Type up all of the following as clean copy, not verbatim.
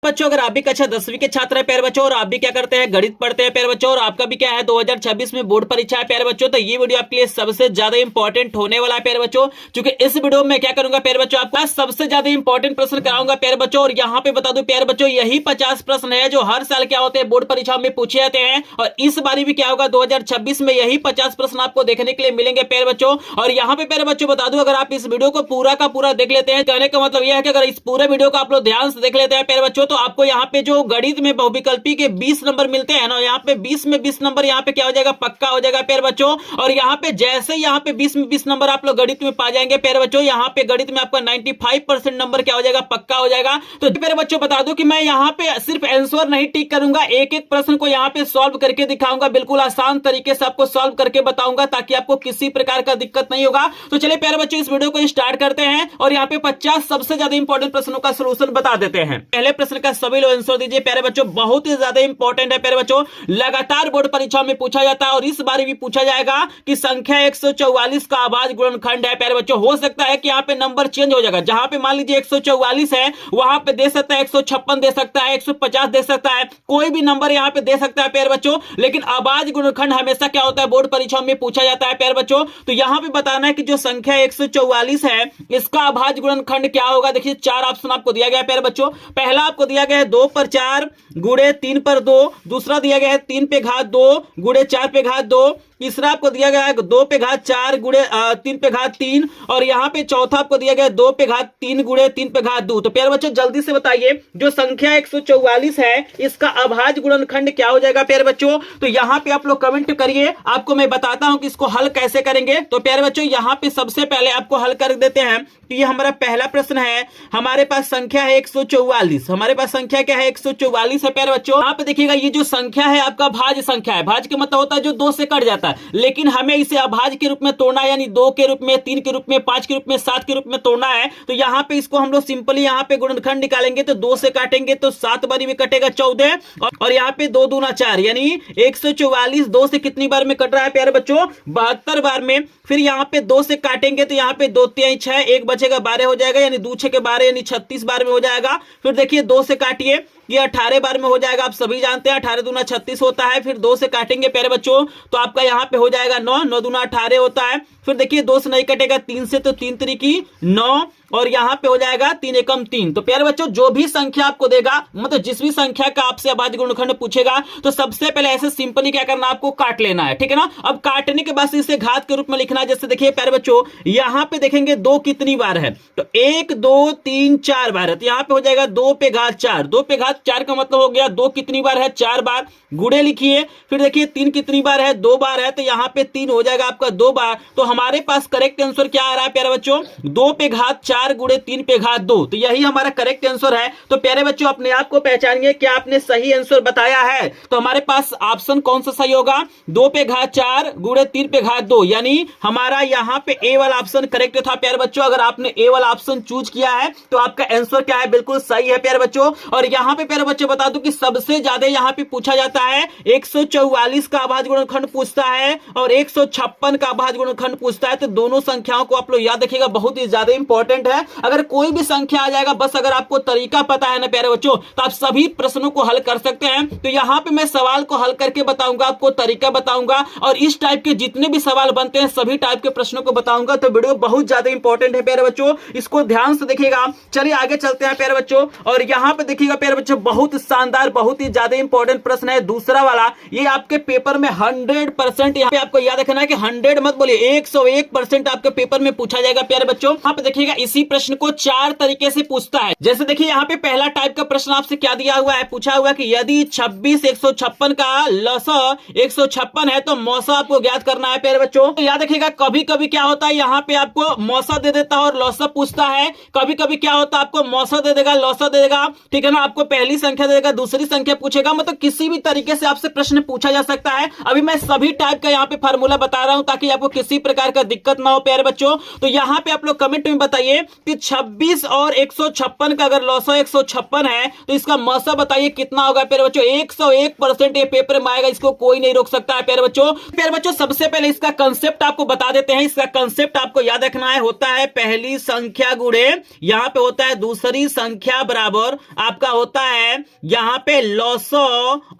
बच्चों अगर आप भी कक्षा 10वीं के छात्र हैं प्यारे बच्चों और आप भी क्या करते हैं गणित पढ़ते हैं प्यारे बच्चों और आपका भी क्या है 2026 में बोर्ड परीक्षा है प्यारे बच्चों, तो ये वीडियो आपके लिए सबसे ज्यादा इंपॉर्टेंट होने वाला है प्यारे बच्चों। क्योंकि इस वीडियो में क्या करूंगा प्यारे बच्चों, आपको सबसे ज्यादा इंपॉर्टेंट प्रश्न कराऊंगा प्यारे बच्चों। और यहाँ पे बता दूं प्यारे बच्चों, यही 50 प्रश्न है जो हर साल क्या होते हैं बोर्ड परीक्षाओं में पूछे जाते हैं और इस बारी भी क्या होगा 2026 में यही 50 प्रश्न आपको देखने के लिए मिलेंगे प्यारे बच्चों। और यहाँ पे प्यारे बच्चों बता दूं, अगर आप इस वीडियो को पूरा का पूरा देख लेते हैं, कहने का मतलब यह है कि अगर इस पूरे वीडियो को आप लोग ध्यान से देख लेते हैं प्यारे बच्चों, तो आपको यहाँ पे जो गणित में बहुविकल्पी के 20 नंबर मिलते हैं ना, यहाँ पे 20 में 20 नंबर यहाँ पे क्या हो जाएगा, पक्का हो जाएगा प्यारे बच्चों। और यहाँ पे जैसे यहाँ पे 20 में 20 नंबर आप लोग गणित में पा जाएंगे प्यारे बच्चों, यहाँ पे गणित में आपका 95% नंबर क्या हो जाएगा, पक्का हो जाएगा। तो प्यारे बच्चों बता दूं कि मैं यहाँ पे सिर्फ आंसर नहीं टिक करूंगा, एक एक प्रश्न को यहाँ पे सॉल्व करके दिखाऊंगा, बिल्कुल आसान तरीके से आपको सॉल्व करके बताऊंगा ताकि आपको किसी प्रकार का दिक्कत नहीं होगा। तो चलिए प्यारे बच्चों इस वीडियो को स्टार्ट करते हैं और यहाँ पे 50 सबसे ज्यादा इंपॉर्टेंट प्रश्नों का सोल्यूशन बता देते हैं। पहले प्रश्न का सभी लोग आंसर दीजिए प्यारे बच्चों, बहुत ही ज्यादा इंपॉर्टेंट है प्यारे बच्चों, लगातार बोर्ड परीक्षा में पूछा जाता है और इस बार भी पूछा जाएगा कि संख्या 144 का अभाज्य गुणनखंड है प्यारे बच्चों। हो सकता है कि यहाँ पे नंबर चेंज हो जाएगा, जहां पे मान लीजिए 144 है वहां पे दे सकता है 156 दे सकता है, 150 दे सकता है, कोई भी नंबर यहाँ पे दे सकता है प्यारे बच्चों। लेकिन अभाज्य गुणनखंड हमेशा क्या होता है बोर्ड परीक्षा में पूछा जाता है प्यारे बच्चों। तो यहाँ पे बताना है कि जो संख्या 144 है इसका अभाज्य गुणनखंड क्या होगा। देखिए 4 ऑप्शन आपको दिया गया है प्यारे बच्चों। पहला आपको दिया गया है 2 पर 4 गुणे 3 पर 2, दूसरा दिया गया है 3 पे घात 2 गुणे 4 पे घात 2, तीसरा आपको दिया गया है 2 पे घात 4 गुणे 3 पे घात 3 और यहाँ पे चौथा आपको दिया गया है 2 पे घात 3 गुणे 3 पे घात 2। तो प्यारे बच्चों जल्दी से बताइए जो संख्या 144 है इसका अभाज्य गुणनखंड क्या हो जाएगा प्यारे बच्चों। तो यहाँ पे आप लोग कमेंट करिए, आपको मैं बताता हूं कि इसको हल कैसे करेंगे। तो प्यारे बच्चों यहाँ पे सबसे पहले आपको हल कर देते हैं कि ये हमारा पहला प्रश्न है, हमारे पास संख्या है 144, हमारे पास संख्या क्या है 144 है प्यारे बच्चों। यहाँ पे देखिएगा ये जो संख्या है आपका भाज्य संख्या है, भाज्य का मतलब होता है जो 2 से कट जाता है, लेकिन हमें इसे अभाज्य के रूप में तोड़ना है, यानी 2 के रूप में, 3 के रूप में, 5 के रूप में, 7 के रूप में तोड़ना है। तो यहाँ पे इसको हम लोग सिंपली यहाँ पे गुणनखंड निकालेंगे तो 2 से काटेंगे तो 7 बारी में कटेगा 14 और यहाँ पे 2 दूना 4, यानी 144 2 से कितनी बार में कट रहा है प्यारे बच्चों, 72 बार में। फिर यहाँ पे 2 से काटेंगे तो यहाँ पे 2 3 6, 1 बचेगा 12 हो जाएगा, यानी 2 6 के 12 यानी 36 बार में हो जाएगा। फिर देखिए 2 से काटिए ये 18 बार में हो जाएगा, आप सभी जानते हैं 18 दूना 36 होता है। फिर 2 से काटेंगे प्यारे बच्चों तो आपका यहाँ पे हो जाएगा 9, 9 दूना 18 होता है। फिर देखिए 2 से नहीं कटेगा, 3 से तो 3 3 9 और यहाँ पे हो जाएगा 3 एकम 3। तो प्यारे बच्चों जो भी संख्या आपको देगा, मतलब जिस भी संख्या का आपसे अभाज्य गुणनखंड पूछेगा तो सबसे पहले ऐसे सिंपली क्या करना आपको काट लेना है, ठीक है ना। अब काटने के बाद इसे घात के रूप में लिखना है। जैसे देखिए प्यारे बच्चों यहाँ पे देखेंगे 2 कितनी बार है, तो 1 2 3 4 बार है, तो यहाँ पे हो जाएगा 2 पे घात 4, 2 पे घात 4 का मतलब हो गया 2 कितनी बार है 4 बार, गुणे लिखिए। फिर देखिए 3 कितनी बार है 2 बार है, तो यहाँ पे 3 हो जाएगा आपका 2 बार। तो हमारे पास करेक्ट आंसर क्या आ रहा है प्यारे बच्चों, 2 पे घात 4 गुणे 3 पे घात 2। तो यही हमारा करेक्ट आंसर है। तो प्यारे बच्चों अपने आप को पहचानिए क्या आपने सही आंसर बताया है। तो हमारे पास ऑप्शन कौन सा सही होगा, 2 पे घात 4 गुणे 3 पे घात 2, यानी हमारा यहाँ पे ए वाला ऑप्शन करेक्ट था प्यारे बच्चों। अगर आपने ए वाला ऑप्शन चूज किया है तो आपका आंसर क्या है, बिल्कुल सही है प्यारे बच्चों। और यहाँ पे प्यारे बच्चों बता दूं कि सबसे ज्यादा यहाँ पे पूछा जाता है 144 का अभाज्य गुणनखंड पूछता है और 156 का अभाज्य गुणनखंड पूछता है। तो दोनों संख्याओं को आप लोग याद रखिएगा, बहुत ही ज्यादा इंपॉर्टेंट है। अगर कोई भी संख्या आ जाएगा, बस अगर आपको तरीका पता है ना प्यारे बच्चों, तो आप सभी प्रश्नों को हल कर सकते हैं। तो यहाँ पे मैं सवाल को हल करके बताऊंगा, आपको तरीका बताऊंगा और इस टाइप के जितने भी सवाल बनते हैं सभी टाइप के प्रश्नों को बताऊंगा। तो वीडियो बहुत ज्यादा इंपॉर्टेंट है प्यारे बच्चों, इसको ध्यान से देखिएगा। चलिए आगे चलते हैं प्यारे बच्चों और यहाँ पे देखिएगा प्यारे बच्चों बहुत शानदार, बहुत ही ज्यादा इंपॉर्टेंट प्रश्न है दूसरा वाला। ये आपके पेपर में 100% यहाँ पे आपको याद रखना है कि 100 मत बोलिए, 101% आपके पेपर में पूछा जाएगा प्यारे बच्चों। यहाँ पे देखिएगा इसी प्रश्न को 4 तरीके से पूछता है। जैसे देखिए यहाँ पे पहला टाइप का प्रश्न आपसे क्या दिया हुआ है, पूछा हुआ कि यदि 26 156 का लसा 156 है तो मौसा आपको ज्ञात करना है प्यारे बच्चों। तो याद रखिएगा कभी कभी क्या होता है यहाँ पे आपको मौसा दे देता है और लौसा पूछता है, कभी कभी क्या होता है आपको मौसा दे देगा लौसा दे देगा, ठीक है ना। आपको पहली संख्या देगा, दूसरी संख्या पूछेगा, मतलब किसी भी तरीके से आपसे प्रश्न पूछा जा सकता है। अभी मैं सभी टाइप का यहाँ पे फार्मूला बता रहा हूं ताकि आपको किसी प्रकार का दिक्कत ना हो प्यारे बच्चों। तो यहाँ पे आप लोग कमेंट में बताइए कि 26 और 156 का अगर लॉस 156 है तो इसका मौसा बताइए कितना होगा प्यारे बच्चों। 101% ये पेपर में आएगा, इसको कोई नहीं रोक सकता है प्यारे बच्चों। प्यारे बच्चों सबसे पहले इसका कंसेप्ट आपको बता देते हैं। इसका कंसेप्ट आपको याद रखना है, होता है पहली संख्या गुणे यहां पे होता है दूसरी संख्या बराबर आपका होता है यहां पे लॉसो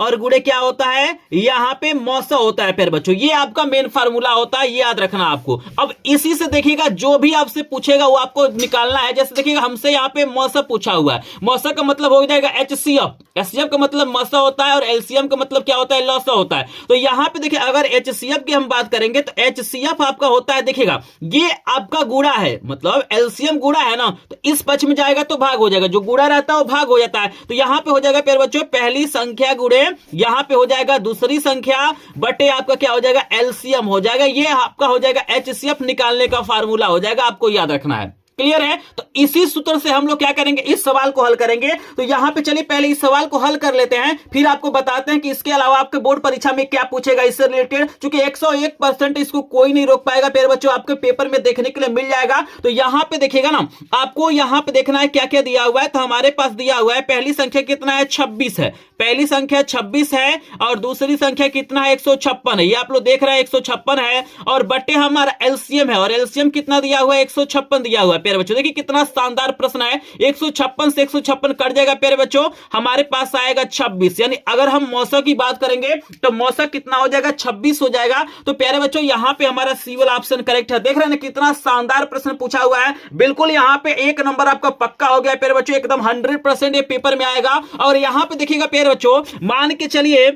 और गुणे क्या होता है यहां पे मौसा होता है प्यारे बच्चों। ये आपका मेन फार्मूला होता है, ये याद रखना आपको। अब इसी से देखिएगा जो भी आपसे पूछेगा वो आपको निकालना है। जैसे देखिएगा हमसे यहां पे मौसा पूछा हुआ है, मौसा का मतलब हो जाएगा HCF, HCF का मतलब मौसा होता है और LCM का मतलब क्या होता है लॉसा होता है। तो यहां पे देखिए अगर HCF की हम बात करेंगे तो HCF आपका होता है, देखिएगा ये आपका गुणा है, मतलब LCM गुणा है ना, तो इस पक्ष में जाएगा तो भाग हो जाएगा, जो गुणा रहता है वो भाग हो जाता है। तो यहां पे हो जाएगा प्यारे बच्चों पहली संख्या गुणे यहां पे हो जाएगा दूसरी संख्या बटे आपका क्या हो जाएगा LCM हो जाएगा। ये आपका हो जाएगा HCF निकालने का फार्मूला हो जाएगा, आपको याद रखना है। क्लियर है? तो इसी सूत्र से हम लोग क्या करेंगे, इस सवाल को हल करेंगे। तो यहां पे चलिए पहले इस सवाल को हल कर लेते हैं, फिर आपको बताते हैं कि इसके अलावा आपके बोर्ड परीक्षा में क्या पूछेगा इससे रिलेटेड। क्योंकि 101% इसको कोई नहीं रोक पाएगा प्यारे बच्चों, आपके पेपर में देखने के लिए मिल जाएगा। तो यहां पे देखिएगा ना, आपको यहां पे देखना है क्या क्या दिया हुआ है। तो हमारे पास दिया हुआ है पहली संख्या कितना है 26 है, पहली संख्या 26 है और दूसरी संख्या कितना है 156 है। ये आप लोग देख रहे हैं 156 है और बटे हमारा LCM है और LCM कितना दिया हुआ है 156 दिया हुआ है प्यारे बच्चों। देखिए कितना शानदार प्रश्न है, 156 से 156 कट जाएगा प्यारे बच्चों, हमारे पास आएगा 26। यानी अगर हम मौसा की बात करेंगे तो मौसा कितना हो जाएगा 26 हो जाएगा। तो प्यारे बच्चों यहां पे हमारा सी वाला ऑप्शन करेक्ट है। देख रहे हैं कितना शानदार प्रश्न पूछा हुआ है, बिल्कुल यहां पे 1 नंबर आपका पक्का हो गया प्यारे बच्चों, एकदम 100% ये पेपर में आएगा। और यहां पे देखिएगा प्यारे बच्चों, मान के चलिए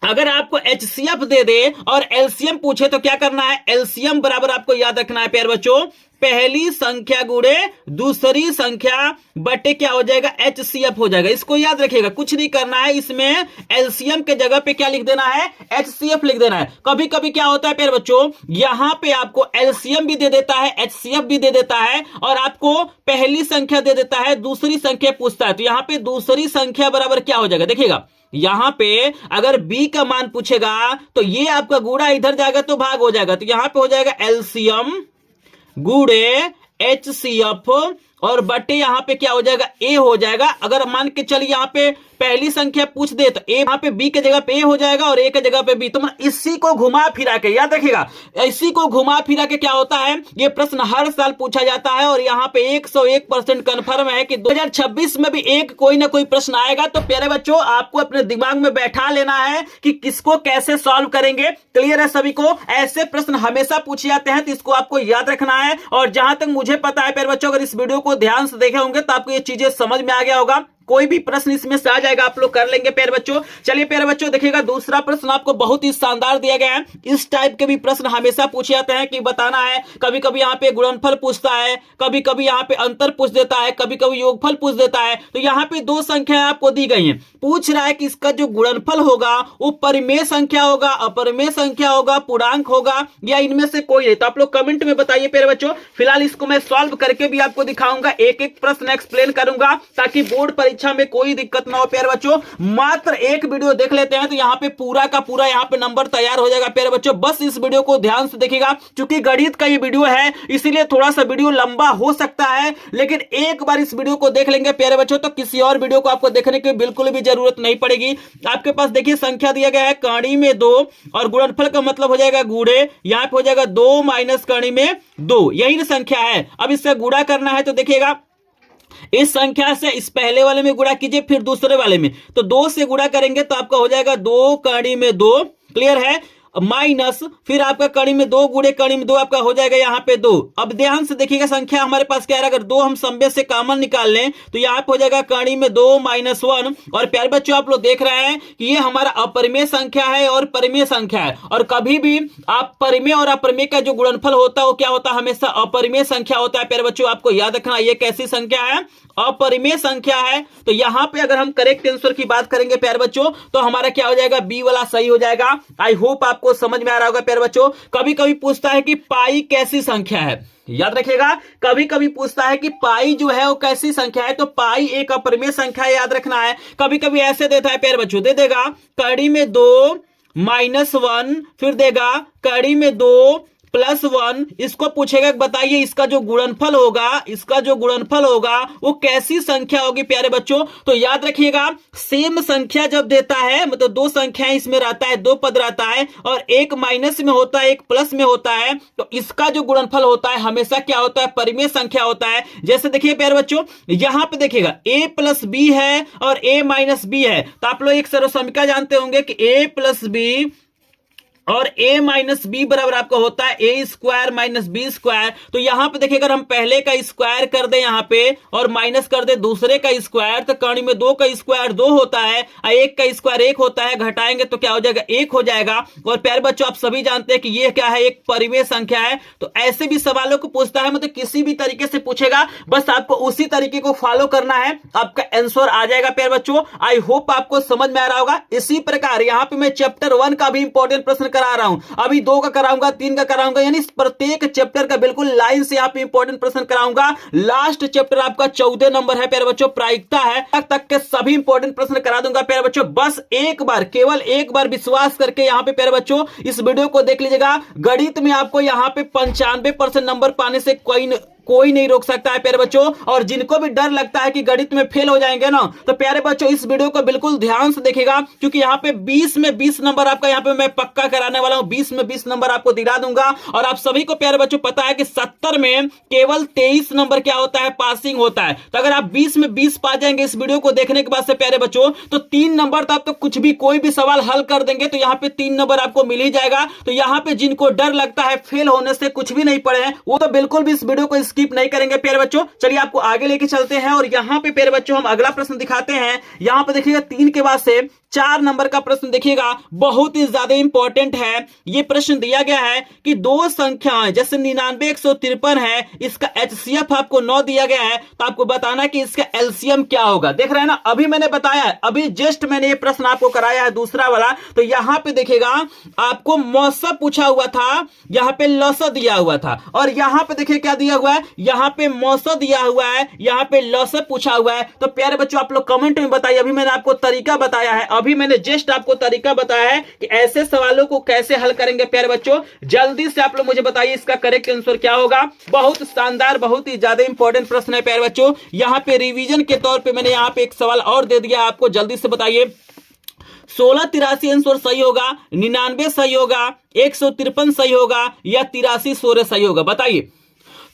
अगर आपको HCF दे दे और LCM पूछे तो क्या करना है, LCM बराबर आपको याद रखना है प्यारे बच्चों पहली संख्या गुणे दूसरी संख्या बटे क्या हो जाएगा HCF हो जाएगा। इसको याद रखिएगा, कुछ नहीं करना है, इसमें LCM के जगह पे क्या लिख देना है HCF लिख देना है। कभी कभी क्या होता है प्यारे बच्चों, यहां पे आपको LCM भी दे देता है HCF भी दे देता है और आपको पहली संख्या दे देता है दूसरी संख्या पूछता है। तो यहां पे दूसरी संख्या बराबर क्या हो जाएगा, देखिएगा यहां पे अगर B का मान पूछेगा तो ये आपका गुणा इधर जाएगा तो भाग हो जाएगा। तो यहां पे हो जाएगा LCM गुणे HCF और बटे यहां पे क्या हो जाएगा A हो जाएगा। अगर मान के चलिए यहां पे पहली संख्या पूछ दे तो A यहां पे B के जगह पे A हो जाएगा और A के जगह पे B। तो इसी को घुमा फिरा के याद रखिएगा, इसी को घुमा फिरा के क्या होता है, ये प्रश्न हर साल पूछा जाता है और यहां पे 101% कंफर्म है कि 2026 में भी एक कोई ना कोई प्रश्न आएगा। तो प्यारे बच्चों आपको अपने दिमाग में बैठा लेना है कि किसको कैसे सॉल्व करेंगे। क्लियर है सभी को? ऐसे प्रश्न हमेशा पूछे जाते हैं तो इसको आपको याद रखना है। और जहां तक मुझे पता है प्यारे बच्चों, अगर इस वीडियो को ध्यान से देखे होंगे तो आपको ये चीजें समझ में आ गया होगा। कोई भी प्रश्न इसमें से आ जाएगा, आप लोग कर लेंगे प्यारे बच्चों। चलिए प्यारे बच्चों देखिएगा दूसरा प्रश्न आपको बहुत ही शानदार दिया गया है। इस टाइप के भी प्रश्न हमेशा पूछे जाते हैं कि बताना है, कभी कभी यहाँ पे गुणनफल पूछता है, कभी कभी यहाँ पे अंतर पूछ देता है, कभी कभी योगफल पूछ देता है। तो यहाँ पे दो संख्याएं आपको दी गई हैं, पूछ रहा है कि इसका जो गुणनफल होगा वो परिमेय संख्या होगा, अपरिमेय संख्या होगा, पूर्णांक होगा या इनमें से कोई नहीं। तो आप लोग कमेंट में बताइए प्यारे बच्चों। फिलहाल इसको मैं सॉल्व करके भी आपको दिखाऊंगा, एक एक प्रश्न एक्सप्लेन करूंगा ताकि बोर्ड परीक्षा में कोई दिक्कत ना हो प्यारे बच्चों। मात्र एक वीडियो देख लेते हैं तो यहाँ पे पूरा का पूरा यहाँ पे नंबर तैयार हो जाएगा प्यारे बच्चों। बस इस वीडियो को ध्यान से देखिएगा, क्योंकि गणित का ये वीडियो है इसीलिए थोड़ा सा वीडियो लंबा हो सकता है, लेकिन एक बार इस वीडियो को देख लेंगे प्यारे बच्चों तो किसी और वीडियो को आपको देखने की बिल्कुल भी जरूरत नहीं पड़ेगी। आपके पास देखिए संख्या दिया गया है कड़ी में 2 और गुणनफल का मतलब हो जाएगा गुणे, यहाँ पे हो जाएगा 2 माइनस कड़ी में 2, यही संख्या है। अब इससे गुणा करना है तो देखिएगा इस संख्या से इस पहले वाले में गुणा कीजिए, फिर दूसरे वाले में, तो 2 से गुणा करेंगे तो आपका हो जाएगा 2 कड़ी में 2। क्लियर है? माइनस फिर आपका कड़ी में 2 गुणे कड़ी में 2 आपका हो जाएगा यहाँ पे 2। अब ध्यान से देखिएगा संख्या हमारे पास क्या है, अगर 2 हम समवे से कॉमन निकाल लें तो यहाँ पे हो जाएगा कड़ी में 2 माइनस 1। और प्यारे बच्चों आप लोग देख रहे हैं कि ये हमारा अपरिमेय संख्या है और परिमेय संख्या है, और कभी भी आप परिमेय और अपरिमेय का जो गुणनफल होता है वो क्या होता है, हमेशा अपरिमेय संख्या होता है। प्यारे बच्चों आपको याद रखना ये कैसी संख्या है, अपरिमेय संख्या है। तो यहां पे अगर हम करेक्ट आंसर की बात करेंगे प्यारे बच्चों तो हमारा क्या हो जाएगा, बी वाला सही हो जाएगा। आई होप आपको समझ में आ रहा होगा प्यारे बच्चों। कभी कभी पूछता है कि पाई कैसी संख्या है, याद रखिएगा, कभी कभी पूछता है कि पाई जो है वो कैसी संख्या है, तो पाई एक अपरिमेय संख्या है, याद रखना है। कभी कभी ऐसे देता है प्यारे बच्चों, दे देगा कड़ी में 2 माइनस 1, फिर देगा कड़ी में 2 +1 इसको पूछेगा बताइए इसका जो गुणनफल होगा वो कैसी संख्या होगी प्यारे बच्चों। तो याद रखिएगा सेम संख्या जब देता है मतलब दो संख्याएं इसमें रहता है, दो पद रहता है और एक माइनस में होता है एक प्लस में होता है, तो इसका जो गुणनफल होता है हमेशा क्या होता है, परिमेय संख्या होता है। जैसे देखिए प्यारे बच्चों यहां पे देखिएगा a प्लस बी है और a माइनस बी है, तो आप लोग एक सरल समीकरण जानते होंगे कि a प्लस बी और a माइनस बी बराबर आपका होता है a square minus B square. तो यहां पे देखिए अगर हम पहले का स्क्वायर कर दें यहां पे और माइनस कर दे दूसरे का स्क्वायर, तो कर्ण में 2 का स्क्वायर 2 होता है और 1 का स्क्वायर 1 होता है, घटाएंगे तो क्या हो जाएगा 1 हो जाएगा। और प्यारे बच्चों आप सभी जानते हैं कि ये क्या है, एक परिमेय संख्या है। तो ऐसे भी सवालों को पूछता है, मतलब किसी भी तरीके से पूछेगा, बस आपको उसी तरीके को फॉलो करना है, आपका आंसर आ जाएगा प्यारे बच्चों। आई होप आपको समझ में आ रहा होगा। इसी प्रकार यहां पे मैं चैप्टर 1 का भी इंपॉर्टेंट प्रश्न करा रहा हूं, अभी 2 का कराऊंगा, 3 का कराऊंगा, यानी प्रत्येक चैप्टर का बिल्कुल लाइन से यहाँ पे इंपॉर्टेंट प्रश्न कराऊंगा। लास्ट चैप्टर आपका 14 नंबर है प्यारे बच्चों, प्रायिकता है, तक के सभी इंपॉर्टेंट प्रश्न करा दूंगा प्यारे बच्चों। बस एक बार, केवल एक बार विश्वास करके यहाँ पे प्यारे बच्चों इस वीडियो को देख लीजिएगा। गणित में आपको यहाँ पे 95% नंबर पाने से कोई नहीं रोक सकता है प्यारे बच्चों। और जिनको भी डर लगता है कि गणित में फेल हो जाएंगे ना, तो प्यारे बच्चों इस वीडियो को बिल्कुल ध्यान से देखिएगा, क्योंकि यहाँ पे 20 में 20 नंबर आपका यहाँ पे मैं पक्का कराने वाला हूं। 20 में 20 नंबर आपको दिला दूंगा। और आप सभी को प्यारे बच्चों पता है कि 70 में केवल 23 नंबर क्या होता है, पासिंग होता है। तो अगर आप 20 में 20 पा जाएंगे इस वीडियो को देखने के बाद से प्यारे बच्चों, तो 3 नंबर तो आप तो कुछ भी कोई भी सवाल हल कर देंगे तो यहाँ पे 3 नंबर आपको मिल ही जाएगा। तो यहाँ पे जिनको डर लगता है फेल होने से, कुछ भी नहीं पढ़े, वो तो बिल्कुल भी इस वीडियो को स्किप नहीं करेंगे प्यारे बच्चों। चलिए आपको आगे लेके चलते हैं और यहां पे प्यारे बच्चों हम अगला प्रश्न दिखाते हैं। यहां पे देखिएगा 3 के बाद से 4 नंबर का प्रश्न देखिएगा, बहुत ही ज्यादा इंपॉर्टेंट है। ये प्रश्न दिया गया है कि दो संख्याएं जैसे 99 153 है, इसका HCF आपको 9 दिया गया है, तो आपको बताना कि इसका एलसीएम क्या होगा। देख रहे हैं ना, अभी मैंने बताया है, अभी जस्ट मैंने ये प्रश्न आपको कराया है दूसरा वाला। तो यहां पे देखिएगा आपको मौसा पूछा हुआ था, यहां पे लौसा दिया हुआ था, और यहां पे देखिए क्या दिया हुआ है, यहां पे मौसा दिया हुआ है, यहां पे लौसा पूछा हुआ है। तो प्यारे बच्चों आप लोग कमेंट में बताइए, अभी मैंने आपको तरीका बताया है, अभी मैंने जस्ट आपको तरीका बताया है कि ऐसे सवालों को कैसे हल करेंगे प्यारे बच्चों। जल्दी से आप लोग मुझे बताइए इसका करेक्ट आंसर क्या होगा। बहुत शानदार, बहुत ही ज्यादा इंपॉर्टेंट प्रश्न है प्यारे बच्चों। यहां पे रिवीजन के तौर पे मैंने यहां पे एक सवाल और दे दिया आपको, जल्दी से बताइए 1683 आंसर सही होगा, 99 सही होगा, 153 सही होगा या 83 16 सही होगा, बताइए।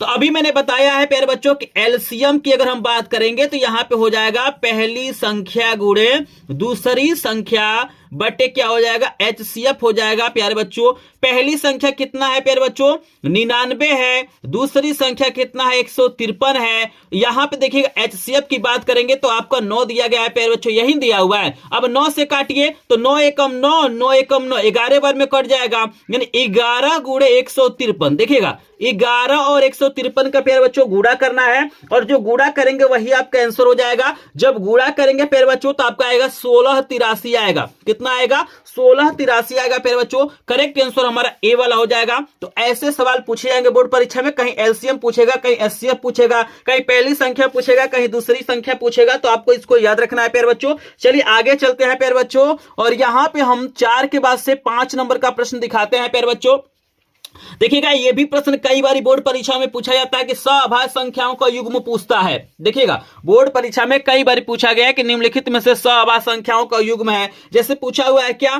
तो अभी मैंने बताया है प्यारे बच्चों कि एलसीएम की अगर हम बात करेंगे तो यहां पे हो जाएगा पहली संख्या गुणे दूसरी संख्या बटे क्या हो जाएगा, HCF हो जाएगा प्यारे बच्चों। पहली संख्या कितना है प्यारे बच्चों, 99 है, दूसरी संख्या कितना है, 153 है। यहां पे देखिएगा HCF की बात करेंगे तो आपका 9 दिया गया है प्यारे बच्चों, यही दिया हुआ है। अब 9 से काटिए तो 9 एकम 9, 9 एकम 9, 11 बार में कट जाएगा, यानी 11 गुणे 153। देखिएगा 11 और 153 का प्यारे बच्चों गुणा करना है, और जो गुणा करेंगे वही आपका आंसर हो जाएगा। जब गुणा करेंगे प्यारे बच्चों तो आपका आएगा 1683 आएगा, कितना आएगा, 1683 आएगा प्यारे बच्चों। करेक्ट आंसर हमारा ए वाला हो जाएगा। तो ऐसे सवाल पूछे जाएंगे बोर्ड परीक्षा में, कहीं एलसीएम पूछेगा, कहीं HCF पूछेगा, कहीं पहली संख्या पूछेगा, कहीं दूसरी संख्या पूछेगा, तो आपको इसको याद रखना है प्यारे बच्चों। चलिए आगे चलते हैं प्यारे बच्चों, और यहां पे हम 4 के बाद से 5 नंबर का प्रश्न दिखाते हैं प्यारे बच्चों। देखिएगा ये भी प्रश्न कई बार बोर्ड परीक्षा में पूछा जाता है कि सअभाज्य संख्याओं का युग्म पूछता है। देखिएगा बोर्ड परीक्षा में कई बार पूछा गया है कि निम्नलिखित में से सअभाज्य संख्याओं का युग्म है। जैसे पूछा हुआ है क्या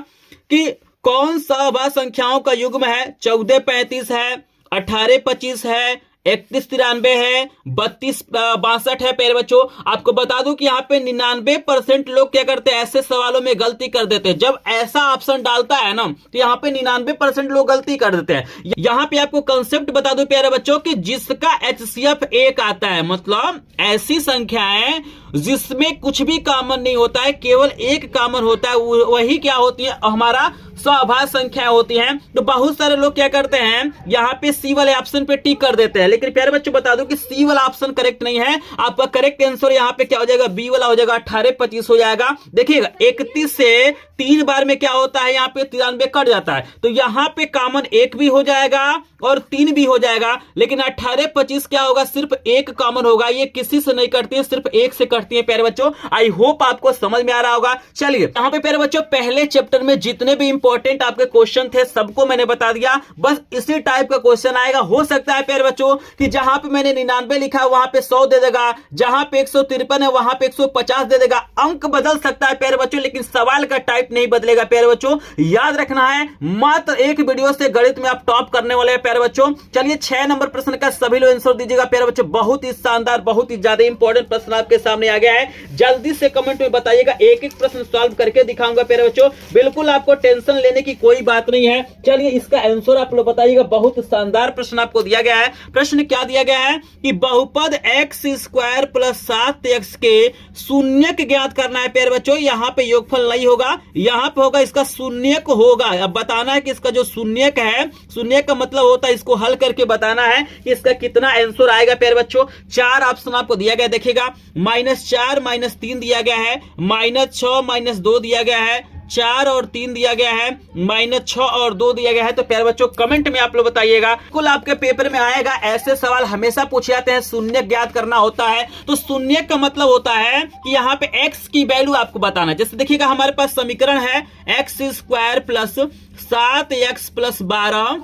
कि कौन सअभाज्य संख्याओं का युग्म है, 1435 है, 1825 है, 3193 है, 3262 है प्यारे बच्चों। आपको बता दूं कि यहाँ पे 99% लोग क्या करते हैं, ऐसे सवालों में गलती कर देते हैं। जब ऐसा ऑप्शन डालता है ना तो यहाँ पे 99% लोग गलती कर देते हैं। यहाँ पे आपको कंसेप्ट बता दूं प्यारे बच्चों कि जिसका HCF 1 आता है, मतलब ऐसी संख्याएं जिसमें कुछ भी कॉमन नहीं होता है, केवल एक कॉमन होता है, वही क्या होती है, हमारा सअभाज्य संख्या होती हैं। तो बहुत सारे लोग क्या करते हैं, यहाँ पे सी वाले ऑप्शन पे टिक कर देते हैं, लेकिन प्यारे बच्चों बता दो कि सी वाला ऑप्शन करेक्ट नहीं है। आपका करेक्ट आंसर यहाँ पे क्या हो जाएगा, बी वाला हो जाएगा, 1825 हो जाएगा। देखिएगा 31 से 3 बार में क्या होता है, यहाँ पे 93 कट जाता है, तो यहाँ पे कॉमन 1 भी हो जाएगा और 3 भी हो जाएगा, लेकिन 18 25 क्या होगा, सिर्फ 1 कॉमन होगा। ये किसी से नहीं कटती है, सिर्फ 1 से कटती है प्यारे बच्चों। आई होप आपको समझ में आ रहा होगा। चलिए यहाँ पे प्यारे बच्चों पहले चैप्टर में जितने भी इंपॉर्टेंट आपके क्वेश्चन थे सबको मैंने बता दिया, बस इसी टाइप का क्वेश्चन आएगा। हो सकता है प्यारे बच्चों कि जहां पे मैंने 99 लिखा है वहां पे 100 दे देगा, जहां पे 153 है वहां पे 150 दे देगा। अंक बदल सकता है प्यारे बच्चों, लेकिन सवाल का टाइप नहीं बदलेगा प्यारे बच्चों। याद रखना है, मात्र एक वीडियो से गणित में आप टॉप करने वाले हैं प्यारे बच्चों। चलिए 6 नंबर प्रश्न का सभी लोग आंसर दीजिएगा प्यारे बच्चों। बहुत ही शानदार, बहुत ही ज्यादा इंपॉर्टेंट प्रश्न आपके सामने आ गया है। जल्दी से कमेंट में बताइएगा, एक एक प्रश्न सॉल्व करके दिखाऊंगा प्यारे बच्चों। बिल्कुल आपको टेंशन लेने की कोई बात नहीं है। चलिए इसका आंसर आप लोग बताइएगा। बहुत शानदार प्रश्न आपको दिया गया है। प्रश्न क्या दिया गया है कि बहुपद x स्क्वायर प्लस 7x के शून्यक ज्ञात करना है प्यारे बच्चों। यहां पे योगफल नहीं होगा, यहां पे होगा इसका शून्यक होगा। अब बताना है कि इसका जो शून्यक है, शून्यक का मतलब होता है इसको हल करके बताना है कि इसका कितना आंसर आएगा प्यारे बच्चों। 4 ऑप्शन आपको दिया गया, देखिएगा -4 -3 दिया गया है, -6 -2 दिया गया है, 4 और 3 दिया गया है, -6 और 2 दिया गया है। तो प्यारे बच्चों कमेंट में आप लोग बताइएगा। कुल आपके पेपर में आएगा, ऐसे सवाल हमेशा पूछे जाते हैं, शून्य ज्ञात करना होता है। तो शून्य का मतलब होता है कि यहाँ पे x की वैल्यू आपको बताना है। जैसे देखिएगा हमारे पास समीकरण है x square plus 7x plus 12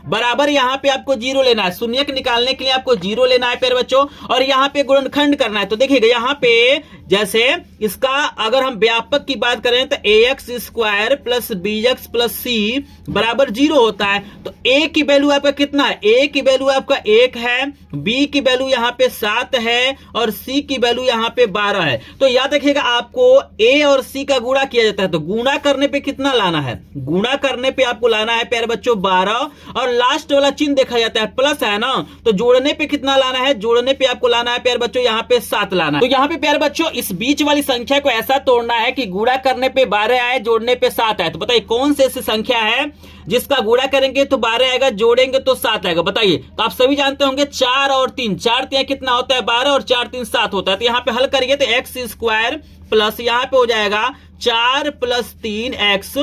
बराबर यहाँ पे आपको 0 लेना है। शून्यक निकालने के लिए आपको 0 लेना है प्यारे बच्चों, और यहाँ पे गुणनखंड करना है। तो देखिएगा यहाँ पे जैसे इसका अगर हम व्यापक की बात करें तो ax square plus bx plus c बराबर 0 होता है। तो a की वैल्यू आपका कितना है, a की वैल्यू आपका 1 है, b की वैल्यू यहाँ पे 7 है और c की वैल्यू यहाँ पे 12 है। तो याद रखिएगा आपको a और c का गुणा किया जाता है। तो गुणा करने पे कितना लाना है, गुणा करने पे आपको लाना है प्यारे बच्चों 12, और लास्ट वाला चिन्ह देखा जाता है प्लस है ना, तो जोड़ने पे कितना लाना है, जोड़ने पे आपको लाना है प्यारे बच्चों यहाँ पे 7 लाना है। तो यहाँ पे प्यारे बच्चों इस बीच वाली संख्या को ऐसा तोड़ना है कि गुणा करने पे 12 आए, जोड़ने पे 7 आए। तो बताइए कौन सी ऐसी संख्या है जिसका गुणा करेंगे तो 12 आएगा, जोड़ेंगे तो 7 आएगा। बताइए, तो आप सभी जानते होंगे 4 और 3, 4 3 कितना होता है 12 और 4 3 7 होता है। तो यहाँ पे हल करेंगे तो x स्क्वायर प्लस यहाँ पे हो जाएगा 4 प्लस 3x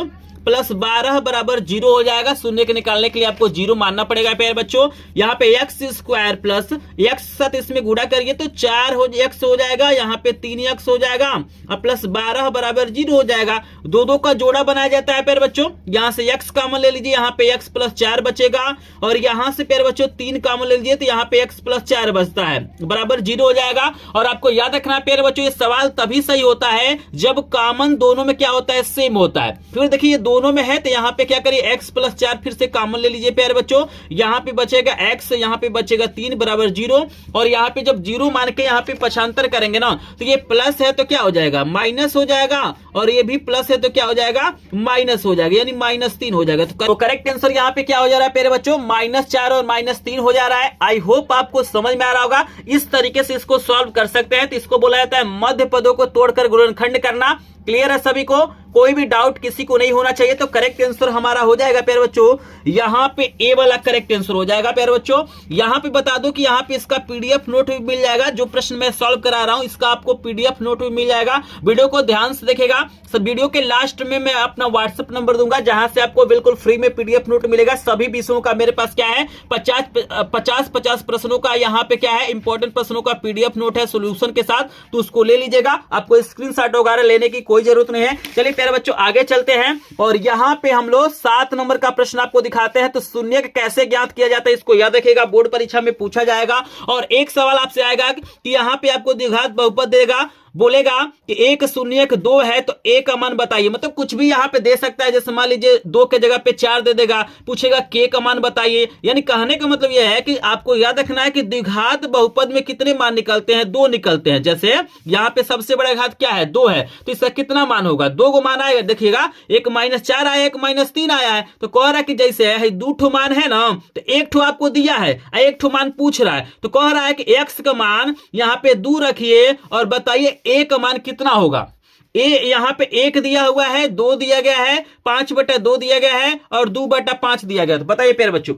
प्लस 12 बराबर 0 हो जाएगा। शून्य के निकालने के लिए आपको 0 मानना पड़ेगा प्यारे बच्चों। यहाँ पे x स्क्वायर प्लस x साथ इसमें गुणा करिए तो 4x हो जाएगा, यहाँ पे 3x हो जाएगा और प्लस 12 बराबर 0 हो जाएगा। दो दो का जोड़ा बनाया जाता है प्यारे बच्चों। यहाँ से x कॉमन ले लीजिए, यहाँ पे x प्लस 4 बचेगा, और यहाँ से प्यारे बच्चों 3 कॉमन ले लीजिए तो यहाँ पे x प्लस 4 बचता है, बराबर 0 हो जाएगा। और आपको याद रखना है प्यारे बच्चों, ये सवाल तभी सही होता है जब कॉमन दोनों में क्या होता है, सेम होता है। फिर देखिए दोनों में है तो यहाँ पे क्या करिए x प्लस 4 फिर से कॉमन ले लीजिए प्यारे बच्चों। यहाँ पे बचेगा x, यहाँ पे बचेगा 3 बराबर 0, और यहाँ पे जब 0 मान के यहाँ पे पक्षांतर करेंगे ना तो ये प्लस है तो क्या हो जाएगा, माइनस हो जाएगा, और ये भी प्लस है तो क्या हो जाएगा, माइनस हो जाएगा, यानी -3 हो जाएगा। तो करेक्ट आंसर यहाँ पे क्या हो जा रहा है प्यारे बच्चों, -4 और -3 हो जा रहा है। आई होप आपको समझ में आ रहा होगा। इस तरीके से इसको सॉल्व कर सकते हैं। तो इसको बोला जाता है मध्य पदों को तोड़कर गुणनखंड करना। क्लियर है सभी को, कोई भी डाउट किसी को नहीं होना चाहिए। तो करेक्ट आंसर हमारा हो जाएगा प्यारे बच्चों, यहाँ पे ए वाला करेक्ट आंसर हो जाएगा प्यारे बच्चों। यहाँ पे बता दो कि यहाँ पे इसका पीडीएफ नोट भी मिल जाएगा। जो प्रश्न मैं सॉल्व करा रहा हूँ इसका आपको पीडीएफ नोट भी मिल जाएगा। वीडियो को ध्यान से देखेगा। सब वीडियो के लास्ट में मैं अपना व्हाट्सएप नंबर दूंगा जहां से आपको बिल्कुल फ्री में पीडीएफ नोट मिलेगा। सभी विषयों का मेरे पास क्या है, 50 प्रश्नों का यहाँ पे क्या है, इंपॉर्टेंट प्रश्नों का पीडीएफ नोट है सोल्यूशन के साथ। तो उसको ले लीजिएगा, आपको स्क्रीनशॉट वगैरह लेने की कोई जरूरत नहीं है। चलिए प्यारे बच्चों आगे चलते हैं, और यहाँ पे हम लोग 7 नंबर का प्रश्न आपको दिखाते हैं। तो शून्य कैसे ज्ञात किया जाता है इसको याद रखिएगा, बोर्ड परीक्षा में पूछा जाएगा। और एक सवाल आपसे आएगा कि यहाँ पे आपको द्विघात बहुपद देगा, बोलेगा कि 1 शून्यक 2 है तो a का मान बताइए। मतलब कुछ भी यहाँ पे दे सकता है, जैसे मान लीजिए 2 के जगह पे 4 दे देगा, पूछेगा k का मान बताइए। यानी कहने का मतलब यह है कि आपको याद रखना है कि द्विघात बहुपद में कितने मान निकलते हैं, 2 निकलते हैं। जैसे यहाँ पे सबसे बड़ा घात क्या है, 2 है, तो इसका कितना मान होगा, 2 को मान आएगा। देखिएगा एक -4 आया, एक -3 आया है। तो कह रहा है कि जैसे है 2 ठो मान है ना, तो 1 ठो आपको दिया है, 1 ठो मान पूछ रहा है। तो कह रहा है कि x का मान यहाँ पे 2 रखिए और बताइए a का मान कितना होगा। a यहाँ पे 1 दिया हुआ है, 2 दिया गया है, 5/2 दिया गया है और 2/5 दिया गया। तो बताइए प्यारे बच्चों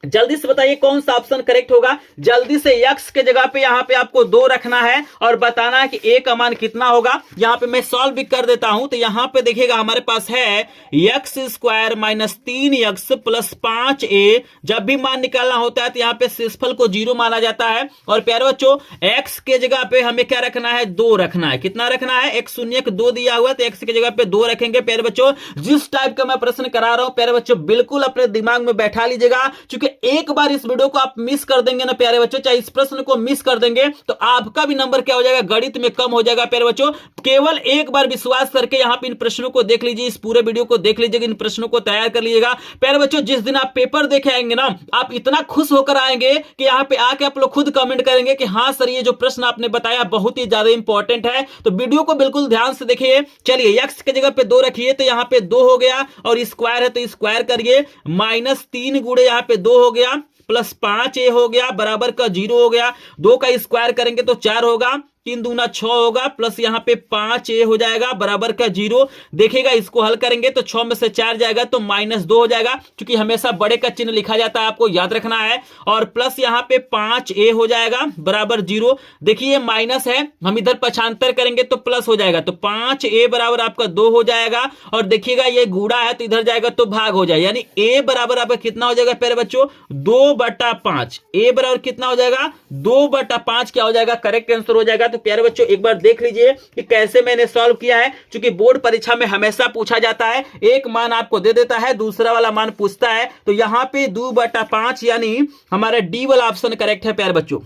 जल्दी से बताइए कौन सा ऑप्शन करेक्ट होगा। जल्दी से x के जगह पे यहां पे आपको 2 रखना है और बताना है कि a का मान कितना होगा। यहां पे मैं सॉल्व भी कर देता हूं। तो यहां पे देखिएगा हमारे पास है x square minus 3x plus 5a। जब भी मान निकालना होता है तो यहां पे शेषफल को 0 माना जाता है। और प्यारे बच्चों x के जगह पे हमें क्या रखना है, 2 रखना है। कितना रखना है, x शून्य 2 दिया हुआ है तो x की जगह पे 2 रखेंगे। प्यारे बच्चों जिस टाइप का मैं प्रश्न करा रहा हूं प्यारे बच्चों बिल्कुल अपने दिमाग में बैठा लीजिएगा, क्योंकि एक बार इस वीडियो को आप मिस कर देंगे ना प्यारे बच्चों, चाहे इस प्रश्न को मिस कर देंगे तो आपका भी नंबर क्या हो जाएगा, गणित में कम हो जाएगा। प्यारे बच्चों केवल एक बार विश्वास करके यहां पे इन प्रश्नों को देख लीजिए, इस पूरे वीडियो को देख लीजिएगा, इन प्रश्नों को तैयार कर लीजिएगा। प्यारे बच्चों जिस दिन आप पेपर देखे आएंगे ना, आप इतना खुश होकर आएंगे कि यहां पे आके आप लोग खुद कमेंट करेंगे कि हाँ सर ये जो प्रश्न आपने बताया बहुत ही ज्यादा इंपॉर्टेंट है। तो वीडियो को बिल्कुल ध्यान से देखिए। चलिए x की जगह पे 2 रखिए तो यहां पे 2 हो गया, और स्क्वायर है तो स्क्वायर करिए, माइनस 3 गुणे यहां पे 2 हो गया, प्लस 5a हो गया, बराबर का 0 हो गया। 2 का स्क्वायर करेंगे तो 4 होगा, 3 दूना 6 होगा, प्लस यहां पे 5a हो जाएगा, बराबर का 0। देखिएगा इसको हल करेंगे तो 6 में से 4 जाएगा तो -2 हो जाएगा, क्योंकि हमेशा बड़े का चिन्ह लिखा जाता है, आपको याद रखना है। और प्लस यहां पे 5a हो जाएगा, बराबर 0। देखिए माइनस है, हम इधर पक्षांतर करेंगे तो प्लस हो जाएगा, तो 5a बराबर आपका 2 हो जाएगा। और देखिएगा ये गुणा है तो इधर जाएगा तो भाग हो जाएगा, यानी a बराबर आपका कितना हो जाएगा प्यारे बच्चों, 2/5। a बराबर कितना हो जाएगा, 2/5 क्या हो जाएगा, करेक्ट आंसर हो जाएगा। तो प्यारे बच्चों एक बार देख लीजिए कि कैसे मैंने सॉल्व किया है, क्योंकि बोर्ड परीक्षा में हमेशा पूछा जाता है, एक मान आपको दे देता है, दूसरा वाला मान पूछता है। तो यहां पे 2/5 यानी हमारा डी वाला ऑप्शन करेक्ट है प्यारे बच्चों।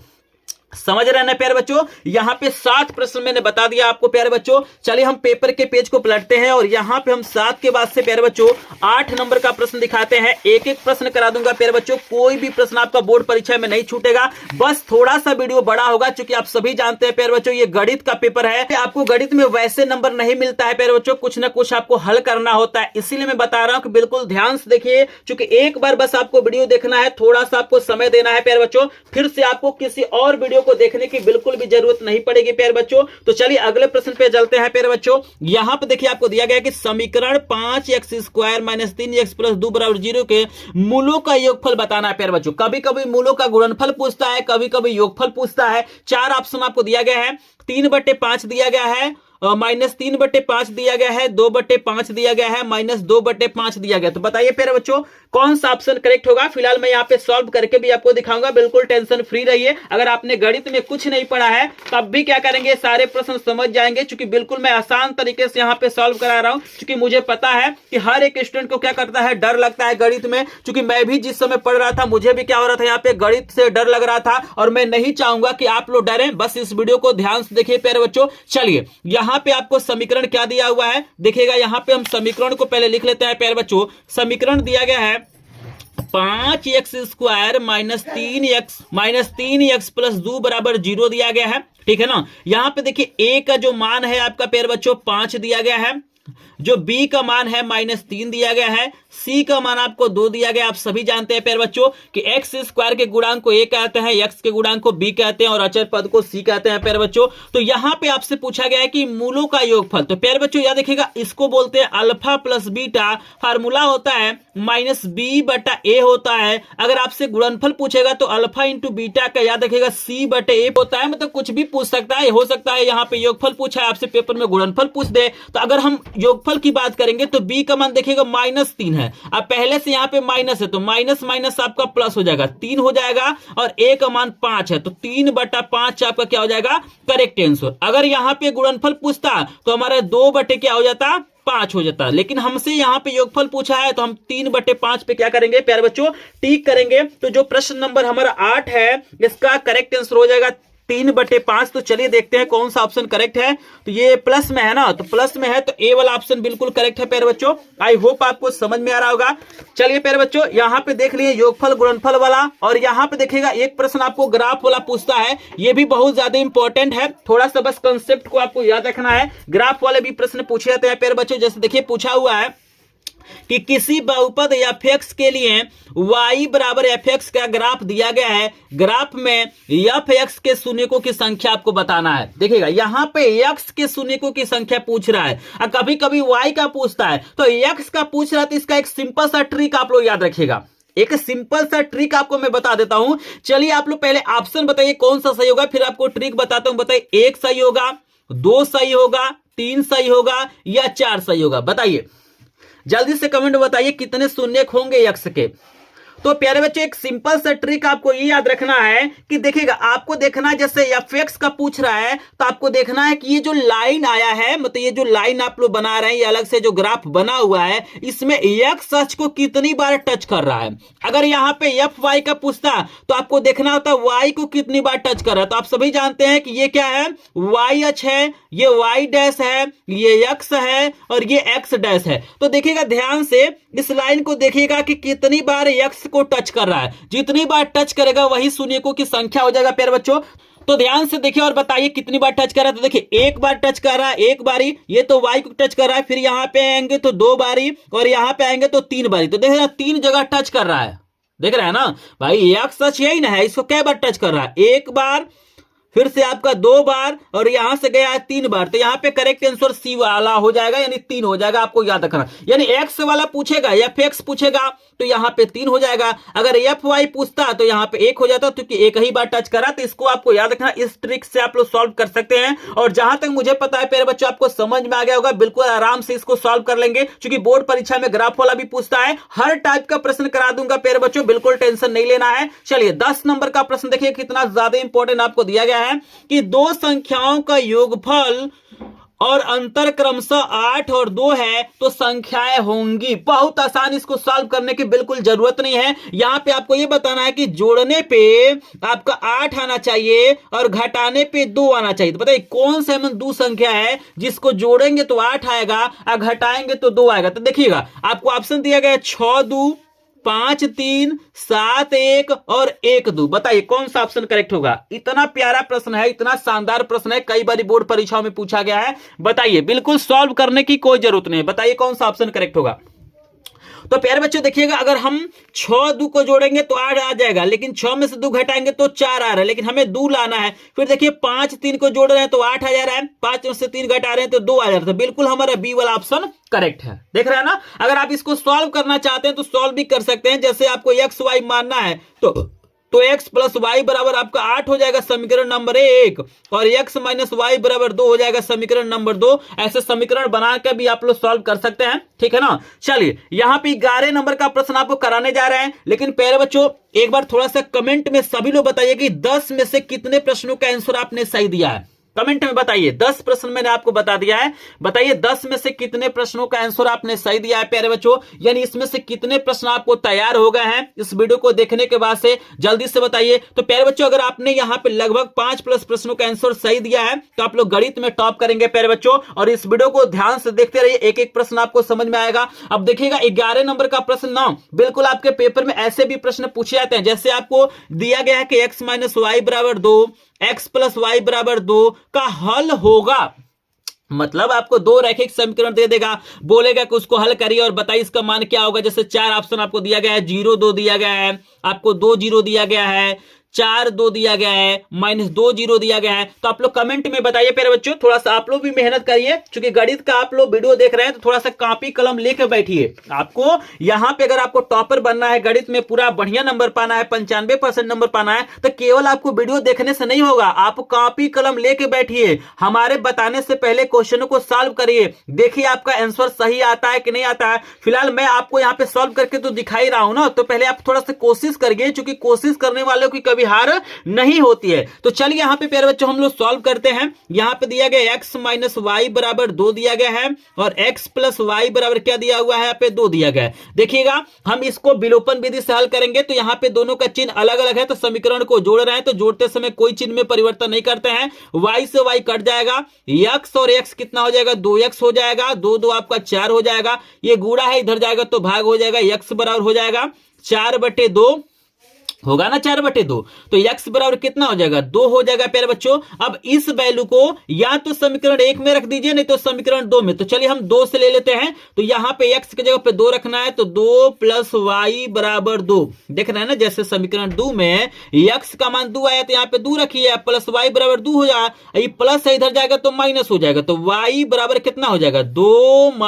समझ रहे हैं ना प्यारे बच्चों। यहां पे 7 प्रश्न मैंने बता दिया आपको प्यारे बच्चों। चलिए हम पेपर के पेज को पलटते हैं और यहां पे हम 7 के बाद से प्यारे बच्चों 8 नंबर का प्रश्न दिखाते हैं। एक एक प्रश्न करा दूंगा प्यारे बच्चों, कोई भी प्रश्न आपका बोर्ड परीक्षा में नहीं छूटेगा। बस थोड़ा सा वीडियो बड़ा होगा, क्योंकि आप सभी जानते हैं प्यारे बच्चों ये गणित का पेपर है। आपको गणित में वैसे नंबर नहीं मिलता है प्यारे बच्चों, कुछ ना कुछ आपको हल करना होता है। इसीलिए मैं बता रहा हूं कि बिल्कुल ध्यान से देखिए, क्योंकि एक बार बस आपको वीडियो देखना है, थोड़ा सा आपको समय देना है प्यारे बच्चों, फिर से आपको किसी और वीडियो को देखने की बिल्कुल भी जरूरत नहीं पड़ेगी प्यारे बच्चों। तो चलिए अगले प्रश्न पे चलते हैं प्यारे बच्चों। यहां पे देखिए आपको दिया गया कि समीकरण 5x square minus 3x plus 2 बराबर 0 के मूलों का योगफल बताना है प्यारे बच्चों। कभी कभी मूलों का गुणनफल पूछता है, कभी कभी योगफल पूछता है। 4 ऑप्शन आपको दिया गया है, 3/5 दिया गया है, -3/5 दिया गया है, 2/5 दिया गया है, -2/5 दिया गया। तो बताइए प्यारे बच्चों कौन सा ऑप्शन करेक्ट होगा। फिलहाल मैं यहाँ पे सॉल्व करके भी आपको दिखाऊंगा, बिल्कुल टेंशन फ्री रहिए। अगर आपने गणित में कुछ नहीं पढ़ा है तब भी क्या करेंगे, सारे प्रश्न समझ जाएंगे, क्योंकि बिल्कुल मैं आसान तरीके से यहाँ पे सॉल्व करा रहा हूँ। क्योंकि मुझे पता है कि हर एक स्टूडेंट को क्या करता है, डर लगता है गणित में। क्योंकि मैं भी जिस समय पढ़ रहा था मुझे भी क्या हो रहा था, यहाँ पे गणित से डर लग रहा था, और मैं नहीं चाहूंगा कि आप लोग डरें। बस इस वीडियो को ध्यान से देखिए प्यारे बच्चों। चलिए यहाँ पे आपको समीकरण क्या दिया हुआ है, देखिएगा यहाँ पे हम समीकरण को पहले लिख लेते हैं प्यारे बच्चों। समीकरण दिया गया है 5x square minus 3x plus 2 बराबर 0 दिया गया है, ठीक है ना। यहां पे देखिए a का जो मान है आपका प्यारे बच्चों 5 दिया गया है, जो b का मान है -3 दिया गया है, c का मान आपको 2 दिया गया। आप सभी जानते हैं प्यारे बच्चों कि x स्क्वायर के गुणांक को a कहते हैं, x के गुणांक को b कहते हैं, और अचर पद को c कहते हैं प्यारे बच्चों। तो यहां पे आपसे पूछा गया है कि मूलों का योगफल। तो प्यारे बच्चों याद रखिएगा, इसको बोलते हैं अल्फा प्लस बीटा। फार्मूला होता है -b/a होता है। अगर आपसे गुणनफल पूछेगा तो अल्फा इंटू बीटा का याद रखिएगा c/a होता है। मतलब कुछ भी पूछ सकता है, हो सकता है यहाँ पे योगफल पूछा है आपसे पेपर में, गुणनफल पूछ दे। तो अगर हम योगफल की बात करेंगे तो b का मान देखिएगा -3 है। अब पहले से यहाँ पे माइनस है तो माइनस माइनस आपका प्लस हो जाएगा, 3 हो जाएगा, और a का मान 5 है तो 3/5 आपका क्या हो जाएगा, करेक्ट आंसर। अगर यहाँ पे गुणनफल पूछता तो हमारा 2 क्या हो जाता, 5 हो जाता। लेकिन हमसे यहाँ पे योगफल पूछा है तो हम 3/5 पे क्या करेंगे प्यारे बच्चों, टिक करेंगे। तो जो प्रश्न नंबर हमारा 8 है इसका करेक्ट आंसर हो जाएगा 3/5। तो चलिए देखते हैं कौन सा ऑप्शन करेक्ट है। तो ये प्लस में है ना, तो प्लस में है तो ए वाला ऑप्शन बिल्कुल करेक्ट है प्यारे बच्चों। आई होप आपको समझ में आ रहा होगा। चलिए प्यारे बच्चों यहाँ पे देख लिए योगफल गुणनफल वाला, और यहाँ पे देखिएगा एक प्रश्न आपको ग्राफ वाला पूछता है। ये भी बहुत ज्यादा इंपॉर्टेंट है, थोड़ा सा बस कंसेप्ट को आपको याद रखना है। ग्राफ वाले भी प्रश्न पूछे जाते हैं प्यारे बच्चों। जैसे देखिए पूछा हुआ है कि किसी बहुपद f(x) के लिए y बराबर f(x) का ग्राफ दिया गया है। ग्राफ में f(x) के शून्यकों की संख्या आपको बताना है। देखिएगा यहाँ पे x के शून्यकों की संख्या पूछ रहा है, और कभी कभी y का पूछता है। तो x का पूछ रहा है तो इसका एक सिंपल सा ट्रिक आप लोग याद रखिएगा। एक सिंपल सा ट्रिक आपको मैं बता देता हूं। चलिए आप लोग पहले ऑप्शन बताइए कौन सा सही होगा, फिर आपको ट्रिक बताता हूं। बताइए 1 सही होगा, 2 सही होगा, 3 सही होगा या 4 सही होगा? बताइए जल्दी से कमेंट बताइए कितने शून्य होंगे यक्ष के। तो प्यारे बच्चों एक सिंपल सा ट्रिक आपको ये याद रखना है कि देखिएगा, आपको देखना है जैसे एफ का पूछ रहा है तो आपको देखना है कि ये जो लाइन आया है, मतलब ये जो लाइन आप लोग बना रहे हैं, ये अलग से जो ग्राफ बना हुआ है, इसमें एक्स अक्ष को कितनी बार टच कर रहा है। अगर यहाँ पे एफ वाई का पूछता तो आपको देखना होता है वाई को कितनी बार टच कर रहा है। तो आप सभी जानते हैं कि ये क्या है, वाई अक्ष है, ये वाई डैश है, ये एक्स है और ये एक्स डैश है। तो देखिएगा ध्यान से इस लाइन को देखिएगा कि कितनी बार एक्स को टच कर रहा है। जितनी बार टच करेगा वही शून्यकों की संख्या हो जाएगा प्यारे बच्चों। तो ध्यान से देखिए और बताइए कितनी बार टच कर रहा है। तो देखिए एक बार टच कर रहा है, एक बारी, ये तो वाई को टच कर रहा है, फिर यहां पे आएंगे तो 2 बारी और यहां पे आएंगे तो 3 बारी। तो देख रहे हैं 3 जगह टच कर रहा है, देख रहे हैं ना भाई, एक सच यही ना है, इसको कै बार टच कर रहा है, 1 बार, फिर से आपका 2 बार और यहां से गया है 3 बार। तो यहां पे करेक्ट आंसर सी वाला हो जाएगा, यानी 3 हो जाएगा। आपको याद रखना, यानी एक्स वाला पूछेगा, एफ एक्स पूछेगा तो यहां पे 3 हो जाएगा। अगर एफ वाई पूछता तो यहां पे 1 हो जाता, क्योंकि एक ही बार टच करा। तो इसको आपको याद रखना, इस ट्रिक से आप लोग सॉल्व कर सकते हैं। और जहां तक मुझे पता है प्यारे बच्चों आपको समझ में आ गया होगा, बिल्कुल आराम से इसको सॉल्व कर लेंगे, क्योंकि बोर्ड परीक्षा में ग्राफ वाला भी पूछता है। हर टाइप का प्रश्न करा दूंगा प्यारे बच्चों, बिल्कुल टेंशन नहीं लेना है। चलिए 10 नंबर का प्रश्न देखिए कितना ज्यादा इंपॉर्टेंट आपको दिया गया है कि 2 संख्याओं का योगफल और अंतर क्रमशः 8 और 2 है तो संख्याएं होंगी। बहुत आसान, इसको सॉल्व करने की बिल्कुल जरूरत नहीं है। यहां पे आपको यह बताना है कि जोड़ने पे आपका 8 आना चाहिए और घटाने पे 2 आना चाहिए। तो बताइए कौन सा दो संख्या है जिसको जोड़ेंगे तो 8 आएगा और घटाएंगे तो 2 आएगा। तो देखिएगा आपको ऑप्शन दिया गया है 6 2 5 3 7 1 और 1 2। बताइए कौन सा ऑप्शन करेक्ट होगा। इतना प्यारा प्रश्न है, इतना शानदार प्रश्न है, कई बार बोर्ड परीक्षाओं में पूछा गया है। बताइए बिल्कुल सॉल्व करने की कोई जरूरत नहीं है। बताइए कौन सा ऑप्शन करेक्ट होगा। तो प्यारे बच्चों देखिएगा, अगर हम 6 2 को जोड़ेंगे तो 8 आ जाएगा, लेकिन 6 में से 2 घटाएंगे तो 4 आ रहा है, लेकिन हमें 2 लाना है। फिर देखिए 5 3 को जोड़ रहे हैं तो 8 आ जा रहा है, 5 में से 3 घटा रहे हैं तो 2 आ जा रहा है। तो बिल्कुल हमारा बी वाला ऑप्शन करेक्ट है। देख रहे हैं ना, अगर आप इसको सॉल्व करना चाहते हैं तो सॉल्व भी कर सकते हैं। जैसे आपको एक्स वाई मानना है तो x प्लस वाई बराबर आपका 8 हो जाएगा समीकरण नंबर 1, और x माइनस वाई बराबर 2 हो जाएगा समीकरण नंबर 2। ऐसे समीकरण बनाकर भी आप लोग सॉल्व कर सकते हैं, ठीक है ना। चलिए यहां पे 11 नंबर का प्रश्न आपको कराने जा रहे हैं, लेकिन प्यारे बच्चों एक बार थोड़ा सा कमेंट में सभी लोग बताइए कि 10 में से कितने प्रश्नों का आंसर आपने सही दिया है। कमेंट में बताइए, 10 प्रश्न मैंने आपको बता दिया है, बताइए 10 में से कितने प्रश्नों का आंसर आपने सही दिया है प्यारे बच्चों। यानी इसमें से कितने प्रश्न आपको तैयार हो गए हैं इस वीडियो को देखने के बाद से, जल्दी से बताइए। तो प्यारे बच्चों अगर आपने यहां पे लगभग 5+ प्रश्नों का आंसर सही दिया है तो आप लोग गणित में टॉप करेंगे प्यारे बच्चों। और इस वीडियो को ध्यान से देखते रहिए, एक एक प्रश्न आपको समझ में आएगा। अब देखिएगा 11 नंबर का प्रश्न ना, बिल्कुल आपके पेपर में ऐसे भी प्रश्न पूछे जाते हैं। जैसे आपको दिया गया है कि x माइनस वाई बराबर 2, x प्लस वाई बराबर 2 का हल होगा, मतलब आपको 2 रैखिक समीकरण दे देगा, बोलेगा कि उसको हल करिए और बताइए इसका मान क्या होगा। जैसे 4 ऑप्शन आपको दिया गया है, 0 2 दिया गया है, आपको 2 0 दिया गया है, 4 2 दिया गया है, -2 0 दिया गया है। तो आप लोग कमेंट में बताइए प्यारे बच्चों, थोड़ा सा आप लोग भी मेहनत करिए, क्योंकि गणित का आप लोग वीडियो देख रहे हैं तो थोड़ा सा कॉपी कलम लेकर बैठिए। आपको यहां पे अगर आपको टॉपर बनना है, गणित में पूरा बढ़िया नंबर पाना है, 95% नंबर पाना है, तो केवल आपको वीडियो देखने से नहीं होगा, आप कॉपी कलम लेके बैठिए। हमारे बताने से पहले क्वेश्चनों को सॉल्व करिए, देखिए आपका आंसर सही आता है कि नहीं आता है। फिलहाल मैं आपको यहाँ पे सॉल्व करके तो दिखाई रहा हूं ना, तो पहले आप थोड़ा सा कोशिश करिए, क्योंकि कोशिश करने वालों की हार नहीं होती है। तो चलिए यहां पे प्यारे बच्चों हम लोग सॉल्व करते हैं। यहां पे दिया गया x माइनस वाई बराबर 2 दिया गया है और x प्लस वाई बराबर क्या दिया हुआ है, यहाँ पे 2 दिया गया है। देखिएगा हम इसको विलोपन विधि से हल करेंगे तो यहाँ पे दोनों का चिन्ह अलग अलग है, तो समीकरण को जोड़ रहे हैं तो जोड़ते समय कोई चिन्ह में परिवर्तन नहीं करते हैं। y से y कट जाएगा, x और x कितना हो जाएगा, 2x हो जाएगा, 2 2 आपका 4 हो जाएगा, ये गुणा है इधर जाएगा तो भाग हो जाएगा, x बराबर हो जाएगा 4/2 होगा ना 4/2। तो x बराबर कितना हो जाएगा 2 हो जाएगा प्यारे बच्चों। अब इस वैल्यू को या तो समीकरण 1 में रख दीजिए, नहीं तो समीकरण 2 में। तो चलिए हम 2 से ले लेते हैं। तो यहां पे x की जगह पे 2 रखना है, तो 2 + y बराबर 2। देख रहे हैं ना, जैसे समीकरण 2 में x का मान 2 आया तो यहाँ पे 2 रखिए, प्लस y बराबर 2 हो जाएगा। ये प्लस है, इधर जाएगा तो माइनस हो जाएगा। तो y बराबर कितना हो जाएगा 2 -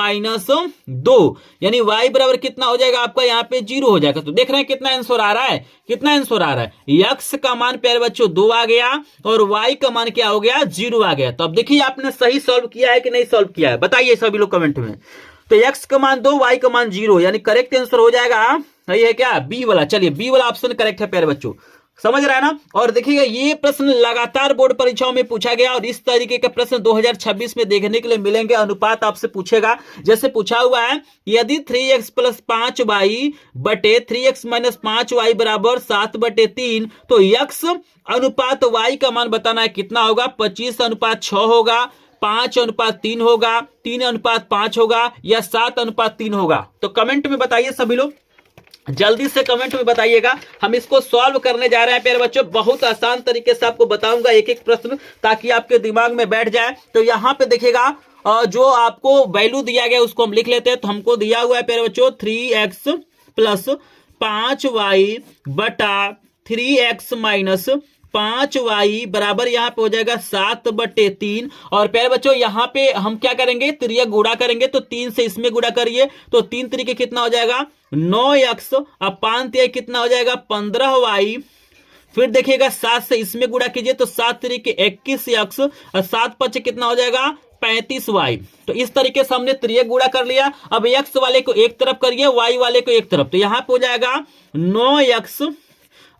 2, यानी y बराबर कितना हो जाएगा आपका यहाँ पे 0 हो जाएगा। तो देख रहे हैं कितना आंसर आ रहा है, कितना आंसर आ रहा है। x का मान प्यारे बच्चों 2 आ गया और y का मान क्या हो गया 0 आ गया। तो अब देखिए आपने सही सॉल्व किया है कि नहीं सॉल्व किया है, बताइए सभी लोग कमेंट में। तो x का मान 2, y का मान 0, यानी करेक्ट आंसर हो जाएगा सही है क्या बी वाला। चलिए बी वाला ऑप्शन करेक्ट है प्यारे बच्चों, समझ रहा है ना। और देखिएगा ये प्रश्न लगातार बोर्ड परीक्षाओं में पूछा गया और इस तरीके के प्रश्न 2026 में देखने के लिए मिलेंगे। अनुपात आपसे पूछेगा, जैसे पूछा हुआ है यदि 3x + 5y बटे 3x - 5y बराबर 7/3, तो x अनुपात y का मान बताना है कितना होगा। 25:6 होगा, 5:3 होगा, 3:5 होगा या 7:3 होगा। तो कमेंट में बताइए सभी लोग, जल्दी से कमेंट में बताइएगा। हम इसको सॉल्व करने जा रहे हैं प्यारे बच्चों, बहुत आसान तरीके से आपको बताऊंगा एक एक प्रश्न, ताकि आपके दिमाग में बैठ जाए। तो यहां पे देखिएगा जो आपको वैल्यू दिया गया उसको हम लिख लेते हैं। तो हमको दिया हुआ है प्यारे बच्चों 3x + 5y बटा 3x - 5y बराबर यहाँ पे हो जाएगा 7/3। और प्यारे बच्चों यहाँ पे हम क्या करेंगे, त्रियक गुणा करेंगे। तो 3 से इसमें गुणा करिए, तो 3 तरीके कितना हो जाएगा 9x, अब 5 कितना हो जाएगा 15y। फिर देखिएगा 7 से इसमें गुणा कीजिए, तो 7 तरीके 21x और 7 × 5 कितना हो जाएगा 35y। तो इस तरीके से हमने त्रियक गुणा कर लिया। अब x वाले को एक तरफ करिए, y वाले को एक तरफ। तो यहां पे हो जाएगा 9x -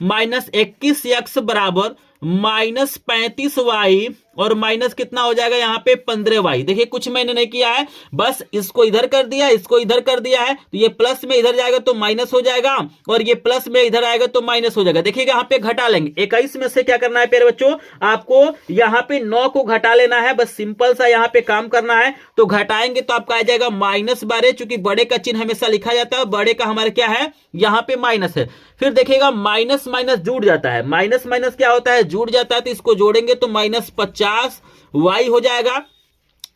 21x बराबर -35y और माइनस कितना हो जाएगा यहाँ पे 15y। देखिए कुछ मैंने नहीं किया है, बस इसको इधर कर दिया, इसको इधर कर दिया है। तो ये प्लस में इधर जाएगा तो माइनस हो जाएगा और ये प्लस में इधर आएगा तो माइनस हो जाएगा। देखिएगा यहाँ पे घटा लेंगे, 21 में से क्या करना है प्यारे बच्चों, आपको यहाँ पे 9 को घटा लेना है। बस सिंपल सा यहाँ पे काम करना है। तो घटाएंगे तो आपका आ जाएगा -12, चूंकि बड़े का चिन्ह हमेशा लिखा जाता है, बड़े का हमारे क्या है यहाँ पे माइनस है। फिर देखिएगा माइनस माइनस जुड़ जाता है, माइनस माइनस क्या होता है जुड़ जाता है। तो इसको जोड़ेंगे तो -50y हो जाएगा।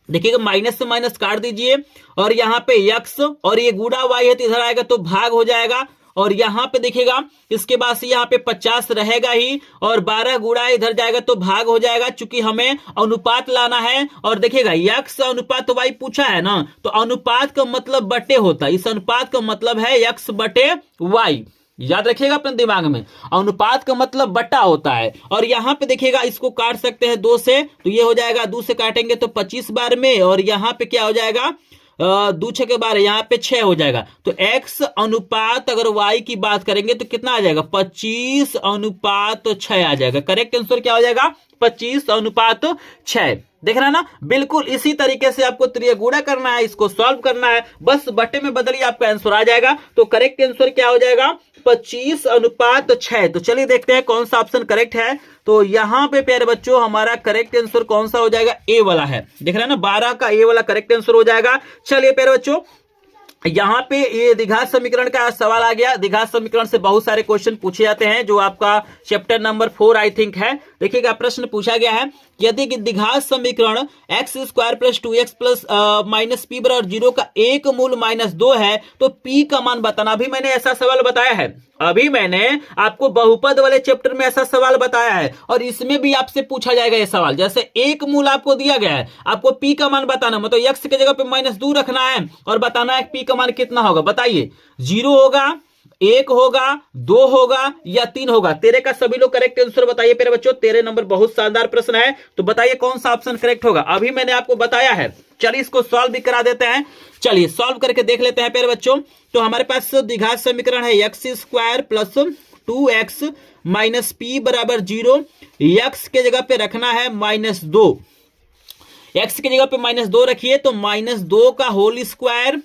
देखिएगा माइनस से माइनस काट दीजिए और यहाँ पे x और ये गुणा y है तो इधर आएगा तो भाग हो जाएगा। और यहाँ पे देखिएगा इसके बाद से यहाँ पे 50 रहेगा ही और 12 गुणा इधर जाएगा तो भाग हो जाएगा, चूंकि हमें अनुपात लाना है। और देखिएगा x अनुपात y पूछा है ना, तो अनुपात का मतलब बटे होता है। इस अनुपात का मतलब है x/y, याद रखिएगा अपने दिमाग में, अनुपात का मतलब बट्टा होता है। और यहाँ पे देखिएगा इसको काट सकते हैं 2 से, तो ये हो जाएगा 2 से काटेंगे तो 25 बार में, और यहाँ पे क्या हो जाएगा 2 6 के बार, यहाँ पे 6 हो जाएगा। तो x अनुपात अगर y की बात करेंगे तो कितना आ जाएगा 25:6 आ जाएगा। करेक्ट आंसर क्या हो जाएगा 25:6। देख रहा है ना, बिल्कुल इसी तरीके से आपको त्रियक गुणा करना है, इसको सॉल्व करना है, बस बट्टे में बदलिए आपका आंसर आ जाएगा। तो करेक्ट आंसर क्या हो जाएगा 25:6। तो चलिए देखते हैं कौन सा ऑप्शन करेक्ट है। तो यहां पे प्यारे बच्चों हमारा करेक्ट आंसर कौन सा हो जाएगा, ए वाला है। देख रहे हैं ना 12 का ए वाला करेक्ट आंसर हो जाएगा। चलिए प्यारे बच्चों यहाँ पे ये द्विघात समीकरण का सवाल आ गया। द्विघात समीकरण से बहुत सारे क्वेश्चन पूछे जाते हैं, जो आपका चैप्टर नंबर 4 आई थिंक है। देखिएगा प्रश्न पूछा गया है, यदि द्विघात समीकरण x² + 2x - p बराबर 0 का एक मूल -2 है तो p का मान बताना। अभी मैंने ऐसा सवाल बताया है, अभी मैंने आपको बहुपद वाले चैप्टर में ऐसा सवाल बताया है, और इसमें भी आपसे पूछा जाएगा ये सवाल। जैसे एक मूल आपको दिया गया है, आपको p का मान बताना, मतलब x की जगह पे -2 रखना है और बताना है p का मान कितना होगा। बताइए 0 होगा, 1 होगा, 2 होगा या 3 होगा। तेरे का सभी लोग करेक्ट आंसर बताइए प्यारे बच्चों। 13 नंबर बहुत शानदार प्रश्न है, तो बताइए कौन सा ऑप्शन करेक्ट होगा। अभी मैंने आपको बताया है, चलिए इसको सॉल्व भी करा देते हैं। चलिए सॉल्व करके देख लेते हैं प्यारे बच्चों। तो हमारे पास द्विघात समीकरण है x² + 2x - p बराबर 0। x के जगह पे रखना है -2, x की जगह पे -2 रखिए, तो -2 का होल स्क्वायर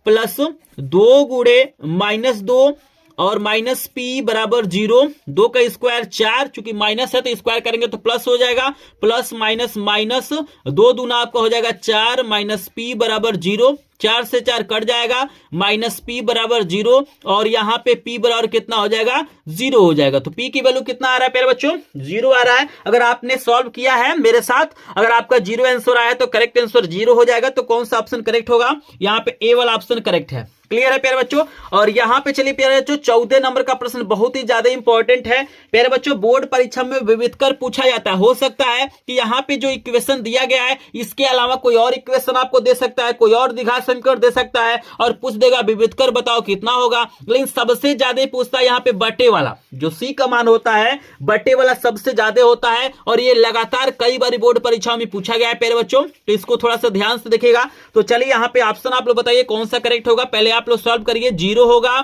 प्लस 2 गुणे -2 और -p बराबर 0। 2 का स्क्वायर 4, चूंकि माइनस है तो स्क्वायर करेंगे तो प्लस हो जाएगा, प्लस माइनस माइनस 2 दूना आपका हो जाएगा 4 - p बराबर 0। 4 से 4 कट जाएगा, माइनस p बराबर 0 और यहाँ पे p बराबर कितना हो जाएगा 0 हो जाएगा। तो p की वैल्यू कितना आ रहा है प्यारे बच्चों 0 आ रहा है। अगर आपने सॉल्व किया है मेरे साथ, अगर आपका 0 आंसर आया तो करेक्ट आंसर 0 हो जाएगा। तो कौन सा ऑप्शन करेक्ट होगा, यहाँ पे ए वाला ऑप्शन करेक्ट है। क्लियर है प्यारे बच्चों। और यहां पे चलिए प्यारे बच्चों 14 नंबर का प्रश्न बहुत ही ज्यादा इंपॉर्टेंट है प्यारे बच्चों। बोर्ड परीक्षा में विविधकर पूछा जाता है। हो सकता है कि यहां पे जो इक्वेशन दिया गया है इसके अलावा कोई और इक्वेशन आपको दे सकता है, कोई और द्विघात समीकरण दे सकता है और पूछ देगा विविधकर बताओ कितना होगा। लेकिन सबसे ज्यादा पूछता है यहाँ पे बटे वाला, जो सी का मान होता है बटे वाला सबसे ज्यादा होता है और ये लगातार कई बार बोर्ड परीक्षाओं में पूछा गया है प्यारे बच्चों। तो इसको थोड़ा सा ध्यान से देखिएगा। तो चलिए यहाँ पे ऑप्शन आप लोग बताइए कौन सा करेक्ट होगा। पहले आप लोग सॉल्व करिए। 0 होगा,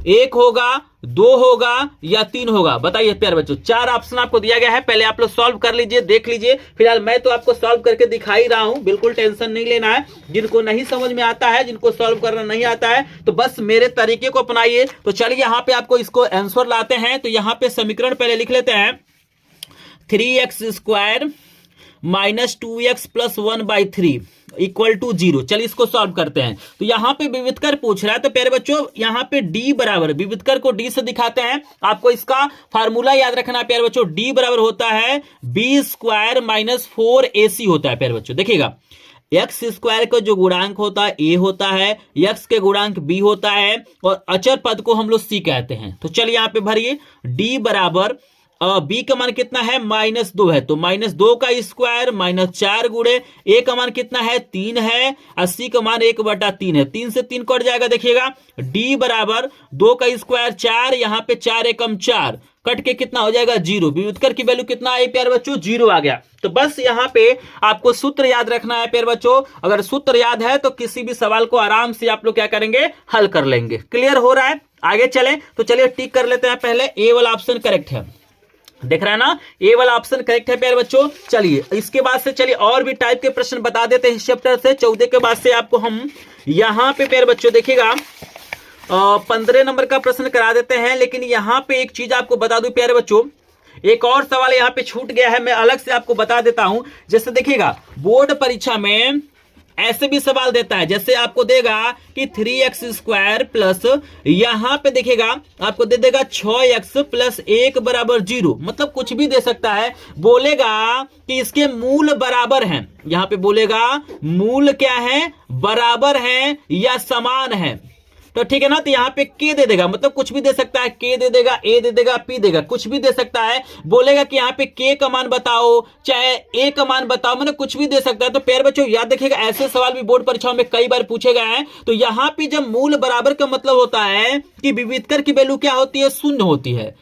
1 होगा, 2 होगा या 3 होगा, बताइए प्यारे बच्चों। 4 ऑप्शन आपको दिया गया है। पहले आप लोग सॉल्व कर लीजिए, देख लीजिए। फिलहाल मैं तो आपको सॉल्व करके दिखा ही रहा हूं, बिल्कुल टेंशन नहीं लेना है। जिनको नहीं समझ में आता है, जिनको सॉल्व करना नहीं आता है, तो बस मेरे तरीके को अपनाइए। तो चलिए यहाँ पे आपको इसको आंसर लाते हैं। तो यहाँ पे समीकरण पहले लिख लेते हैं 3x² minus 2x plus 1/3 equal to 0। चलिए इसको सॉल्व करते हैं। तो यहाँ पे विविधकर पूछ रहा है। तो प्यारे बच्चों यहाँ पे d बराबर, विविधकर को d से दिखाते हैं। आपको इसका फार्मूला याद रखना है प्यारे बच्चों। d बराबर होता है b² माइनस 4ac होता है प्यारे बच्चों। देखिएगा x² का जो गुणांक होता है a होता है, x के गुणांक b होता है और अचर पद को हम लोग c कहते हैं। तो चलिए यहाँ पे भरिए d बराबर b का मान कितना है -2 है, तो -2 का स्क्वायर -4 गुणे a का मान कितना है 3 है, 80 का मान 1/3 है, 3 से 3 कट जाएगा। देखिएगा d बराबर 2 का स्क्वायर 4, यहाँ पे 4 एकम 4 कट के कितना हो जाएगा 0। विविधकर की वैल्यू कितना आई प्यारे बच्चों 0 आ गया। तो बस यहाँ पे आपको सूत्र याद रखना है प्यारे बच्चों। अगर सूत्र याद है तो किसी भी सवाल को आराम से आप लोग क्या करेंगे, हल कर लेंगे। क्लियर हो रहा है, आगे चलें। तो चलिए टिक कर लेते हैं। पहले ए वाला ऑप्शन करेक्ट है, देख रहा है ना, ए वाला ऑप्शन करेक्ट है प्यारे बच्चों। चलिए इसके बाद से चलिए और भी टाइप के प्रश्न बता देते हैं इस चैप्टर से। 14 के बाद से आपको हम यहाँ पे प्यारे बच्चों देखिएगा 15 नंबर का प्रश्न करा देते हैं। लेकिन यहाँ पे एक चीज आपको बता दूं प्यारे बच्चों, एक और सवाल यहाँ पे छूट गया है, मैं अलग से आपको बता देता हूं। जैसे देखिएगा बोर्ड परीक्षा में ऐसे भी सवाल देता है, जैसे आपको देगा कि 3x² प्लस यहां पे देखिएगा आपको दे देगा 6x प्लस 1 बराबर 0, मतलब कुछ भी दे सकता है। बोलेगा कि इसके मूल बराबर हैं, यहां पे बोलेगा मूल क्या है, बराबर है या समान है। तो ठीक है ना, तो यहाँ पे के दे देगा, मतलब कुछ भी दे सकता है, के दे देगा, ए दे देगा, पी देगा, कुछ भी दे सकता है। बोलेगा कि यहाँ पे के का मान बताओ चाहे ए का मान बताओ, मतलब कुछ भी दे सकता है। तो प्यारे बच्चों याद रखिएगा ऐसे सवाल भी बोर्ड परीक्षाओं में कई बार पूछे गए हैं। तो यहाँ पे जब मूल बराबर का मतलब होता है कि विविधकर की वैल्यू क्या होती है, शून्य होती है।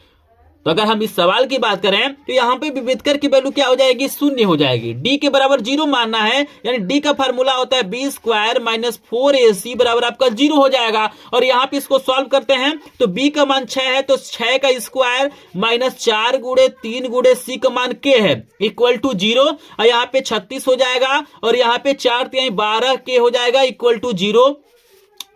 तो अगर हम इस सवाल की बात करें तो यहाँ पे विविधकर की वैल्यू क्या हो जाएगी, शून्य हो जाएगी। डी के बराबर 0 मानना है, यानी डी का फार्मूला होता है b² माइनस 4ac बराबर आपका 0 हो जाएगा। और यहाँ पे इसको सॉल्व करते हैं तो b का मान 6 है, तो 6 का स्क्वायर माइनस 4 गुणे 3 गुणे c का मान k है इक्वल टू 0, और यहाँ पे 36 हो जाएगा और यहाँ पे 4 3 12 k हो जाएगा इक्वल टू 0।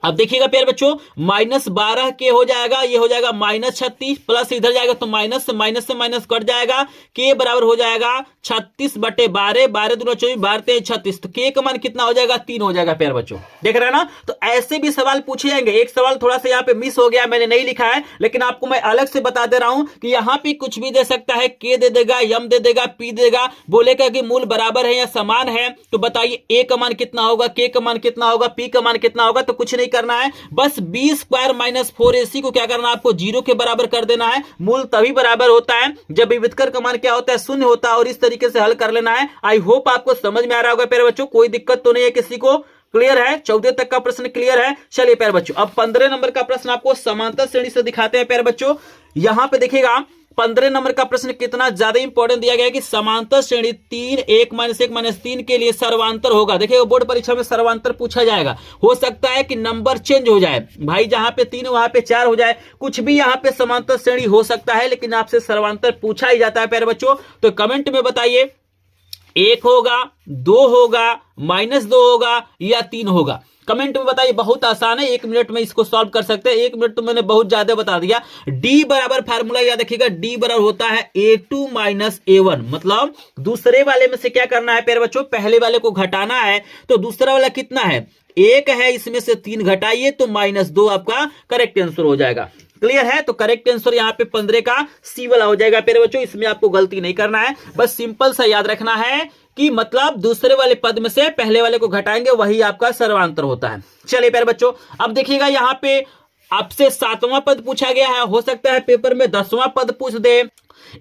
अब देखिएगा प्यारे बच्चों -12 के हो जाएगा, ये हो जाएगा -36 प्लस इधर जाएगा तो माइनस से माइनस कट जाएगा, के बराबर हो जाएगा 36/12, 12 दूना 24, 12 3 36, तो के का मान कितना हो जाएगा 3 हो जाएगा प्यारे बच्चों। देख रहे हैं ना, तो ऐसे भी सवाल पूछे जाएंगे। एक सवाल थोड़ा सा यहाँ पे मिस हो गया, मैंने नहीं लिखा है, लेकिन आपको मैं अलग से बता दे रहा हूं कि यहाँ पे कुछ भी दे सकता है, के दे देगा, यम दे देगा, पी देगा, बोलेगा कि मूल बराबर है या समान है। तो बताइए ए का मान कितना होगा, के का मान कितना होगा, पी का मान कितना होगा। तो कुछ नहीं करना है, बस b² माइनस 4ac को क्या करना है, आपको 0 के बराबर कर देना है। मूल तभी बराबर होता है जब विविधकर का मान क्या होता है, शून्य होता है, और इस तरीके से हल कर लेना है। आई होप आपको समझ में आ रहा होगा प्यारे बच्चों, कोई दिक्कत तो नहीं है किसी को, क्लियर है। 14 तक का प्रश्न क्लियर है। चलिए प्यारे बच्चों अब 15 नंबर का प्रश्न आपको समांतर श्रेणी से दिखाते हैं प्यारे बच्चों। यहां पे देखिएगा 15 नंबर का प्रश्न कितना ज्यादा इंपॉर्टेंट दिया गया है कि समांतर श्रेणी 3 1 - 3 के लिए सर्वांतर होगा। देखिए बोर्ड परीक्षा में सर्वांतर पूछा जाएगा, हो सकता है कि नंबर चेंज हो जाए भाई, जहां पे 3 वहां पे 4 हो जाए, कुछ भी यहां पे समांतर श्रेणी हो सकता है, लेकिन आपसे सर्वांतर पूछा ही जाता है प्यारे बच्चों। तो कमेंट में बताइए 1 होगा, 2 होगा, -2 होगा या 3 होगा, कमेंट में बताइए। बहुत आसान है, 1 मिनट में इसको सॉल्व कर सकते हैं। 1 मिनट तो मैंने बहुत ज्यादा बता दिया। डी बराबर फार्मूला याद रखिएगा, डी बराबर होता है a2 माइनस a1, मतलब दूसरे वाले में से क्या करना है प्यारे बच्चों, पहले वाले को घटाना है। तो दूसरा वाला कितना है, 1 है, इसमें से 3 घटाइए तो -2 आपका करेक्ट आंसर हो जाएगा। क्लियर है? तो करेक्ट आंसर यहाँ पे 15 का सी वाला हो जाएगा प्यारे बच्चों। इसमें आपको गलती नहीं करना है, बस सिंपल सा याद रखना है कि मतलब दूसरे वाले पद में से पहले वाले को घटाएंगे, वही आपका सर्वांतर होता है। चलिए प्यारे बच्चों, अब देखिएगा यहाँ पे आपसे 7वां पद पूछा गया है, हो सकता है पेपर में 10वां पद पूछ दे,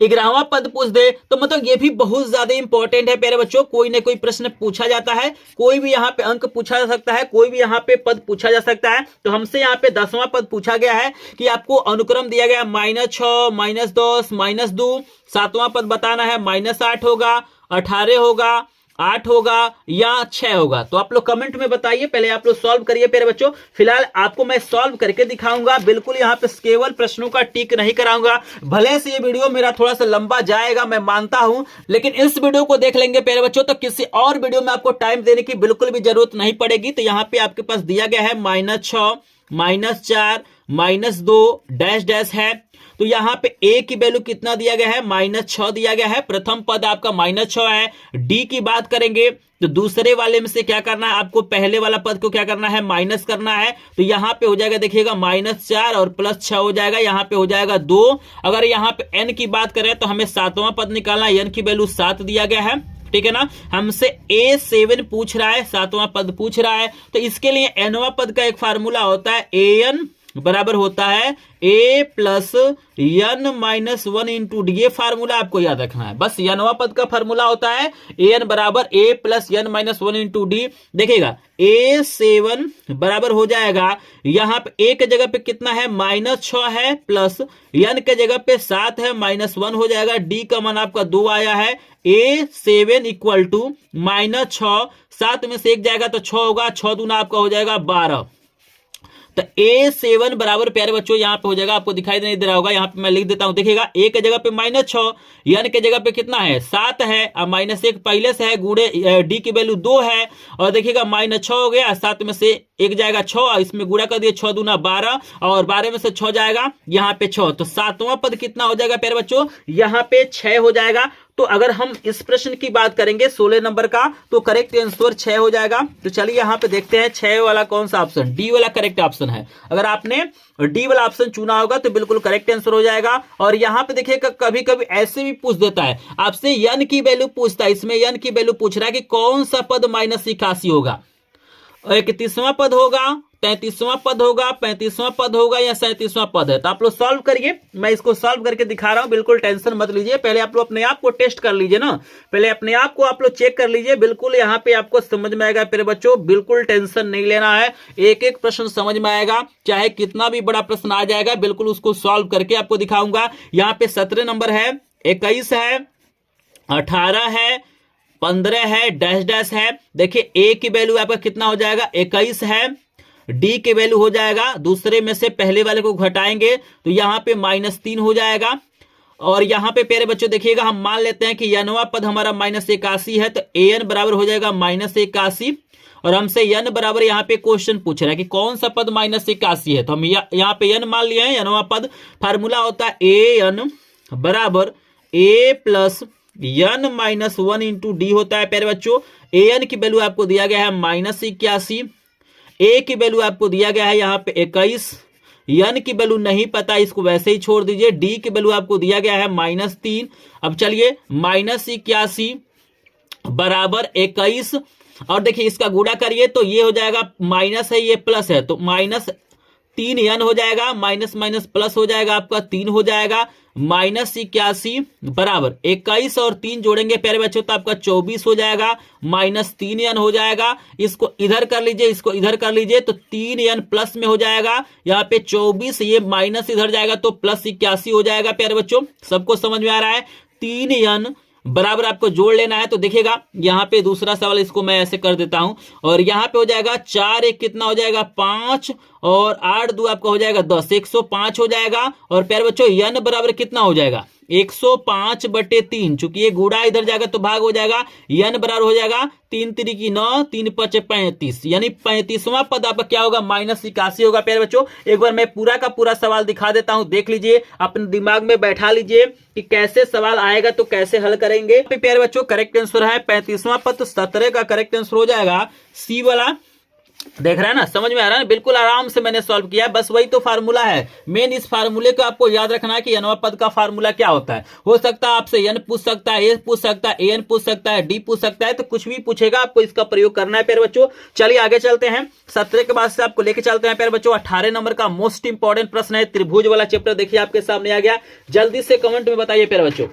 11वां पद पूछ दे, तो मतलब ये भी बहुत ज्यादा इंपॉर्टेंट है प्यारे बच्चों। कोई ना कोई प्रश्न पूछा जाता है, कोई भी यहाँ पे अंक पूछा जा सकता है, कोई भी यहाँ पे पद पूछा जा सकता है। तो हमसे यहाँ पे 10वां पद पूछा गया है कि आपको अनुक्रम दिया गया -6, -10, -2। 7वां पद बताना है -8 होगा, 18 होगा, 8 होगा या 6 होगा। तो आप लोग कमेंट में बताइए, पहले आप लोग सॉल्व करिए प्यारे बच्चों। फिलहाल आपको मैं सॉल्व करके दिखाऊंगा, बिल्कुल यहाँ पे केवल प्रश्नों का टिक नहीं कराऊंगा। भले से ये वीडियो मेरा थोड़ा सा लंबा जाएगा, मैं मानता हूं, लेकिन इस वीडियो को देख लेंगे प्यारे बच्चों तो किसी और वीडियो में आपको टाइम देने की बिल्कुल भी जरूरत नहीं पड़ेगी। तो यहाँ पे आपके पास दिया गया है -6, -4, -2 डैश डैश है। तो यहाँ पे a की वैल्यू कितना दिया गया है, -6 दिया गया है। प्रथम पद आपका -6 है। d की बात करेंगे तो दूसरे वाले में से क्या करना है, आपको पहले वाला पद को क्या करना है, माइनस करना है। तो यहाँ पे हो जाएगा, देखिएगा -4 और +6 हो जाएगा, यहाँ पे हो जाएगा 2। अगर यहाँ पे n की बात करें तो हमें 7वां पद निकालना है, n की वैल्यू 7 दिया गया है, ठीक है ना। हमसे A7 पूछ रहा है, 7वां पद पूछ रहा है, तो इसके लिए nवां पद का एक फार्मूला होता है, an बराबर होता है a plus n minus 1 into D. ये फार्मूला आपको याद रखना है, बस nवां पद का फार्मूला होता है an बराबर a plus n minus 1 into D. देखिएगा A7 बराबर हो जाएगा, यहाँ पे a के जगह पे कितना है, -6 है, प्लस n के जगह पे 7 है, -1 हो जाएगा। d का मान आपका 2 आया है। A7 इक्वल टू -6, 7 में से 1 जाएगा तो 6 होगा, 6 दूना आपका हो जाएगा 12। तो A7 बराबर प्यारे बच्चों यहाँ पे हो जाएगा, आपको दिखाई नहीं दे रहा होगा, यहाँ पे मैं लिख देता हूं। देखिएगा a के जगह पे -6, n के जगह पे कितना है, 7 है, अब -1 पहले से है, गुणे d की वैल्यू 2 है, और देखिएगा -6 हो गया, 7 में से 1 जाएगा 6, इसमें गुणा कर दिए, 6 दूना 12, और 12 में से 6 जाएगा, यहाँ पे 6। तो 7वां पद कितना हो जाएगा प्यारे बच्चों, यहाँ पे 6 हो जाएगा। तो अगर हम इस प्रश्न की बात करेंगे 16 नंबर का, तो करेक्ट आंसर 6 हो जाएगा। तो चलिए यहाँ पे देखते हैं 6 वाला कौन सा ऑप्शन, डी वाला करेक्ट ऑप्शन है। अगर आपने डी वाला ऑप्शन चुना होगा तो बिल्कुल करेक्ट आंसर हो जाएगा। और यहाँ पे देखिएगा कभी कभी ऐसे भी पूछ देता है आपसे, n की वैल्यू पूछता है, इसमें n की वैल्यू पूछ रहा है कि कौन सा पद -81 होगा, 31वां पद होगा, 33वां पद होगा, 35वां पद होगा या 37वां पद है। तो आप लोग सॉल्व करिए, मैं इसको सॉल्व करके दिखा रहा हूं, बिल्कुल टेंशन मत लीजिए। पहले आप लोग अपने आप को टेस्ट कर लीजिए ना, पहले अपने आप को आप लोग चेक कर लीजिए, बिल्कुल यहाँ पे आपको समझ में आएगा मेरे बच्चों, बिल्कुल टेंशन नहीं लेना है। एक एक प्रश्न समझ में आएगा, चाहे कितना भी बड़ा प्रश्न आ जाएगा, बिल्कुल उसको सॉल्व करके आपको दिखाऊंगा। यहाँ पे 17 नंबर है, 21 है, 18 है, 15 है, डैश डैश है। देखिए a की वैल्यू आपका कितना हो जाएगा, 21 है, d के वैल्यू हो जाएगा, दूसरे में से पहले वाले को घटाएंगे तो यहाँ पे -3 हो जाएगा। और यहाँ पे प्यारे बच्चों देखिएगा, हम मान लेते हैं कि nवां पद हमारा -81 है, तो an बराबर हो जाएगा -81। और हमसे n बराबर यहाँ पे क्वेश्चन पूछ रहा है कि कौन सा पद -81 है, तो हम यहाँ पे n मान लिए हैं। nवां पद फार्मूला होता है an बराबर a plus n minus 1 into D होता है प्यारे बच्चों। an की वैल्यू आपको दिया गया है -81, a की वैल्यू आपको दिया गया है यहाँ पे 21, n की वैल्यू नहीं पता, इसको वैसे ही छोड़ दीजिए। d की वैल्यू आपको दिया गया है -3। अब चलिए -81 बराबर 21, और देखिए इसका गुणा करिए तो ये हो जाएगा, माइनस है ये प्लस है, तो -3n हो जाएगा, माइनस माइनस प्लस हो जाएगा, आपका 3 हो जाएगा। -81 बराबर 21 और 3 जोड़ेंगे प्यारे बच्चों तो आपका 24 हो जाएगा, -3n हो जाएगा। इसको इधर कर लीजिए, इसको इधर कर लीजिए, तो 3n प्लस में हो जाएगा, यहाँ पे 24, ये माइनस इधर जाएगा तो +81 हो जाएगा प्यारे बच्चों। सबको समझ में आ रहा है, 3n बराबर आपको जोड़ लेना है। तो देखिएगा यहाँ पे दूसरा सवाल, इसको मैं ऐसे कर देता हूं, और यहाँ पे हो जाएगा 4 1 कितना हो जाएगा 5, और 8 2 आपका हो जाएगा 10, 105 हो जाएगा। और प्यारे बच्चों n बराबर कितना हो जाएगा, 105/3, चूंकि ये गुणा इधर जाएगा तो भाग हो जाएगा, n बराबर हो जाएगा 3 3 9, 3 5 35, यानी 35वां पद आपका क्या होगा, -81 होगा प्यारे बच्चों। एक बार मैं पूरा का पूरा सवाल दिखा देता हूं, देख लीजिए, अपने दिमाग में बैठा लीजिए कि कैसे सवाल आएगा तो कैसे हल करेंगे। प्यारे बच्चों करेक्ट आंसर है 35वां पद, तो 17 का करेक्ट आंसर हो जाएगा सी वाला। देख रहे हैं ना, समझ में आ रहा है, बिल्कुल आराम से मैंने सॉल्व किया। बस वही तो फार्मूला है मेन। इस फार्मूले को आपको याद रखना है कि nवां पद का फार्मूला क्या होता है। हो सकता है आपसे n पूछ सकता है, a पूछ सकता है, an पूछ सकता है, d पूछ सकता है, तो कुछ भी पूछेगा आपको इसका प्रयोग करना है प्यारे बच्चों। चलिए आगे चलते हैं। 17 के बाद से आपको लेके चलते हैं प्यारे बच्चों। 18 नंबर का मोस्ट इंपॉर्टेंट प्रश्न है, त्रिभुज वाला चैप्टर देखिए आपके सामने आ गया। जल्दी से कमेंट में बताइए प्यारे बच्चों,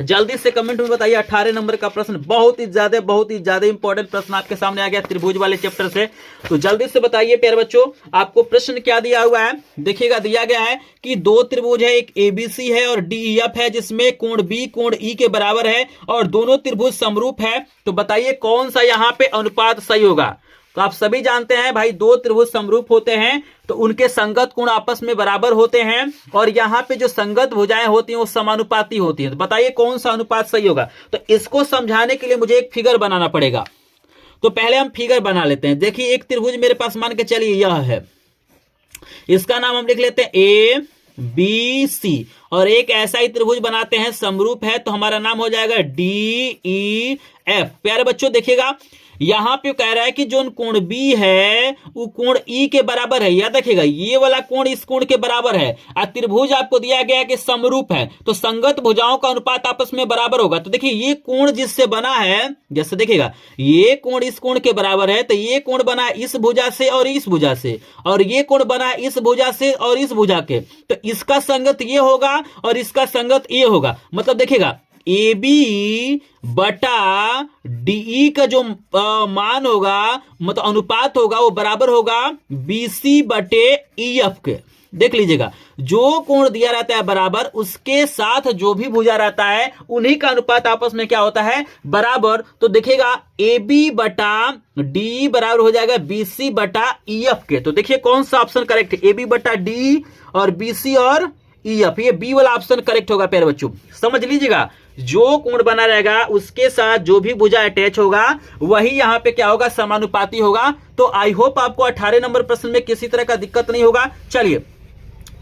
जल्दी से कमेंट में बताइए। 18 नंबर का प्रश्न बहुत ही ज्यादा इंपॉर्टेंट प्रश्न आपके सामने आ गया त्रिभुज वाले चैप्टर से। तो जल्दी से बताइए प्यारे बच्चों, आपको प्रश्न क्या दिया हुआ है। देखिएगा, दिया गया है कि दो त्रिभुज है, एक एबीसी है और डीईएफ है, जिसमें कोण बी कोण ई के बराबर है और दोनों त्रिभुज समरूप है। तो बताइए कौन सा यहां पे अनुपात सही होगा। तो आप सभी जानते हैं भाई, दो त्रिभुज समरूप होते हैं तो उनके संगत कोण आपस में बराबर होते हैं और यहां पे जो संगत भुजाएं होती हैं वो समानुपाती होती हैं। तो बताइए कौन सा अनुपात सही होगा। तो इसको समझाने के लिए मुझे एक फिगर बनाना पड़ेगा। तो पहले हम फिगर बना लेते हैं। देखिए, एक त्रिभुज मेरे पास मान के चलिए यह है, इसका नाम हम लिख लेते हैं ए बी सी, और एक ऐसा ही त्रिभुज बनाते हैं समरूप है, तो हमारा नाम हो जाएगा डी ई एफ। प्यारे बच्चों देखिएगा, यहां पे कह रहा है कि जो कोण बी है वो कोण ई के बराबर है। याद रखिएगा, ये वाला कोण इस कोण के बराबर है और त्रिभुज आपको दिया गया है कि समरूप है, तो संगत भुजाओं का अनुपात आपस में बराबर होगा। तो देखिए, ये कोण जिससे बना है, जैसे देखिएगा ये कोण इस कोण के बराबर है, तो ये कोण बना है इस भुजा से और इस भुजा से, और ये कोण बना है इस भुजा से और इस भुजा के, तो इसका संगत ये होगा और इसका संगत ये होगा। मतलब देखिएगा, ए बी बटा डीई का जो मान होगा, मतलब अनुपात होगा, वो बराबर होगा बीसी बटे ईएफ के। देख लीजिएगा, जो कोण दिया रहता है बराबर, उसके साथ जो भी भुजा रहता है उन्हीं का अनुपात आपस में क्या होता है, बराबर। तो देखिएगा, ए बी बटा डी बराबर हो जाएगा बीसी बटा ईएफ के। तो देखिए कौन सा ऑप्शन करेक्ट है, ए बी बटा डी और बीसी और ईएफ, ये बी वाला ऑप्शन करेक्ट होगा प्यारे बच्चों। समझ लीजिएगा, जो कोण बना रहेगा उसके साथ जो भी भुजा अटैच होगा वही यहां पे क्या होगा, समानुपाती होगा। तो आई होप आपको 18 नंबर प्रश्न में किसी तरह का दिक्कत नहीं होगा। चलिए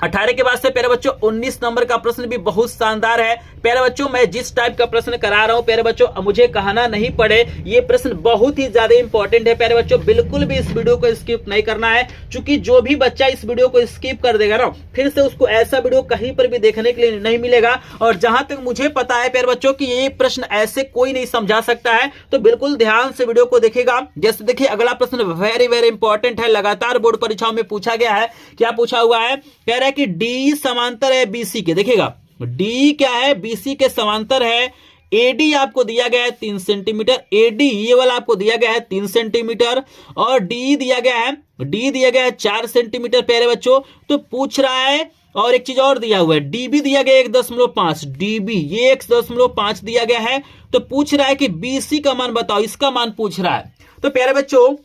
18 के बाद से प्यारे बच्चों 19 नंबर का प्रश्न भी बहुत शानदार है। प्यारे बच्चों, मैं जिस टाइप का प्रश्न करा रहा हूं प्यारे बच्चों, मुझे कहना नहीं पड़े, ये प्रश्न बहुत ही ज्यादा इंपॉर्टेंट है प्यारे बच्चों। बिल्कुल भी इस वीडियो को स्किप नहीं करना है, क्योंकि जो भी बच्चा इस वीडियो को स्किप कर देगा ना, फिर से उसको ऐसा वीडियो कहीं पर भी देखने के लिए नहीं मिलेगा। और जहां तक मुझे पता है प्यारे बच्चों कि ये प्रश्न ऐसे कोई नहीं समझा सकता है, तो बिल्कुल ध्यान से वीडियो को देखिएगा। जैसे देखिए, अगला प्रश्न वेरी इंपॉर्टेंट है, लगातार बोर्ड परीक्षाओं में पूछा गया है। क्या पूछा हुआ है, कह रहा है कि डी समांतर है बीसी के। देखिएगा, डी क्या है, बीसी के समांतर है। एडी आपको दिया गया है 3 सेंटीमीटर, एडी ये वाला आपको दिया गया है 3 सेंटीमीटर, और डी दिया गया है 4 सेंटीमीटर प्यारे बच्चों। तो पूछ रहा है, और एक चीज और दिया हुआ है, डीबी दिया गया 1.5, डीबी ये 1.5 दिया गया है। तो पूछ रहा है कि बीसी का मान बताओ, इसका मान पूछ रहा है। तो प्यारे बच्चों,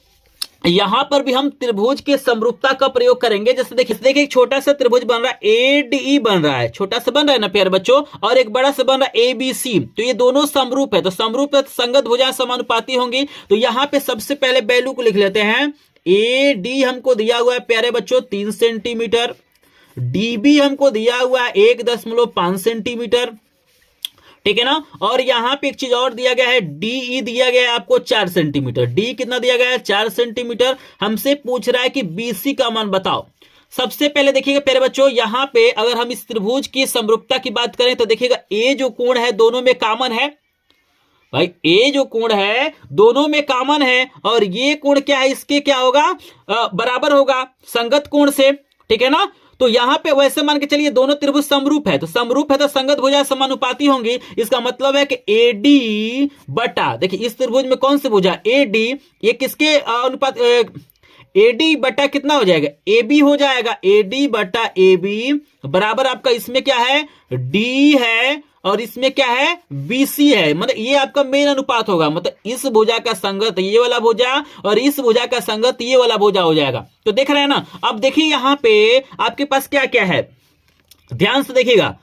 यहां पर भी हम त्रिभुज के समरूपता का प्रयोग करेंगे। जैसे देखिए एक छोटा सा त्रिभुज बन रहा है, एडीई बन रहा है, छोटा सा बन रहा है ना प्यारे बच्चों, और एक बड़ा सा बन रहा है एबीसी। तो ये दोनों समरूप है, तो समरूप है तो संगत भुजाएं समानुपाती होंगी। तो यहां पे सबसे पहले वैल्यू को लिख लेते हैं। ए डी हमको दिया हुआ है प्यारे बच्चों 3 सेंटीमीटर, डीबी हमको दिया हुआ है 1.5 सेंटीमीटर, ठीक है ना। और यहां पे एक चीज और दिया गया है, डीई दिया गया है आपको 4 सेंटीमीटर। डी कितना दिया गया है, 4 सेंटीमीटर। हमसे पूछ रहा है कि बीसी का मान बताओ। सबसे पहले देखिएगा प्यारे बच्चों, यहां पे अगर हम इस त्रिभुज की समरूपता की बात करें तो देखिएगा, ए जो कोण है दोनों में कॉमन है भाई, ए जो कोण है दोनों में कॉमन है, और ये कोण क्या है, इसके क्या होगा, बराबर होगा संगत कोण से, ठीक है ना। तो यहां पे वैसे मान के चलिए दोनों त्रिभुज समरूप है, तो समरूप है तो संगत भुजाएं समानुपाती होंगी। इसका मतलब है कि एडी बटा, देखिए इस त्रिभुज में कौन सी भुजा, एडी, ये किसके अनुपात, एडी बटा कितना हो जाएगा, एबी हो जाएगा। एडी बटा एबी बराबर आपका इसमें क्या है, डी है, और इसमें क्या है, बीसी है। मतलब ये आपका मेन अनुपात होगा, मतलब इस भुजा का संगत ये वाला भुजा और इस भुजा का संगत ये वाला भुजा हो जाएगा। तो देख रहे हैं ना। अब देखिए यहां पे आपके पास क्या क्या है, ध्यान से देखिएगा।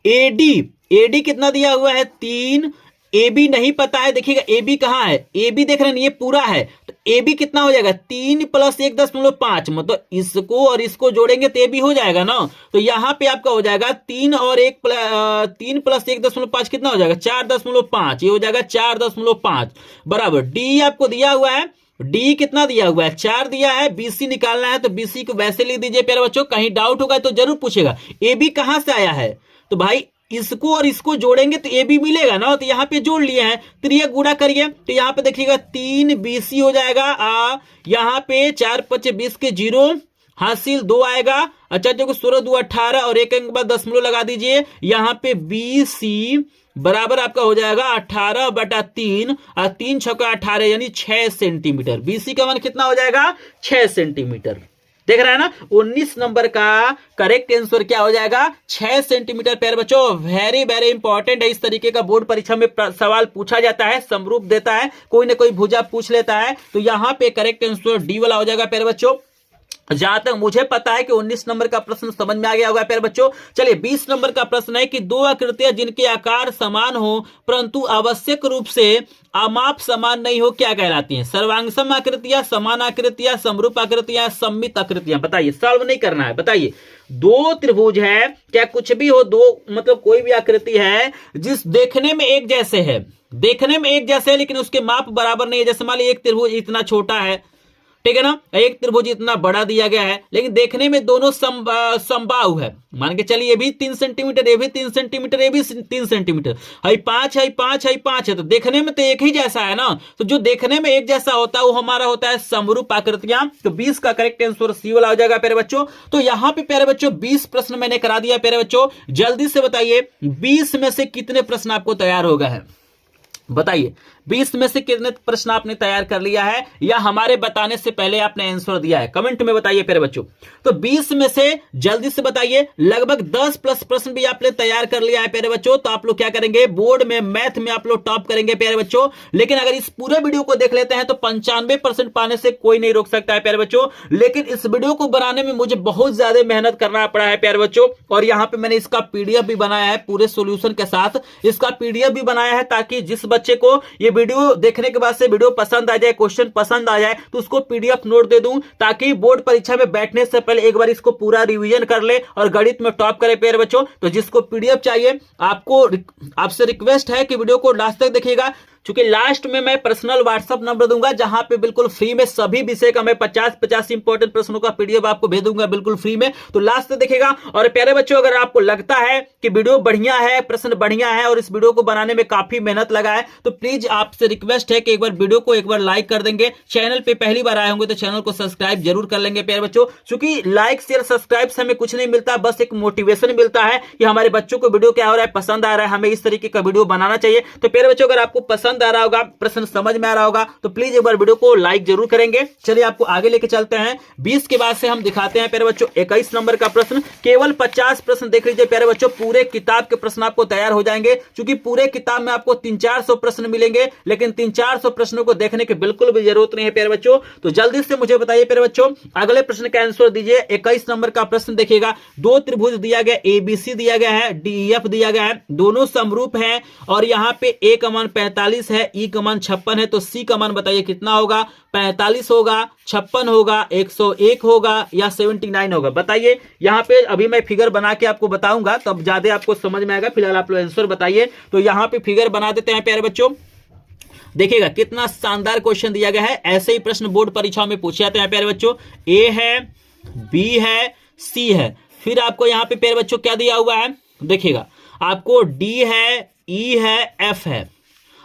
एडी कितना दिया हुआ है, 3। एबी नहीं पता है, देखिएगा एबी कहां है, एबी देख रहे हैं ये पूरा है, तो एबी कितना हो जाएगा, 3 + 1.5, मतलब इसको और इसको जोड़ेंगे तो एबी हो जाएगा ना। तो यहां पे आपका हो जाएगा 3 + 1.5 कितना हो जाएगा, 4.5, ये हो जाएगा 4.5 बराबर। डी आपको दिया हुआ है डी कितना दिया हुआ है 4 दिया है, बीसी निकालना है तो बीसी को वैसे लिख दीजिए प्यारे बच्चों। कहीं डाउट होगा तो जरूर पूछेगा ए बी कहां से आया है, तो भाई इसको और इसको जोड़ेंगे तो ए बी मिलेगा ना, तो यहाँ पे जोड़ लिए हैं, त्रिया गुणा करिए तो यहाँ पे देखिएगा 3 बीसी हो जाएगा। यहाँ पे 4 5 20 के 0 हासिल 2 आएगा। अच्छा जो 16 2 18 और एक अंक बाद दशमलव लगा दीजिए। यहाँ पे बीसी बराबर आपका हो जाएगा 18/3 और 3 छक्का 18 यानी 6 सेंटीमीटर। बीसी का मान कितना हो जाएगा 6 सेंटीमीटर। देख रहा है ना, 19 नंबर का करेक्ट आंसर क्या हो जाएगा 6 सेंटीमीटर। प्यारे बच्चों वेरी वेरी इंपॉर्टेंट है, इस तरीके का बोर्ड परीक्षा में सवाल पूछा जाता है, समरूप देता है, कोई ना कोई भुजा पूछ लेता है, तो यहां पे करेक्ट आंसर डी वाला हो जाएगा प्यारे बच्चों। जहां तक मुझे पता है कि 19 नंबर का प्रश्न समझ में आ गया होगा प्यारे बच्चों। चलिए 20 नंबर का प्रश्न है कि दो आकृतियां जिनके आकार समान हो परंतु आवश्यक रूप से अमाप समान नहीं हो क्या कहलाती हैं? सर्वांगसम आकृतियां, समान आकृतियां, समरूप आकृतियां, सममित आकृतियां। बताइए, सॉल्व नहीं करना है, बताइए। दो त्रिभुज है, क्या कुछ भी हो, दो मतलब कोई भी आकृति है जिस देखने में एक जैसे है, देखने में एक जैसे है लेकिन उसके माप बराबर नहीं है। जैसे मान लीजिए एक त्रिभुज इतना छोटा है, ठीक है ना, एक त्रिभुज इतना बड़ा दिया गया है लेकिन देखने में दोनों समबाहु है। मान के चलिए ये भी 3 सेंटीमीटर, ये भी 3 सेंटीमीटर, ये भी 3 सेंटीमीटर, हाई 5 है, 5 है, 5 है, तो देखने में तो एक ही जैसा है ना। तो जो देखने में एक जैसा होता है वो हमारा होता है समरूप आकृतियां। तो 20 का करेक्ट आंसर सी वाला हो जाएगा प्यारे बच्चों। तो यहां पे प्यारे बच्चों 20 प्रश्न मैंने करा दिया प्यारे बच्चों। जल्दी से बताइए 20 में से कितने प्रश्न आपको तैयार हो गए हैं? बताइए 20 में से कितने प्रश्न आपने तैयार कर लिया है या हमारे बताने से पहले आपने आंसर दिया है? कमेंट में बताइए प्यारे बच्चों। तो 20 में से जल्दी से बताइए, लगभग 10 प्लस प्रश्न भी आपने तैयार कर लिया है प्यारे बच्चों। तो आप लोग क्या करेंगे, बोर्ड में मैथ में आप लोग टॉप करेंगे प्यारे बच्चों। लेकिन अगर इस पूरे वीडियो को देख लेते हैं तो 95% पाने से कोई नहीं रोक सकता है प्यारे बच्चों। लेकिन इस वीडियो को बनाने में मुझे बहुत ज्यादा मेहनत करना पड़ा है प्यारे बच्चों। और यहां पर मैंने इसका पीडीएफ भी बनाया है पूरे सोल्यूशन के साथ, इसका पीडीएफ भी बनाया है ताकि जिस बच्चे को ये वीडियो देखने के बाद से वीडियो पसंद आ जाए, क्वेश्चन पसंद आ जाए तो उसको पीडीएफ नोट दे दूं ताकि बोर्ड परीक्षा में बैठने से पहले एक बार इसको पूरा रिवीजन कर ले और गणित में टॉप करे प्यारे बच्चों। तो जिसको पीडीएफ चाहिए आपसे रिक्वेस्ट है कि वीडियो को लास्ट तक देखिएगा, क्योंकि लास्ट में मैं पर्सनल व्हाट्सएप नंबर दूंगा जहां पे बिल्कुल फ्री में सभी विषय का मैं 50-50 इंपॉर्टेंट प्रश्नों का पीडीएफ आपको भेज दूंगा बिल्कुल फ्री में। तो लास्ट तक देखिएगा। और प्यारे बच्चों अगर आपको लगता है कि वीडियो बढ़िया है, प्रश्न बढ़िया है और इस वीडियो को बनाने में काफी मेहनत लगा है तो प्लीज आपसे रिक्वेस्ट है कि एक बार वीडियो को एक बार लाइक कर देंगे। चैनल पे पहली बार आए होंगे तो चैनल को सब्सक्राइब जरूर कर लेंगे प्यारे बच्चों, क्योंकि लाइक शेयर सब्सक्राइब से हमें कुछ नहीं मिलता, बस एक मोटिवेशन मिलता है कि हमारे बच्चों को वीडियो क्या हो रहा है, पसंद आ रहा है, हमें इस तरीके का वीडियो बनाना चाहिए। तो प्यारे बच्चों अगर आपको पसंद आ रहा होगा, समझ में आ रहा होगा तो प्लीज एक बार वीडियो को लाइक जरूर करेंगे। चलिए आपको आगे लेके चलते हैं। 20 के बाद से हम दिखाते हैं प्यारे बच्चों 21 नंबर का प्रश्न। केवल 50 प्रश्न देख लीजिए प्यारे बच्चों, पूरे किताब के प्रश्न आपको तैयार हो जाएंगे, क्योंकि पूरे किताब में आपको 300-400 प्रश्न मिलेंगे, लेकिन 300-400 प्रश्नों को देखने की बिल्कुल भी जरूरत नहीं है प्यारे बच्चों। तो जल्दी से मुझे बताइए प्यारे बच्चों, अगले प्रश्न का आंसर दीजिए। 21 नंबर का प्रश्न देखिएगा, दो त्रिभुज दिया गया, एबीसी दिया गया है, डीईएफ दिया गया है, दोनों समरूप है और यहां पे ए का मान 45 है, ई का मान 56 है, तो सी का मान बताइए कितना होगा? 45 होगा, 56 होगा, 101 होगा या 79 होगा? बताइए। यहां पे अभी मैं फिगर बना के आपको बताऊंगा तब ज्यादा आपको समझ में आएगा, फिलहाल आप लोग आंसर बताइए। तो यहां पे फिगर बना देते हैं प्यारे बच्चों। देखिएगा कितना शानदार क्वेश्चन दिया गया है, ऐसे ही प्रश्न बोर्ड परीक्षाओं में पूछे जाते हैं प्यारे बच्चों। ए है, बी है, सी है, फिर आपको यहां पे प्यारे बच्चों क्या दिया हुआ है? देखिएगा आपको डी है, ई है, एफ है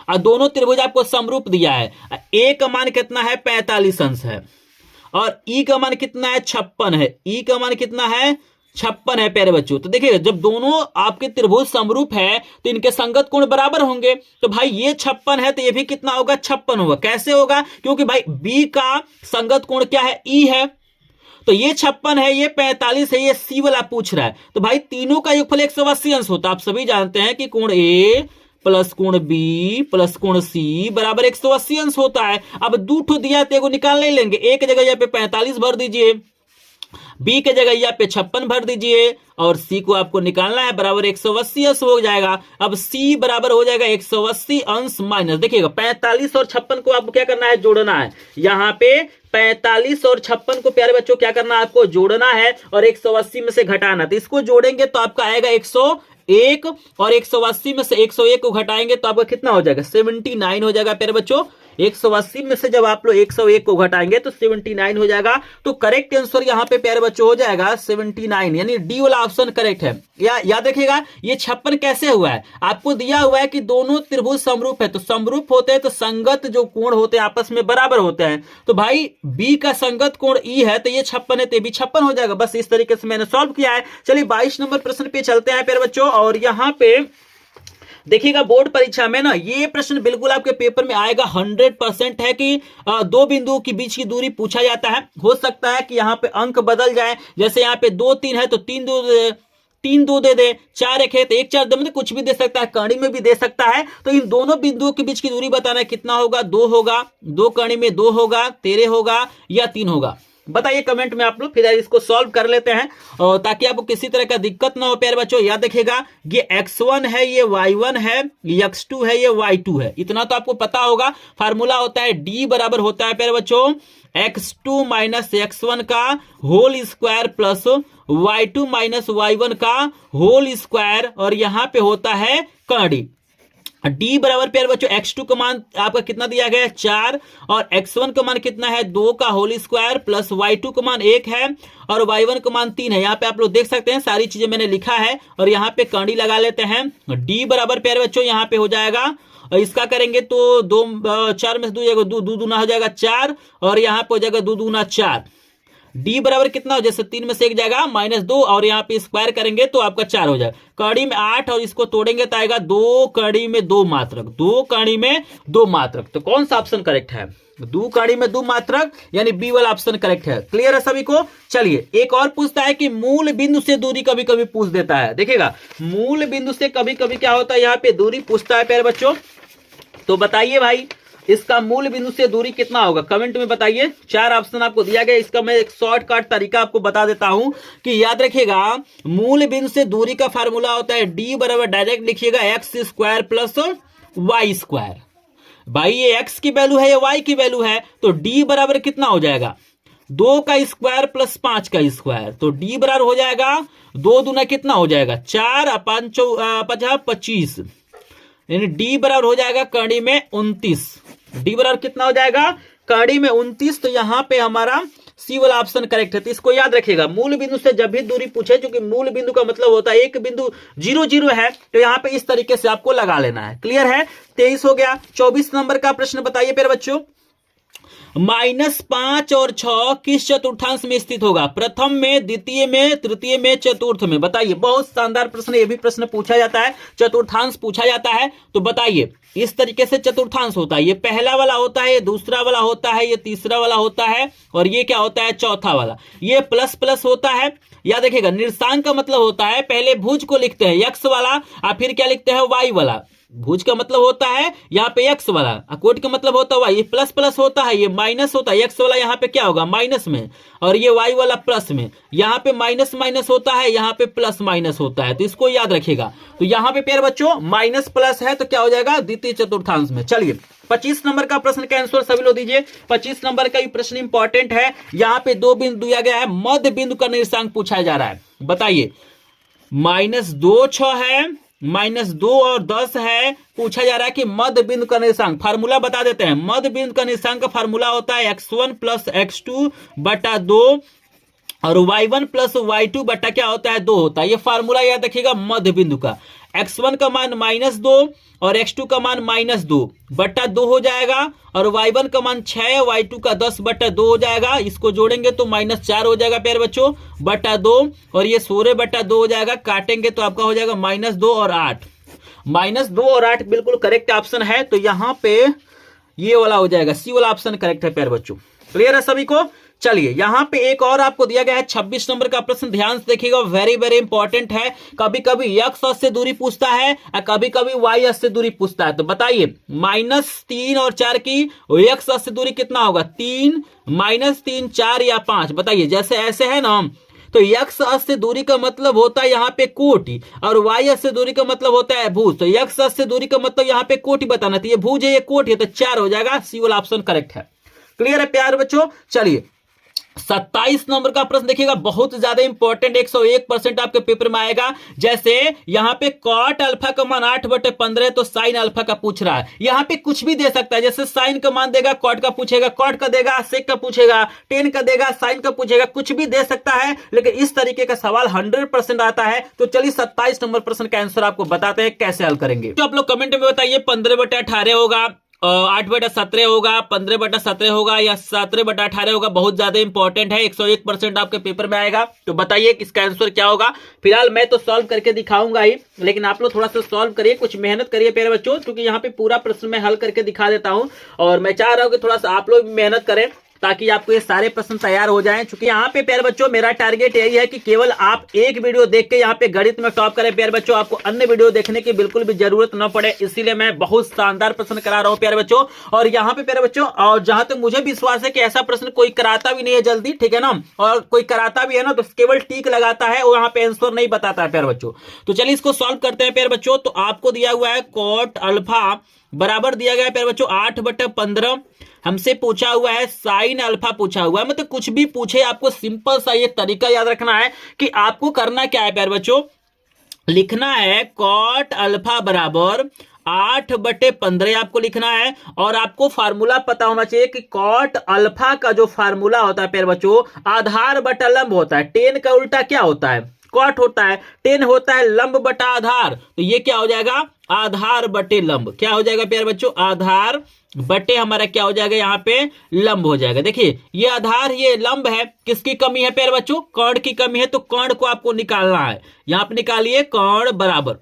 और दोनों त्रिभुज आपको समरूप दिया है। ए का मान कितना है? 45 अंश है और ई का मान कितना है? 56 है। ई का मान कितना है? 56 है प्यारे बच्चों। तो देखिए जब दोनों आपके त्रिभुज समरूप है तो इनके संगत कोण बराबर होंगे। तो भाई ये 56 है तो ये भी कितना होगा? 56 होगा। कैसे होगा? क्योंकि भाई बी का संगत कोण क्या है? ई है, तो ये 56 है, ये 45 है, ये सी वाला पूछ रहा है। तो भाई तीनों का योगफल 180 अंश होता है। आप सभी जानते हैं कि कोण ए प्लस कोण बी प्लस कोण सी बराबर 180 अंश होता है। अब दो ठो दिया तो एगो निकाल नहीं लेंगे, एक जगह यहाँ पे 45 भर दीजिए, बी के जगह यहाँ पे 56 भर दीजिए और सी को आपको निकालना है, बराबर 180 अंश हो जाएगा। अब सी बराबर हो जाएगा 180 अंश माइनस, देखिएगा 45 और 56 को आपको क्या करना है? जोड़ना है। यहाँ पे 45 और 56 को प्यारे बच्चों क्या करना है? आपको जोड़ना है और 180 में से घटाना। तो इसको जोड़ेंगे तो आपका आएगा 101 और 180 में से 101 को घटाएंगे तो आपका कितना हो जाएगा? 79 हो जाएगा प्यारे बच्चों। 180 में से जब आप लोग 101 को घटाएंगे तो 79 हो जाएगा। तो करेक्ट आंसर यहाँ पे प्यारे बच्चों हो जाएगा 79, यानी डी वाला ऑप्शन करेक्ट है। याद रखिएगा ये 56 कैसे हुआ है, आपको दिया हुआ है कि दोनों त्रिभुज समरूप है, तो समरूप होते हैं तो संगत जो कोण होते हैं आपस में बराबर होते हैं। तो भाई बी का संगत कोण ई है तो ये 56 है, तो भी 56 हो जाएगा। बस इस तरीके से मैंने सॉल्व किया है। चलिए 22 नंबर प्रश्न पे चलते हैं प्यारे बच्चों। और यहाँ पे देखिएगा बोर्ड परीक्षा में ना ये प्रश्न बिल्कुल आपके पेपर में आएगा, 100% है कि दो बिंदुओं के बीच की दूरी पूछा जाता है। हो सकता है कि यहाँ पे अंक बदल जाए, जैसे यहाँ पे 2 3 है तो 3 2 दे दे, 4 1 है तो 1 4 दे, मतलब कुछ भी दे सकता है, कड़ी में भी दे सकता है। तो इन दोनों बिंदुओं के बीच की दूरी बताना है कितना होगा, 2 होगा, 2 कड़ी में 2 होगा, 13 होगा या 3 होगा, बताइए कमेंट में आप लोग। फिर इसको सॉल्व कर लेते हैं और ताकि आपको किसी तरह का दिक्कत ना हो प्यारे बच्चों। याद रखिएगा ये x1 है, ये y1 है, ये x2 है, ये y2 है, इतना तो आपको पता होगा। फार्मूला होता है d बराबर होता है प्यारे बच्चों x2 माइनस x1 का whole square plus y2 minus y1 का होल स्क्वायर, और यहां पे होता है कड़ी। डी बराबर प्यारे बच्चों x2 का मान आपका कितना दिया गया है 4, और x1 का मान कितना है 2 का होल स्क्वायर प्लस y2 का मान 1 है और y1 का मान 3 है। यहाँ पे आप लोग देख सकते हैं सारी चीजें मैंने लिखा है और यहाँ पे कंडी लगा लेते हैं। डी बराबर प्यारे बच्चों यहाँ पे हो जाएगा, इसका करेंगे तो 2 4 में से 2 जाएगा 2 दूना हो जाएगा 4, और यहाँ पे हो जाएगा 2 दूना 4। डी बराबर कितना हो, जैसे 3 में से 1 जाएगा -2, और यहाँ पे स्क्वायर करेंगे तो आपका 4 हो जाएगा। कड़ी में 8 और इसको तोड़ेंगे तो आएगा 2 कड़ी में 2 मात्रक, 2 कड़ी में 2 मात्रक। तो कौन सा ऑप्शन करेक्ट है, 2 कड़ी में 2 मात्रक, यानी बी वाला ऑप्शन करेक्ट है। क्लियर है सभी को। चलिए एक और पूछता है कि मूल बिंदु से दूरी कभी कभी पूछ देता है। देखिएगा मूल बिंदु से कभी कभी क्या होता है, यहाँ पे दूरी पूछता है प्यारे बच्चों। तो बताइए भाई इसका मूल बिंदु से दूरी कितना होगा, कमेंट में बताइए। 4 ऑप्शन आपको दिया गया, इसका मैं एक शॉर्टकट तरीका आपको बता देता हूं कि याद रखिएगा मूल बिंदु से दूरी का फार्मूला होता है डी बराबर, डायरेक्ट लिखिएगा X square plus Y square. भाई ये एक्स की वैल्यू है या वाई की वैल्यू है, तो डी बराबर कितना हो जाएगा 2 का स्क्वायर प्लस 5 का स्क्वायर। तो डी बराबर हो जाएगा 2 दूना कितना हो जाएगा 4 5 25, यानी डी बराबर हो जाएगा कड़ी में 29। डी बराबर कितना हो जाएगा कड़ी में 29। तो यहां पे हमारा सी वाला ऑप्शन करेक्ट है। तो इसको याद रखिएगा, मूल बिंदु से जब भी दूरी पूछे, क्योंकि मूल बिंदु का मतलब होता है एक बिंदु 0 0 है, तो यहां पे इस तरीके से आपको लगा लेना है। क्लियर है। 23 हो गया। 24 नंबर का प्रश्न बताइए प्यारे बच्चों, -5 और 6 किस चतुर्थांश में स्थित होगा, प्रथम में, द्वितीय में, तृतीय में, चतुर्थ में। बताइए, बहुत शानदार प्रश्न, ये भी प्रश्न पूछा जाता है, चतुर्थांश पूछा जाता है। तो बताइए इस तरीके से चतुर्थांश होता है, ये पहला वाला होता है, ये दूसरा वाला होता है, ये तीसरा वाला होता है, और ये क्या होता है चौथा वाला, ये प्लस प्लस होता है। याद रखिएगा निर्देशांक का मतलब होता है पहले भुज को लिखते हैं एक्स वाला और फिर क्या लिखते हैं वाई वाला। भुज का मतलब होता है यहाँ पे एक्स वाला, कोट का मतलब होता है वाई, ये प्लस प्लस होता है, ये माइनस होता है, एक्स वाला यहाँ पे क्या होगा माइनस में, और ये वाई वाला प्लस में। यहाँ पे माइनस माइनस होता है, यहाँ पे प्लस माइनस होता है, तो इसको याद रखिएगा। तो यहाँ पे प्यारे बच्चों माइनस प्लस है तो क्या हो जाएगा द्वितीय चतुर्थांश में। चलिए 25 नंबर का प्रश्न का आंसर सभी लोग दीजिए। 25 नंबर का ये प्रश्न इंपॉर्टेंट है, यहाँ पे 2 बिंदु दिया गया है, मध्य बिंदु का निर्देशांक पूछा जा रहा है। बताइए -2 6 है, -2 और 10 है, पूछा जा रहा है कि मध्य बिंदु का निर्देशांक। फार्मूला बता देते हैं, मध्य बिंदु का निर्देशांक का फार्मूला होता है x1 प्लस x2 बटा 2 और y1 प्लस y2 बटा क्या होता है 2 होता है। ये फार्मूला याद रखिएगा मध्य बिंदु का। x1 का मान -2 और x2 का मान -2 बटा 2 हो जाएगा, और y1 का मान 6, y2 का 10 बटा 2 हो जाएगा। इसको जोड़ेंगे तो -4 हो जाएगा प्यारे बच्चों बटा 2, और ये 16 बटा 2 हो जाएगा, काटेंगे तो आपका हो जाएगा -2 और 8। -2 और 8 बिल्कुल करेक्ट ऑप्शन है। तो यहाँ पे ये वाला हो जाएगा, सी वाला ऑप्शन करेक्ट है प्यारे बच्चों। क्लियर है सभी को। चलिए यहाँ पे एक और आपको दिया गया है 26 नंबर का प्रश्न, ध्यान से देखिएगा, वेरी वेरी इंपॉर्टेंट है। कभी कभी x अक्ष से दूरी पूछता है और कभी कभी y अक्ष से दूरी पूछता है। तो बताइए -3 और 4 की x अक्ष से दूरी कितना होगा, 3 -3 4 या 5। बताइए जैसे ऐसे है ना, तो x अक्ष से दूरी का मतलब होता है यहाँ पे कोटि, और y अक्ष से दूरी का मतलब होता है भुज। तो x अक्ष से दूरी का मतलब यहाँ पे कोटि बताना, तो ये भुज है ये कोटि है, तो 4 हो जाएगा, सी वाला ऑप्शन करेक्ट है। क्लियर है प्यारे बच्चों। चलिए 27 नंबर का प्रश्न देखिएगा, बहुत ज्यादा इंपॉर्टेंट, 101% आपके पेपर में आएगा। जैसे यहां पे कॉट अल्फा का मान 8/15 तो साइन अल्फा का पूछ रहा है। यहां पे कुछ भी दे सकता है, जैसे साइन का मान देगा, कॉट का पूछेगा, कॉट का देगा, सेक का पूछेगा, टेन का देगा, साइन का पूछेगा, कुछ भी दे सकता है। लेकिन इस तरीके का सवाल 100% आता है। तो चलिए 27 नंबर प्रश्न का आंसर आपको बताते हैं कैसे हल करेंगे। तो आप लोग कमेंट में बताइए 15/18 होगा, 8/17 होगा, 15/17 होगा या 17/18 होगा। बहुत ज्यादा इंपॉर्टेंट है, 101% आपके पेपर में आएगा। तो बताइए इसका आंसर क्या होगा। फिलहाल मैं तो सॉल्व करके दिखाऊंगा ही, लेकिन आप लोग थोड़ा सा सॉल्व करिए, कुछ मेहनत करिए प्यारे बच्चों, क्योंकि यहाँ पे पूरा प्रश्न मैं हल करके दिखा देता हूं और मैं चाह रहा हूं कि थोड़ा सा आप लोग मेहनत करें ताकि आपको ये सारे प्रश्न तैयार हो जाएं। क्योंकि यहाँ पे प्यारे बच्चों मेरा टारगेट यही है कि केवल आप एक वीडियो देख के यहाँ पे गणित में टॉप करें प्यारे बच्चों, आपको अन्य वीडियो देखने की बिल्कुल भी जरूरत न पड़े। इसीलिए मैं बहुत शानदार प्रश्न करा रहा हूँ प्यारे बच्चों। और यहाँ पे प्यारे बच्चों, और जहां तक मुझे विश्वास है कि ऐसा प्रश्न कोई कराता भी नहीं है जल्दी, ठीक है ना, और कोई कराता भी है ना तो केवल टीक लगाता है और यहाँ पे आंसर नहीं बताता है प्यारे बच्चों। तो चलिए इसको सॉल्व करते हैं प्यारे बच्चों। तो आपको दिया हुआ है कॉट अल्फा बराबर दिया गया है प्यारे बच्चों 8/15। हमसे पूछा हुआ है साइन अल्फा पूछा हुआ है, मतलब कुछ भी पूछे आपको सिंपल सा ये तरीका याद रखना है कि आपको करना क्या है प्यारे बच्चों, लिखना है कॉट अल्फा बराबर 8/15 आपको लिखना है। और आपको फार्मूला पता होना चाहिए कि कॉट अल्फा का जो फार्मूला होता है प्यारे बच्चों, आधार बटा लंब होता है। 10 का उल्टा क्या होता है, कॉट होता है, 10 होता है लंब बटा आधार। तो ये क्या हो जाएगा, आधार बटे लंब। क्या हो जाएगा प्यारे बच्चों, आधार बटे हमारा क्या हो जाएगा यहाँ पे लंब हो जाएगा। देखिए ये आधार ये लंब है, किसकी कमी है प्यारे बच्चों, कर्ण की कमी है। तो कर्ण को आपको निकालना है, यहाँ पे निकालिए कर्ण बराबर,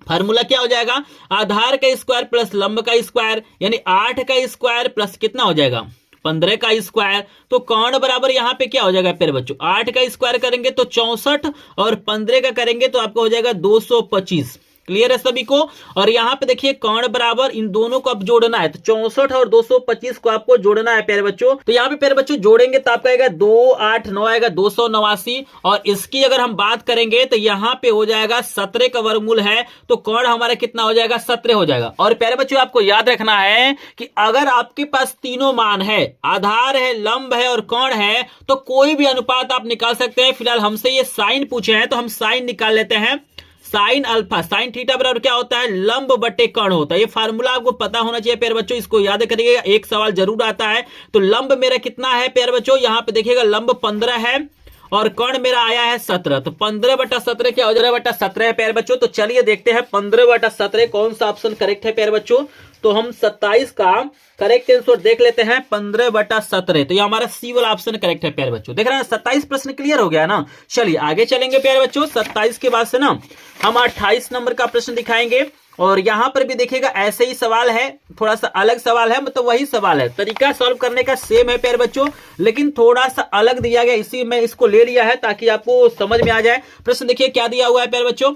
फार्मूला क्या हो जाएगा, आधार का स्क्वायर प्लस लंब का स्क्वायर, यानी 8 का स्क्वायर प्लस कितना हो जाएगा 15 का स्क्वायर। तो कर्ण बराबर यहाँ पे क्या हो जाएगा प्यारे बच्चों, 8 का स्क्वायर करेंगे तो 64 और 15 का करेंगे तो आपको हो जाएगा 225। क्लियर है सभी को। और यहाँ पे देखिए कर्ण बराबर इन दोनों को अब जोड़ना है, तो 64 और 225 को आपको जोड़ना है प्यारे बच्चों। तो यहाँ पे प्यारे बच्चों जोड़ेंगे तो आपका आएगा 2 8 9 आएगा 289। और इसकी अगर हम बात करेंगे तो यहाँ पे हो जाएगा 17 का वर्गमूल है, तो कर्ण हमारा कितना हो जाएगा 17 हो जाएगा। और प्यारे बच्चों आपको याद रखना है कि अगर आपके पास तीनों मान है, आधार है, लंब है और कर्ण है, तो कोई भी अनुपात आप निकाल सकते हैं। फिलहाल हमसे ये साइन पूछे हैं तो हम साइन निकाल लेते हैं। साइन अल्फा साइन थीटा बराबर क्या होता है, लंब बटे कर्ण होता है। ये फार्मूला आपको पता होना चाहिए प्यारे बच्चों, इसको याद करिएगा, एक सवाल जरूर आता है। तो लंब मेरा कितना है प्यारे बच्चों, यहाँ पे देखिएगा लंब 15 है और कर्ण मेरा आया है 17। तो 15/17 क्या हो जाएगा बटा 17 है प्यारे बच्चों। तो चलिए देखते हैं 15/17 कौन सा ऑप्शन करेक्ट है प्यारे बच्चों। तो हम 27 का करेक्ट आंसर देख लेते हैं 15/17। तो ये हमारा सी वाला ऑप्शन करेक्ट है प्यारे बच्चों। देख रहे हैं 27 प्रश्न क्लियर हो गया ना। चलिए आगे चलेंगे प्यारे बच्चों। 27 के बाद से ना हम 28 नंबर का प्रश्न दिखाएंगे और यहां पर भी देखिएगा ऐसे ही सवाल है, थोड़ा सा अलग सवाल है, मतलब वही सवाल है, तरीका सॉल्व करने का सेम है प्यारे बच्चों, लेकिन थोड़ा सा अलग दिया गया, इसी में इसको ले लिया है ताकि आपको समझ में आ जाए। प्रश्न देखिए क्या दिया हुआ है प्यारे बच्चों,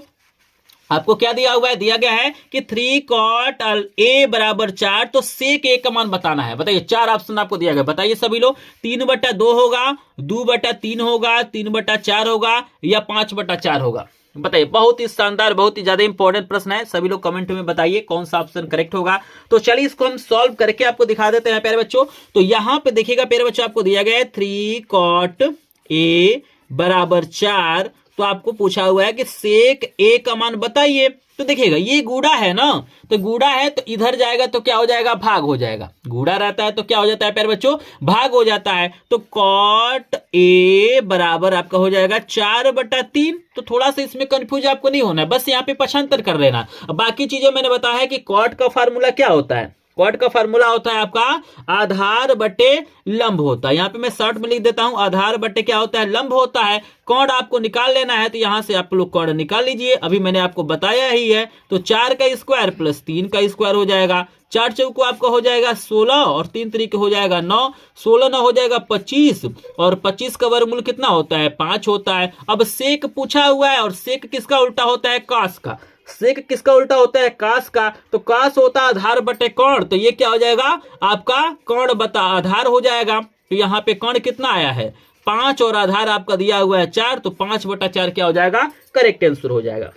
आपको क्या दिया हुआ है, दिया गया है कि 3 cot a बराबर 4, तो सेक a का मान बताना है। बताइए 4 ऑप्शन आपको दिया गया, बताइए सभी लोग 3/2 होगा, 2/3 होगा, 3/4 होगा या 5/4 होगा। बताइए, बहुत ही शानदार, बहुत ही ज्यादा इंपॉर्टेंट प्रश्न है। सभी लोग कमेंट में बताइए कौन सा ऑप्शन करेक्ट होगा। तो चलिए इसको हम सॉल्व करके आपको दिखा देते हैं प्यारे बच्चों। तो यहां पे देखिएगा प्यारे बच्चों आपको दिया गया है 3 cot a बराबर 4, तो आपको पूछा हुआ है कि सेक a का मान बताइए। तो देखिएगा ये गुड़ा है ना, तो गुड़ा है तो इधर जाएगा तो क्या हो जाएगा, भाग हो जाएगा। गुड़ा रहता है तो क्या हो जाता है प्यारे बच्चों, भाग हो जाता है। तो cot a बराबर आपका हो जाएगा 4/3। तो थोड़ा सा इसमें कंफ्यूज आपको नहीं होना है, बस यहाँ पे पक्षांतर कर लेना। बाकी चीजों मैंने बताया है कि cot का फार्मूला क्या होता है, कॉट का फार्मूला होता है आपका आधार बटे लंब होता है। यहाँ पे मैं शॉर्ट में लिख देता हूं, आधार बटे क्या होता है, लंब होता है। कॉड आपको निकाल लेना है तो यहां से आप लोग कॉड निकाल लीजिए, अभी मैंने आपको बताया ही है। तो 4 का स्क्वायर प्लस 3 का स्क्वायर हो जाएगा, 4 चौको आपका हो जाएगा 16 और 3 तरीके हो जाएगा 9, 16 9 हो जाएगा 25 और 25 का वर्गमूल कितना होता है, 5 होता है। अब सेक पूछा हुआ है और सेक किसका उल्टा होता है, कास का। सेक किसका उल्टा होता है, कास का। तो कास होता है आधार बटे कर्ण, तो ये क्या हो जाएगा आपका कर्ण बता आधार हो जाएगा। तो यहाँ पे कर्ण कितना आया है 5 और आधार आपका दिया हुआ है 4, तो 5/4 क्या हो जाएगा, करेक्ट आंसर हो जाएगा।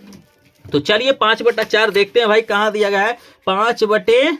तो चलिए 5/4 देखते हैं भाई कहां दिया गया है, 5/4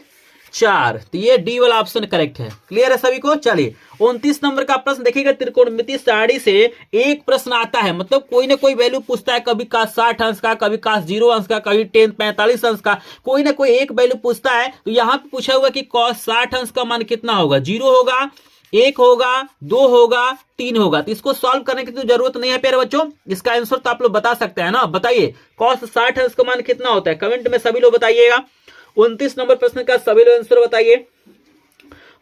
4। तो ये डी वाला ऑप्शन करेक्ट है। क्लियर है सभी को। चलिए 29 नंबर का प्रश्न देखिएगा, त्रिकोणमिति सारणी से एक प्रश्न आता है, मतलब कोई ना कोई वैल्यू पूछता है, कभी का 60 अंश का, कभी का 0 अंश का, कभी 10 45 अंश का, कोई ना कोई एक वैल्यू पूछता है। तो यहां पे पूछा हुआ कि cos 60 अंश का मान कितना होगा, 0 होगा, 1 होगा, 2 होगा, 3 होगा। तो इसको सॉल्व करने की तो जरूरत नहीं है प्यारे बच्चों, इसका आंसर तो आप लोग बता सकते हैं ना। बताइए cos 60 अंश का मान कितना होता है, कमेंट में सभी लोग बताइएगा। 29 नंबर प्रश्न का सभी लोग आंसर बताइए।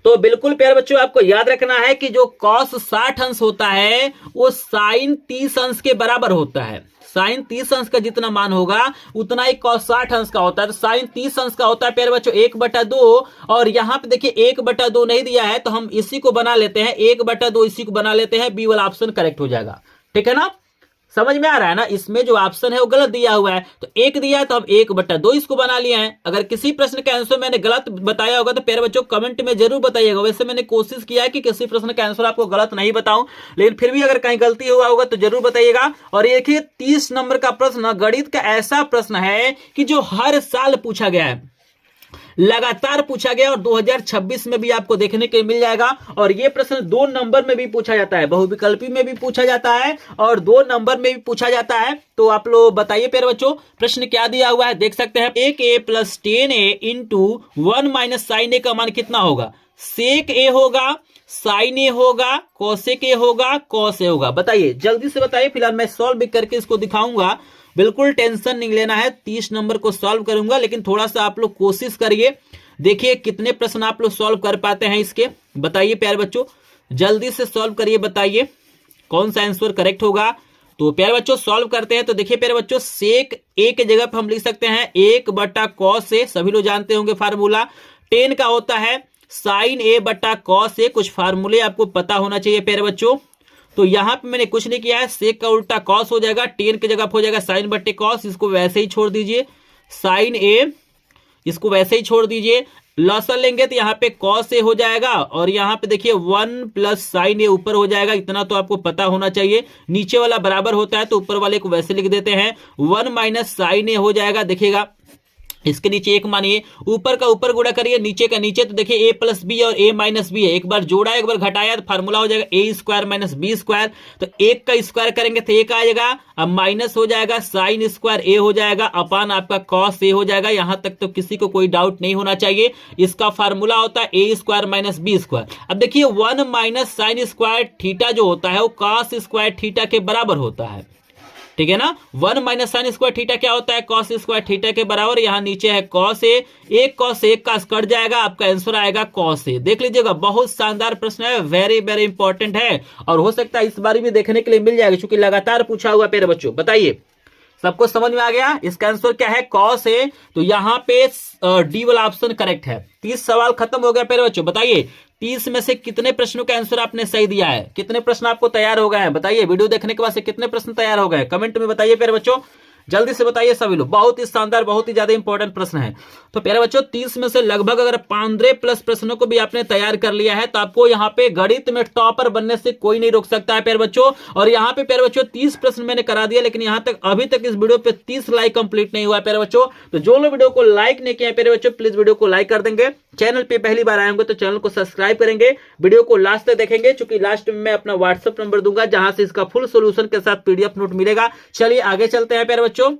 तो बिल्कुल प्यारे बच्चों आपको याद रखना है कि जो cos 60 अंश होता है वो sin 30 अंश के बराबर होता है। sin 30 अंश का जितना मान होगा उतना ही cos 60 अंश का होता है। तो sin 30 अंश का होता है प्यारे बच्चों 1/2, और यहां पे देखिए 1/2 नहीं दिया है, तो हम इसी को बना लेते हैं, 1/2 इसी को बना लेते हैं, बी वाला ऑप्शन करेक्ट हो जाएगा। ठीक है ना, समझ में आ रहा है ना। इसमें जो ऑप्शन है वो गलत दिया हुआ है, तो 1 दिया है तो हम 1/2 इसको बना लिए हैं। अगर किसी प्रश्न का आंसर मैंने गलत बताया होगा तो प्यारे बच्चों कमेंट में जरूर बताइएगा। वैसे मैंने कोशिश किया है कि किसी प्रश्न का आंसर आपको गलत नहीं बताऊं, लेकिन फिर भी अगर कहीं गलती हुआ होगा तो जरूर बताइएगा। और देखिए 30 नंबर का प्रश्न गणित का ऐसा प्रश्न है कि जो हर साल पूछा गया है, लगातार पूछा गया, और 2026 में भी आपको देखने के मिल जाएगा। और यह प्रश्न 2 नंबर में भी पूछा जाता है, बहुविकल्पी में भी पूछा जाता है और 2 नंबर में भी पूछा जाता है। तो आप लोग बताइए प्यारे बच्चों प्रश्न क्या दिया हुआ है, देख सकते हैं। 1a + 10a into 1 - sin a का मान कितना होगा, sec a होगा, sin a होगा, cosec a होगा, cos a होगा। बताइए जल्दी से बताइए, फिलहाल मैं सॉल्व भी करके इसको दिखाऊंगा, बिल्कुल टेंशन नहीं लेना है। 30 नंबर को सॉल्व करूंगा, लेकिन थोड़ा सा आप लोग कोशिश करिए, देखिए कितने प्रश्न आप लोग सॉल्व कर पाते हैं इसके। बताइए प्यारे बच्चों जल्दी से सॉल्व करिए, बताइए कौन सा आंसर करेक्ट होगा। तो प्यारे बच्चों सॉल्व करते हैं। तो देखिए प्यारे बच्चों सेक ए के जगह पर हम लिख सकते हैं 1/cos a, सभी लोग जानते होंगे फार्मूला। 10 का होता है sin a/cos a, कुछ फार्मूले आपको पता होना चाहिए प्यारे बच्चों। तो यहां पे मैंने कुछ नहीं किया है, सेक का उल्टा कॉस हो जाएगा, 10 की जगह हो जाएगा sin/cos, इसको वैसे ही छोड़ दीजिए, sin a इसको वैसे ही छोड़ दीजिए। लॉसन लेंगे तो यहाँ पे cos a हो जाएगा, और यहाँ पे देखिए 1 + sin a ऊपर हो जाएगा, इतना तो आपको पता होना चाहिए। नीचे वाला बराबर होता है तो ऊपर वाले को वैसे लिख देते हैं, 1 - sin a हो जाएगा। देखिएगा इसके नीचे 1 मानिए, ऊपर का ऊपर गुणा करिए, नीचे का नीचे, तो देखिए a + b और a - b है, एक बार जोड़ा एक बार घटाया तो फार्मूला हो जाएगा a² - b²। तो 1 का स्क्वायर करेंगे तो 1 आ जाएगा, अब माइनस हो जाएगा sin² a हो जाएगा, अपान आपका cos a हो जाएगा। यहां तक तो किसी को कोई डाउट नहीं होना चाहिए, इसका फार्मूला होता है a² - b²। अब देखिए 1 - sin² थीटा जो होता है वो cos² थीटा के बराबर होता है, ठीक है ना। 1 - sin² थीटा क्या होता है, cos² थीटा के बराबर। यहां नीचे है cos a, एक cos 1 का कट जाएगा, आपका आंसर आएगा cos a। देख लीजिएगा बहुत शानदार प्रश्न है, वेरी वेरी इंपॉर्टेंट है, और हो सकता है इस बार भी देखने के लिए मिल जाएगा क्योंकि लगातार पूछा हुआ प्यारे बच्चों। बताइए सबको समझ में आ गया, इसका आंसर क्या है cos a। तो यहां पे डी वाला ऑप्शन करेक्ट है। 30 सवाल खत्म हो गया प्यारे बच्चों। बताइए 30 में से कितने प्रश्नों का आंसर आपने सही दिया है, कितने प्रश्न आपको तैयार हो गए हैं। बताइए वीडियो देखने के बाद से कितने प्रश्न तैयार हो गए, कमेंट में बताइए प्यारे बच्चों, जल्दी से बताइए सभी लोग। बहुत ही शानदार, बहुत ही ज्यादा इंपॉर्टेंट प्रश्न है। तो प्यारे बच्चों 30 में से लगभग अगर 15+ प्रश्नों को भी आपने तैयार कर लिया है तो आपको यहाँ पे गणित में टॉपर बनने से कोई नहीं रोक सकता है प्यारे बच्चों। और यहाँ पे प्यारे बच्चों 30 प्रश्न मैंने करा दिया, लेकिन यहाँ तक अभी तक इस वीडियो पे 30 लाइक कंप्लीट नहीं हुआ है प्यारे बच्चों। तो जो लोग वीडियो को लाइक नहीं किया प्यारे बच्चों प्लीज वीडियो को लाइक कर देंगे, चैनल पे पहली बार आएंगे तो चैनल को सब्सक्राइब करेंगे, वीडियो को लास्ट तक देखेंगे, क्योंकि लास्ट में मैं अपना व्हाट्सएप नंबर दूंगा जहां से इसका फुल सोल्यूशन के साथ पीडीएफ नोट मिलेगा। चलिए आगे चलते हैं प्यारे बच्चों।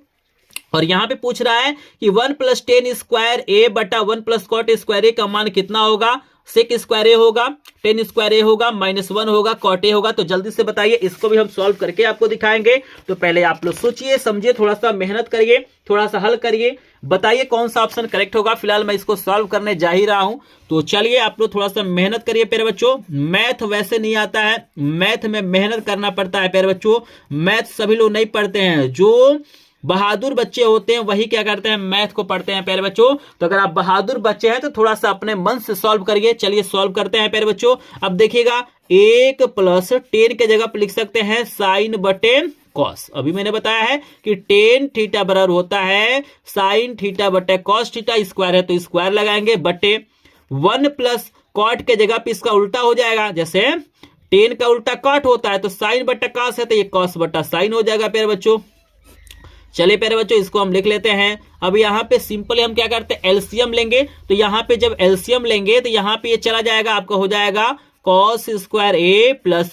और यहां पे पूछ रहा है कि 1 + tan² a/1 + cot² a का मान कितना होगा। sec² a होगा, tan² a होगा, -1 होगा, cot a होगा। तो जल्दी से बताइए, इसको भी हम सॉल्व करके आपको दिखाएंगे। तो पहले आप लोग सोचिए समझिए, थोड़ा सा मेहनत करिए, थोड़ा सा हल करिए, बताइए कौन सा ऑप्शन करेक्ट होगा। फिलहाल मैं इसको सॉल्व करने जा ही रहा हूं, तो चलिए आप लोग थोड़ा सा मेहनत करिए प्यारे बच्चों। मैथ वैसे नहीं आता है, मैथ में मेहनत करना पड़ता है प्यारे बच्चों। मैथ सभी लोग नहीं पढ़ते हैं, जो बहादुर बच्चे होते हैं वही क्या करते हैं, मैथ को पढ़ते हैं प्यारे बच्चों। तो अगर आप बहादुर बच्चे हैं तो थोड़ा सा अपने मन से सॉल्व करिए। चलिए सॉल्व करते हैं प्यारे बच्चों। अब देखिएगा 1 + 10 के जगह पर लिख सकते हैं sin/cos। अभी मैंने बताया है कि tan थीटा बराबर होता है sin θ/cos θ, स्क्वायर है तो स्क्वायर लगाएंगे, बटे 1 + cot के जगह पे इसका उल्टा हो जाएगा। जैसे tan का उल्टा cot होता है तो sin/cos है तो ये cos/sin हो जाएगा प्यारे बच्चों। चलिए प्यारे बच्चों इसको हम लिख लेते हैं। अब यहाँ पे सिंपली हम क्या करते हैं, एलसीएम लेंगे। तो यहाँ पे जब एलसीएम लेंगे तो यहाँ पे ये चला जाएगा, आपका हो जाएगा कॉस स्क्वायर ए प्लस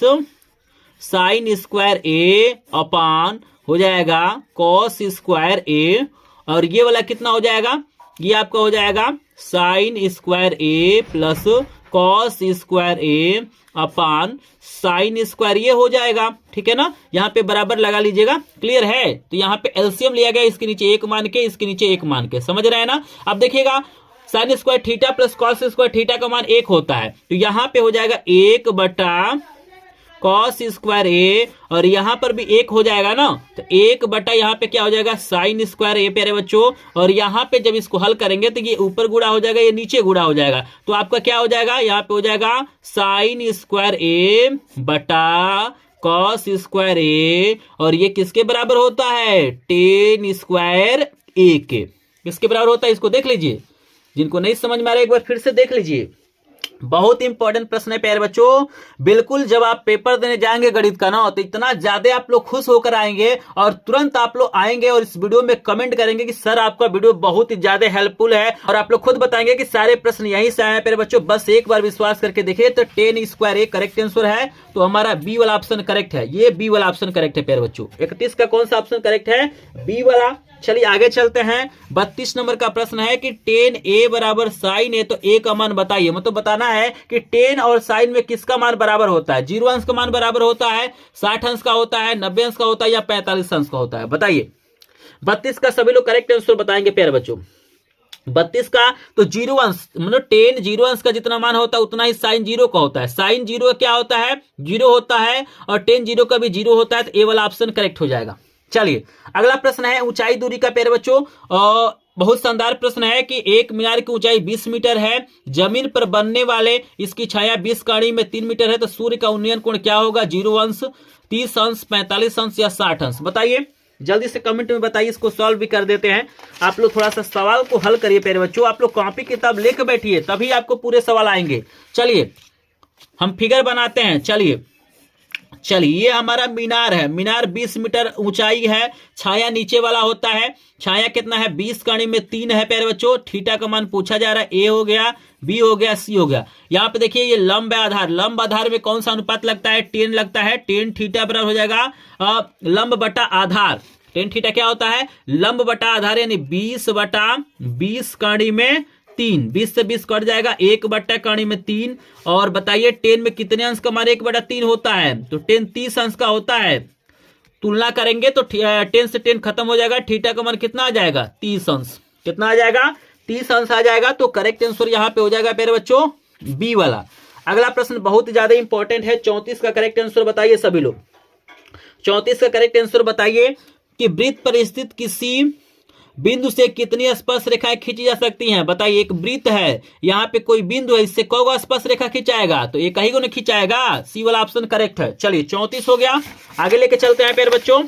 साइन स्क्वायर ए अपान हो जाएगा कॉस स्क्वायर ए, और ये वाला कितना हो जाएगा, ये आपका हो जाएगा साइन स्क्वायर ए प्लस कॉस स्क्वायर ए अपान साइन स्क्वायर ये हो जाएगा। ठीक है ना, यहाँ पे बराबर लगा लीजिएगा। क्लियर है, तो यहाँ पे एलसीएम लिया गया, इसके नीचे 1 मान के, इसके नीचे 1 मान के, समझ रहे हैं ना। अब देखिएगा sine square theta plus cos square theta का मान 1 होता है, तो यहाँ पे हो जाएगा 1 बटा कॉस स्क्वायर ए, और यहाँ पर भी 1 हो जाएगा ना, तो 1 बटा यहाँ पे क्या हो जाएगा साइन स्क्वायर ए प्यारे बच्चों। और यहाँ पे जब इसको हल करेंगे तो ये ऊपर गुणा हो जाएगा, ये नीचे गुणा हो जाएगा, तो आपका क्या हो जाएगा, यहाँ पे हो जाएगा साइन स्क्वायर ए बटा कॉस स्क्वायर ए, और ये किसके बराबर होता है, टेन स्क्वायर ए के। किसके बराबर होता है, इसको देख लीजिए, जिनको नहीं समझ में आ रहा है एक बार फिर से देख लीजिए। बहुत इंपॉर्टेंट प्रश्न है प्यारे बच्चों, बिल्कुल जब आप पेपर देने जाएंगे गणित का ना, तो इतना ज्यादा आप लोग खुश होकर आएंगे और तुरंत आप लोग आएंगे और इस वीडियो में कमेंट करेंगे कि सर आपका वीडियो बहुत ही ज्यादा हेल्पफुल है, और आप लोग खुद बताएंगे कि सारे प्रश्न यहीं से आए हैं प्यारे बच्चों। बस एक बार विश्वास करके देखिए, तो ten square A correct answer है, तो हमारा बी वाला ऑप्शन करेक्ट है, ये बी वाला ऑप्शन करेक्ट है प्यारे बच्चों। 31 का कौन सा ऑप्शन करेक्ट है, बी वाला। चलिए आगे चलते हैं। 32 नंबर का प्रश्न है कि टेन ए बराबर साइन ए, तो ए का मान बताइए। मतलब बताना है कि टेन और साइन में किसका मान बराबर होता है, 0 अंश का मान बराबर होता है, 60 अंश का होता है, 90 अंश का होता है, या 45 अंश का होता है, बताइए। 32 का सभी लोग करेक्ट आंसर बताएंगे प्यारे बच्चों। 32 का तो 0 अंश, मतलब टेन 0 अंश का जितना मान होता है उतना ही साइन 0 का होता है। साइन 0 क्या होता है, 0 होता है, और टेन 0 का भी 0 होता है, तो ए वाला ऑप्शन करेक्ट हो जाएगा। चलिए अगला प्रश्न है ऊंचाई दूरी का प्यारे बच्चों। बहुत शानदार प्रश्न है कि एक मीनार की ऊंचाई 20 मीटर है, जमीन पर बनने वाले इसकी छाया 20 कड़ी में 3 मीटर है, तो सूर्य का उन्नयन कोण क्या होगा, 0 अंश, 30 अंश, 45 अंश, या 60 अंश, बताइए। जल्दी से कमेंट में बताइए, इसको सॉल्व भी कर देते हैं। आप लोग थोड़ा सा सवाल को हल करिए प्यारे बच्चों, आप लोग कॉपी किताब लेकर बैठिए, तभी आपको पूरे सवाल आएंगे। चलिए हम फिगर बनाते हैं। चलिए ये हमारा मीनार है, मीनार 20 मीटर ऊंचाई है, छाया नीचे वाला होता है, छाया कितना है, 20 कड़ी में 3 है प्यारे बच्चों। थीटा का मान पूछा जा रहा है, ए हो गया, बी हो गया, सी हो गया। यहाँ पे देखिए ये लंब आधार, लंब आधार में कौन सा अनुपात लगता है, टेन लगता है, टेन थीटा बराबर हो जाएगा लंब बटा आधार। टेन थीटा क्या होता है, लंब बटा आधार, यानी 20 बटा 20 कड़ी में 3, 20 से 20 कट जाएगा, 1 बटा कड़ी में 3। और बताइए टेन में कितने अंश का मान 1 बटा 3 होता है, तो टेन 30 अंश का होता है। तुलना करेंगे तो 10 से 10 खत्म हो जाएगा, थीटा का मान कितना आ जाएगा, 30 अंश। कितना आ जाएगा, 30 अंश आ जाएगा। तो करेक्ट आंसर यहाँ पे हो जाएगा प्यारे बच्चों बी वाला। अगला प्रश्न बहुत ही ज्यादा इंपॉर्टेंट है, 34 का करेक्ट आंसर बताइए सभी लोग। 34 का करेक्ट आंसर बताइए कि वृत्त पर स्थित किसी बिंदु से कितनी स्पर्श रेखाएं खींची जा सकती हैं, बताइए। एक वृत्त है, यहाँ पे कोई बिंदु है, इससे कौन स्पर्श रेखा खिंचाएगा, तो एक ही को नहीं खिंचाएगा, सी वाला ऑप्शन करेक्ट है। चलिए 34 हो गया, आगे लेके चलते हैं प्यारे बच्चों।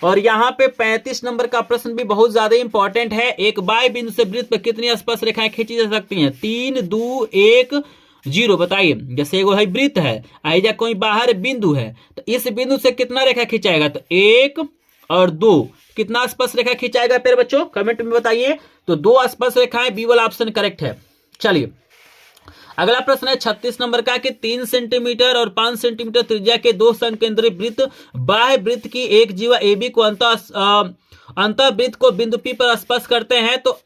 और यहाँ पे 35 नंबर का प्रश्न भी बहुत ज्यादा इंपॉर्टेंट है। एक बाह्य बिंदु से वृत्त पर कितनी स्पर्श रेखाएं खींची जा सकती हैं, 3, 2, 1, 0, बताइए। जैसे एगो है वृत्त है, आइजा कोई बाहर बिंदु है, तो इस बिंदु से कितना रेखा खिंचाएगा, तो 1 और 2, कितना स्पर्श रेखा खिंचाएगा प्यारे बच्चों, कमेंट में बताइए। तो 2 स्पर्श रेखाएं, बी वाला ऑप्शन करेक्ट है। चलिए अगला प्रश्न है 36 नंबर का कि 3 सेंटीमीटर और 5 सेंटीमीटर त्रिज्या के 2 संकेंद्रित वृत्त बाह्य वृत्त की एक जीवा AB को अंतर वृत्त को बिंदु P पर स्पर्श करते हैं, तो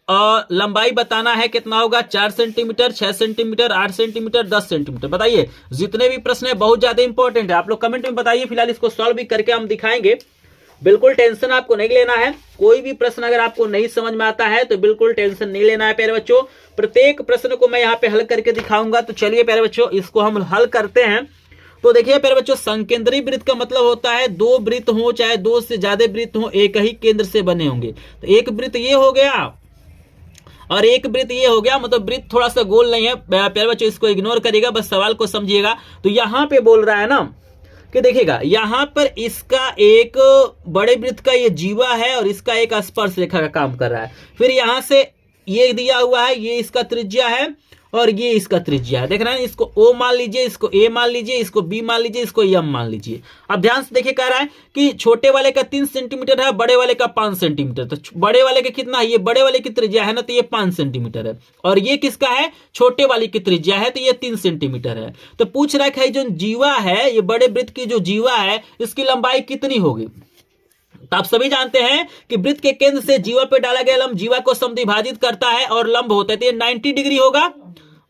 लंबाई बताना है कितना होगा, 4 सेंटीमीटर, 6 सेंटीमीटर, 8 सेंटीमीटर, 10 सेंटीमीटर, बताइए। जितने भी प्रश्न है बहुत ज्यादा इंपॉर्टेंट है, आप लोग कमेंट में बताइए। फिलहाल इसको सॉल्व भी करके हम दिखाएंगे, बिल्कुल टेंशन आपको नहीं लेना है। कोई भी प्रश्न अगर आपको नहीं समझ में आता है तो बिल्कुल टेंशन नहीं लेना है प्यारे बच्चों, प्रत्येक प्रश्न को मैं यहाँ पे हल करके दिखाऊंगा। तो चलिए प्यारे बच्चों इसको हम हल करते हैं। तो देखिए प्यारे बच्चों, संकेंद्रीय वृत्त का मतलब होता है 2 वृत्त हो, चाहे 2 से ज्यादा वृत्त हो, एक ही केंद्र से बने होंगे। तो एक वृत्त ये हो गया और एक वृत्त ये हो गया, मतलब वृत्त थोड़ा सा गोल नहीं है प्यारे बच्चों, इसको इग्नोर करिएगा, बस सवाल को समझिएगा। तो यहाँ पे बोल रहा है ना कि देखिएगा यहाँ पर इसका एक बड़े वृत्त का ये जीवा है और इसका एक स्पर्श रेखा का काम कर रहा है। फिर यहाँ से ये दिया हुआ है, ये इसका त्रिज्या है, और ये इसका त्रिज्या है। देख रहे हैं, इसको O मान लीजिए, इसको A मान लीजिए, इसको B मान लीजिए, इसको M मान लीजिए। अब ध्यान से देखिए, कह रहा है कि छोटे वाले का 3 सेंटीमीटर है, बड़े वाले का 5 सेंटीमीटर। तो बड़े वाले का कितना है, ये बड़े वाले की त्रिज्या है ना, तो ये 5 सेंटीमीटर है। और ये किसका है, छोटे वाले की त्रिज्या है, तो ये 3 सेंटीमीटर है। तो पूछ रहा है जो जीवा है, ये बड़े वृत्त की जो जीवा है, इसकी लंबाई कितनी होगी। तो आप सभी जानते हैं कि वृत्त के केंद्र से जीवा पे डाला गया लंब जीवा को समद्विभाजित करता है और लंब होता है, तो ये 90 डिग्री होगा।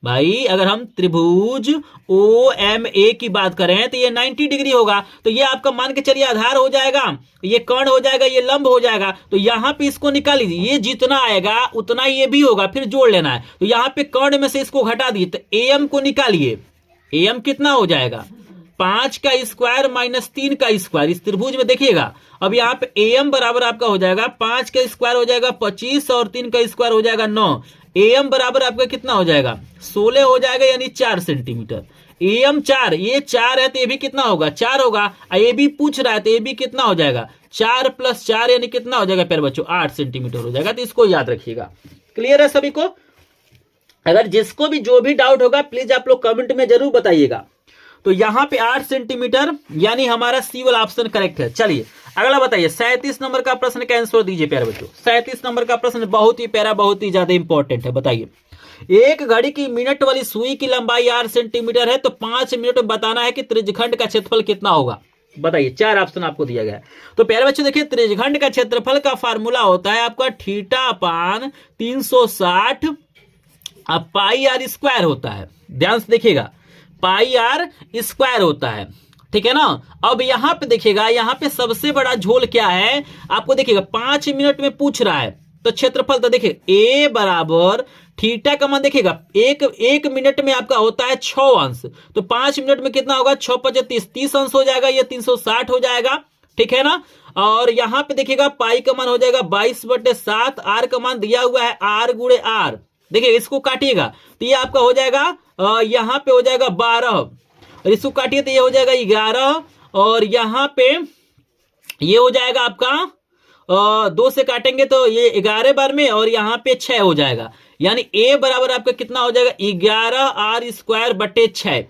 भाई अगर हम त्रिभुज OMA की बात करें तो ये 90 डिग्री होगा। तो ये आपका मान के चलिए आधार हो जाएगा, ये कर्ण हो जाएगा, ये लंब हो जाएगा। तो यहां पे इसको निकाल लीजिए, ये जितना आएगा उतना ये भी होगा, फिर जोड़ लेना है। तो यहां पे कर्ण में से इसको घटा दिए, तो AM को निकालिए। AM कितना हो जाएगा, 5 का स्क्वायर माइनस 3 का स्क्वायर। इस त्रिभुज में देखिएगा, अब यहाँ पे AM बराबर आपका हो जाएगा 5 का स्क्वायर हो जाएगा 25 और 3 का स्क्वायर हो जाएगा 9। AM बराबर आपका कितना हो जाएगा, 16 हो जाएगा, यानी 4 सेंटीमीटर। AM 4, ये 4 है तो ये भी कितना होगा, 4 होगा। ये भी पूछ रहा है तो ये भी कितना हो जाएगा, 4 + 4 यानी कितना हो जाएगा प्यारे बच्चों, 8 सेंटीमीटर हो जाएगा। तो इसको याद रखिएगा। क्लियर है सभी को। अगर जिसको भी जो भी डाउट होगा प्लीज आप लोग कमेंट में जरूर बताइएगा। तो यहां पे 8 सेंटीमीटर यानी हमारा सी वाला ऑप्शन करेक्ट है। चलिए अगला बताइए, 37 नंबर का प्रश्न का आंसर दीजिए प्यारे बच्चों। 37 नंबर का प्रश्न बहुत ही प्यारा, बहुत ही ज्यादा इंपॉर्टेंट है। बताइए, एक घड़ी की मिनट वाली सुई की लंबाई 8 सेंटीमीटर है, तो 5 मिनट में बताना है कि त्रिज्यखंड का क्षेत्रफल कितना होगा। बताइए, 4 ऑप्शन आपको दिया गया है। तो प्यारे बच्चों देखिए, त्रिज्यखंड का क्षेत्रफल का फार्मूला होता है आपका θ/360 πr² होता है। ध्यान से देखिएगा, πr² होता है, ठीक है ना। अब यहां पे देखिएगा, यहां पे सबसे बड़ा झोल क्या है, आपको देखिएगा 5 मिनट में पूछ रहा है। तो क्षेत्रफल तो देखिए A बराबर थीटा का मान देखिएगा, एक मिनट में आपका होता है 6 अंश। तो 5 मिनट में कितना होगा, 6 × 5 = 30 अंश हो जाएगा, ये 360 हो जाएगा, ठीक है ना। और यहां पे देखिएगा पाई का मान हो जाएगा 22/7, आर का मान दिया हुआ है R × R। देखिए इसको काटिएगा तो ये आपका हो जाएगा, यहां पे हो जाएगा 12, और इसको काटिए तो ये हो जाएगा 11, और यहां पे ये हो जाएगा आपका 2 से काटेंगे तो ये 11 बार में, और यहां पे 6 हो जाएगा। यानी A बराबर आपका कितना हो जाएगा, 11r²/6।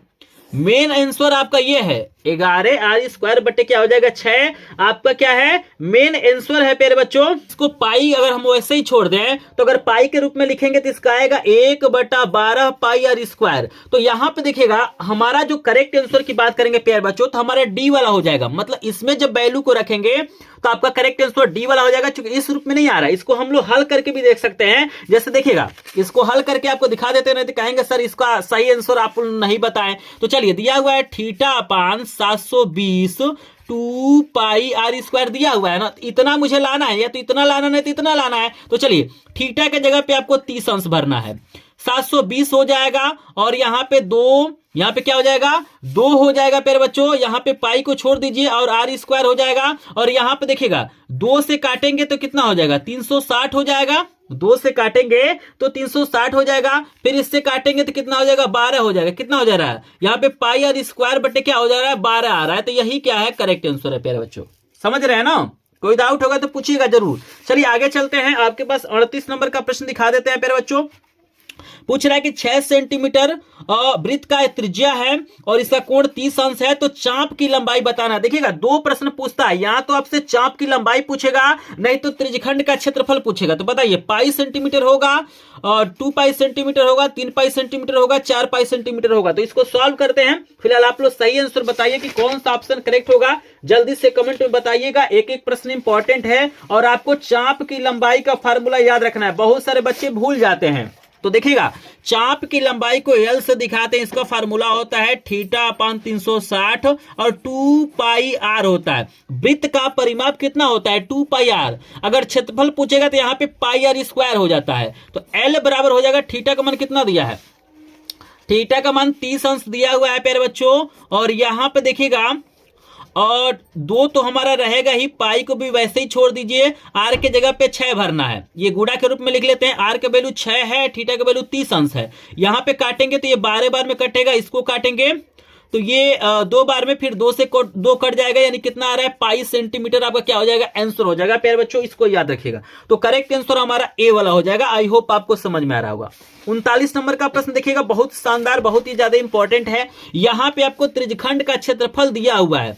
मेन आंसर आपका ये है 11r² क्या हो जाएगा, 6 आपका क्या है, मेन आंसर है प्यारे बच्चों। इसको पाई अगर हम वैसे ही छोड़ दें तो अगर पाई के रूप में लिखेंगे तो इसका आएगा 1/12 πr²। तो यहां पे देखिएगा हमारा जो करेक्ट आंसर की बात करेंगे प्यारे बच्चों, तो हमारा D वाला हो जाएगा। मतलब इसमें जब वैल्यू को रखेंगे तो आपका करेक्ट आंसर D वाला हो जाएगा। क्योंकि इस रूप में नहीं आ रहा है, इसको हम लोग हल करके भी देख सकते हैं। जैसे देखिएगा, इसको हल करके आपको दिखा देते हैं, तो कहेंगे सर इसका सही आंसर आप नहीं बताएं। तो चलिए, दिया हुआ है θ/720 2πr² दिया हुआ है ना, इतना मुझे लाना है, या तो इतना लाना है तो इतना लाना है। तो चलिए, थीटा के जगह पे आपको 30 अंश भरना है, 720 हो जाएगा, और यहाँ पे 2, यहाँ पे क्या हो जाएगा, 2 हो जाएगा प्यारे बच्चों। यहाँ पे पाई को छोड़ दीजिए और r² हो जाएगा, और यहाँ पे देखिएगा 2 से काटेंगे तो कितना हो जाएगा, 360 हो जाएगा। 2 से काटेंगे तो 360 हो जाएगा, फिर इससे काटेंगे तो कितना हो जाएगा, 12 हो जाएगा। कितना हो जा रहा है, यहाँ पे πr² क्या हो जा रहा है, 12 आ रहा है। तो यही क्या है, करेक्ट आंसर है प्यारे बच्चों। समझ रहे हैं ना। कोई डाउट होगा तो पूछिएगा जरूर। चलिए आगे चलते हैं, आपके पास 38 नंबर का प्रश्न दिखा देते हैं प्यारे बच्चों। पूछ रहा है कि 6 सेंटीमीटर वृत्त का त्रिज्या है और इसका कोण 30 अंश है, तो चाप की लंबाई बताना। देखिएगा 2 प्रश्न पूछता है, या तो आपसे चाप की लंबाई पूछेगा, नहीं तो त्रिज्यखंड का क्षेत्रफल पूछेगा। तो बताइए, पाई सेंटीमीटर होगा, 2 पाई सेंटीमीटर होगा, 3 पाई सेंटीमीटर होगा, 4 पाई सेंटीमीटर होगा। तो इसको सॉल्व करते हैं। फिलहाल आप लोग सही आंसर बताइए कि कौन सा ऑप्शन करेक्ट होगा, जल्दी से कमेंट में बताइएगा। एक एक प्रश्न इंपॉर्टेंट है और आपको चाप की लंबाई का फार्मूला याद रखना है, बहुत सारे बच्चे भूल जाते हैं। तो देखिएगा, चाप की लंबाई को L से दिखाते हैं, इसका फार्मूला होता है θ/360 और 2πr होता है। वृत्त का परिमाप कितना होता है, 2πr। अगर क्षेत्रफल पूछेगा तो यहाँ पे πr² हो जाता है। तो L बराबर हो जाएगा, थीटा का मान कितना दिया है, थीटा का मान 30 अंश दिया हुआ है प्यारे बच्चों। और यहाँ पे देखिएगा, और 2 तो हमारा रहेगा ही, पाई को भी वैसे ही छोड़ दीजिए, आर के जगह पे 6 भरना है। ये गुणा के रूप में लिख लेते हैं, आर का वैल्यू 6 है, थीटा का वैल्यू 30 अंश है। यहाँ पे काटेंगे तो ये 12 बार में कटेगा, इसको काटेंगे तो ये 2 बार में फिर 2 से 2 कट जाएगा, यानी कितना आ रहा है पाई सेंटीमीटर आपका क्या हो जाएगा आंसर हो जाएगा प्यारे बच्चों, इसको याद रखिएगा। तो करेक्ट आंसर हमारा ए वाला हो जाएगा। आई होप आपको समझ में आ रहा होगा। 39 नंबर का प्रश्न देखिएगा, बहुत शानदार, बहुत ही ज्यादा इंपॉर्टेंट है। यहां पे आपको त्रिज्यखंड का क्षेत्रफल दिया हुआ है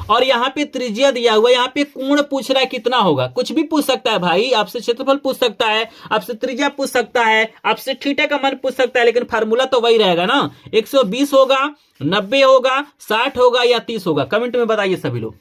और यहाँ पे त्रिज्या दिया हुआ है, यहाँ पे कोण पूछ रहा है कितना होगा। कुछ भी पूछ सकता है भाई, आपसे क्षेत्रफल पूछ सकता है, आपसे त्रिज्या पूछ सकता है, आपसे थीटा का मान पूछ सकता है, लेकिन फार्मूला तो वही रहेगा ना। 120 होगा, 90 होगा, 60 होगा या 30 होगा। कमेंट में बताइए सभी लोग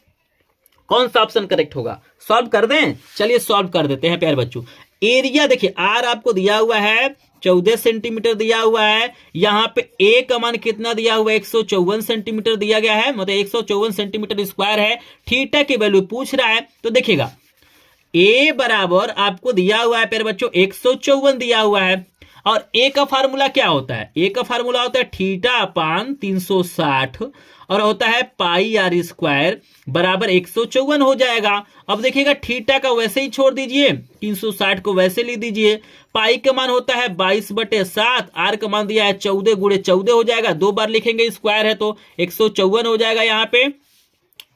कौन सा ऑप्शन करेक्ट होगा। सॉल्व कर दें, चलिए सॉल्व कर देते हैं प्यारे बच्चों। एरिया देखिए आर आपको दिया हुआ है 14 सेंटीमीटर दिया हुआ है। यहां पे ए का मान कितना दिया हुआ है 154 सेंटीमीटर दिया गया है, मतलब 154 सेंटीमीटर स्क्वायर है। थीटा की वैल्यू पूछ रहा है, तो देखिएगा ए बराबर आपको दिया हुआ है प्यारे बच्चों 154 दिया हुआ है। और ए का फार्मूला क्या होता है, ए का फार्मूला होता है थीटा अपान 360 और होता है पाई आर स्क्वायर बराबर 154 हो जाएगा। अब देखिएगा थीटा का वैसे ही छोड़ दीजिए, 360 को वैसे ले दीजिए। पाई का मान होता है 22/7, आर का मान दिया है 14 गुणे 14 हो जाएगा। 2 बार लिखेंगे स्क्वायर है तो 154 हो जाएगा यहाँ पे।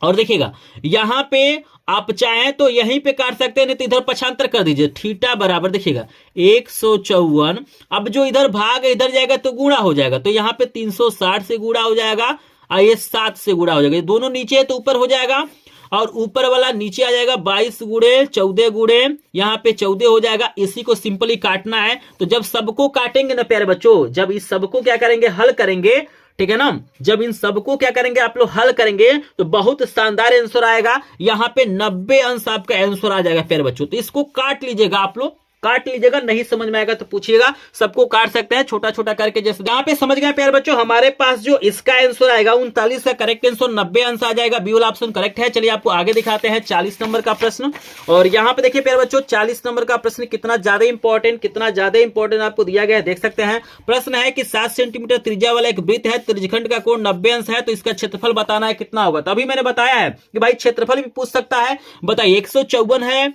और देखिएगा यहां पे आप चाहें तो यहीं पे काट सकते हैं, नहीं तो इधर पक्षांतर कर दीजिए। थीटा बराबर देखिएगा 154, अब जो इधर भाग इधर जाएगा तो गुणा हो जाएगा, तो यहाँ पे 360 से गुणा हो जाएगा और ये 7 से गुणा हो जाएगा। ये दोनों नीचे है तो ऊपर हो जाएगा और ऊपर वाला नीचे आ जाएगा। 22 गुणे 14 गुणे यहाँ पे 14 हो जाएगा। इसी को सिंपली काटना है। तो जब सबको काटेंगे ना प्यारे बच्चों, जब इस सबको क्या करेंगे हल करेंगे, ठीक है ना, जब इन सबको क्या करेंगे आप लोग हल करेंगे तो बहुत शानदार आंसर आएगा। यहां पे 90 अंश आपका आंसर आ जाएगा प्यारे बच्चों। तो इसको काट लीजिएगा, आप लोग काट लीजिएगा, नहीं समझ में आएगा तो पूछिएगा, सबको काट सकते हैं छोटा छोटा करके। जैसे यहां पे समझ गए प्यारे बच्चों, हमारे पास जो इसका आंसर आएगा 39 का करेक्ट आंसर 90 अंश आ जाएगा। बी वाला ऑप्शन करेक्ट है। चलिए आपको आगे दिखाते हैं 40 नंबर का प्रश्न। और यहाँ पे देखिए प्यारे बच्चों 40 नंबर का प्रश्न कितना ज्यादा इंपॉर्टेंट आपको दिया गया है, देख सकते हैं। प्रश्न है कि 7 सेंटीमीटर त्रिज्या वाला एक वृत्त है, त्रिज्यखंड का कोण 90 अंश है, तो इसका क्षेत्रफल बताना है कितना होगा। तो अभी मैंने बताया है कि भाई क्षेत्रफल भी पूछ सकता है। बताइए 154 है,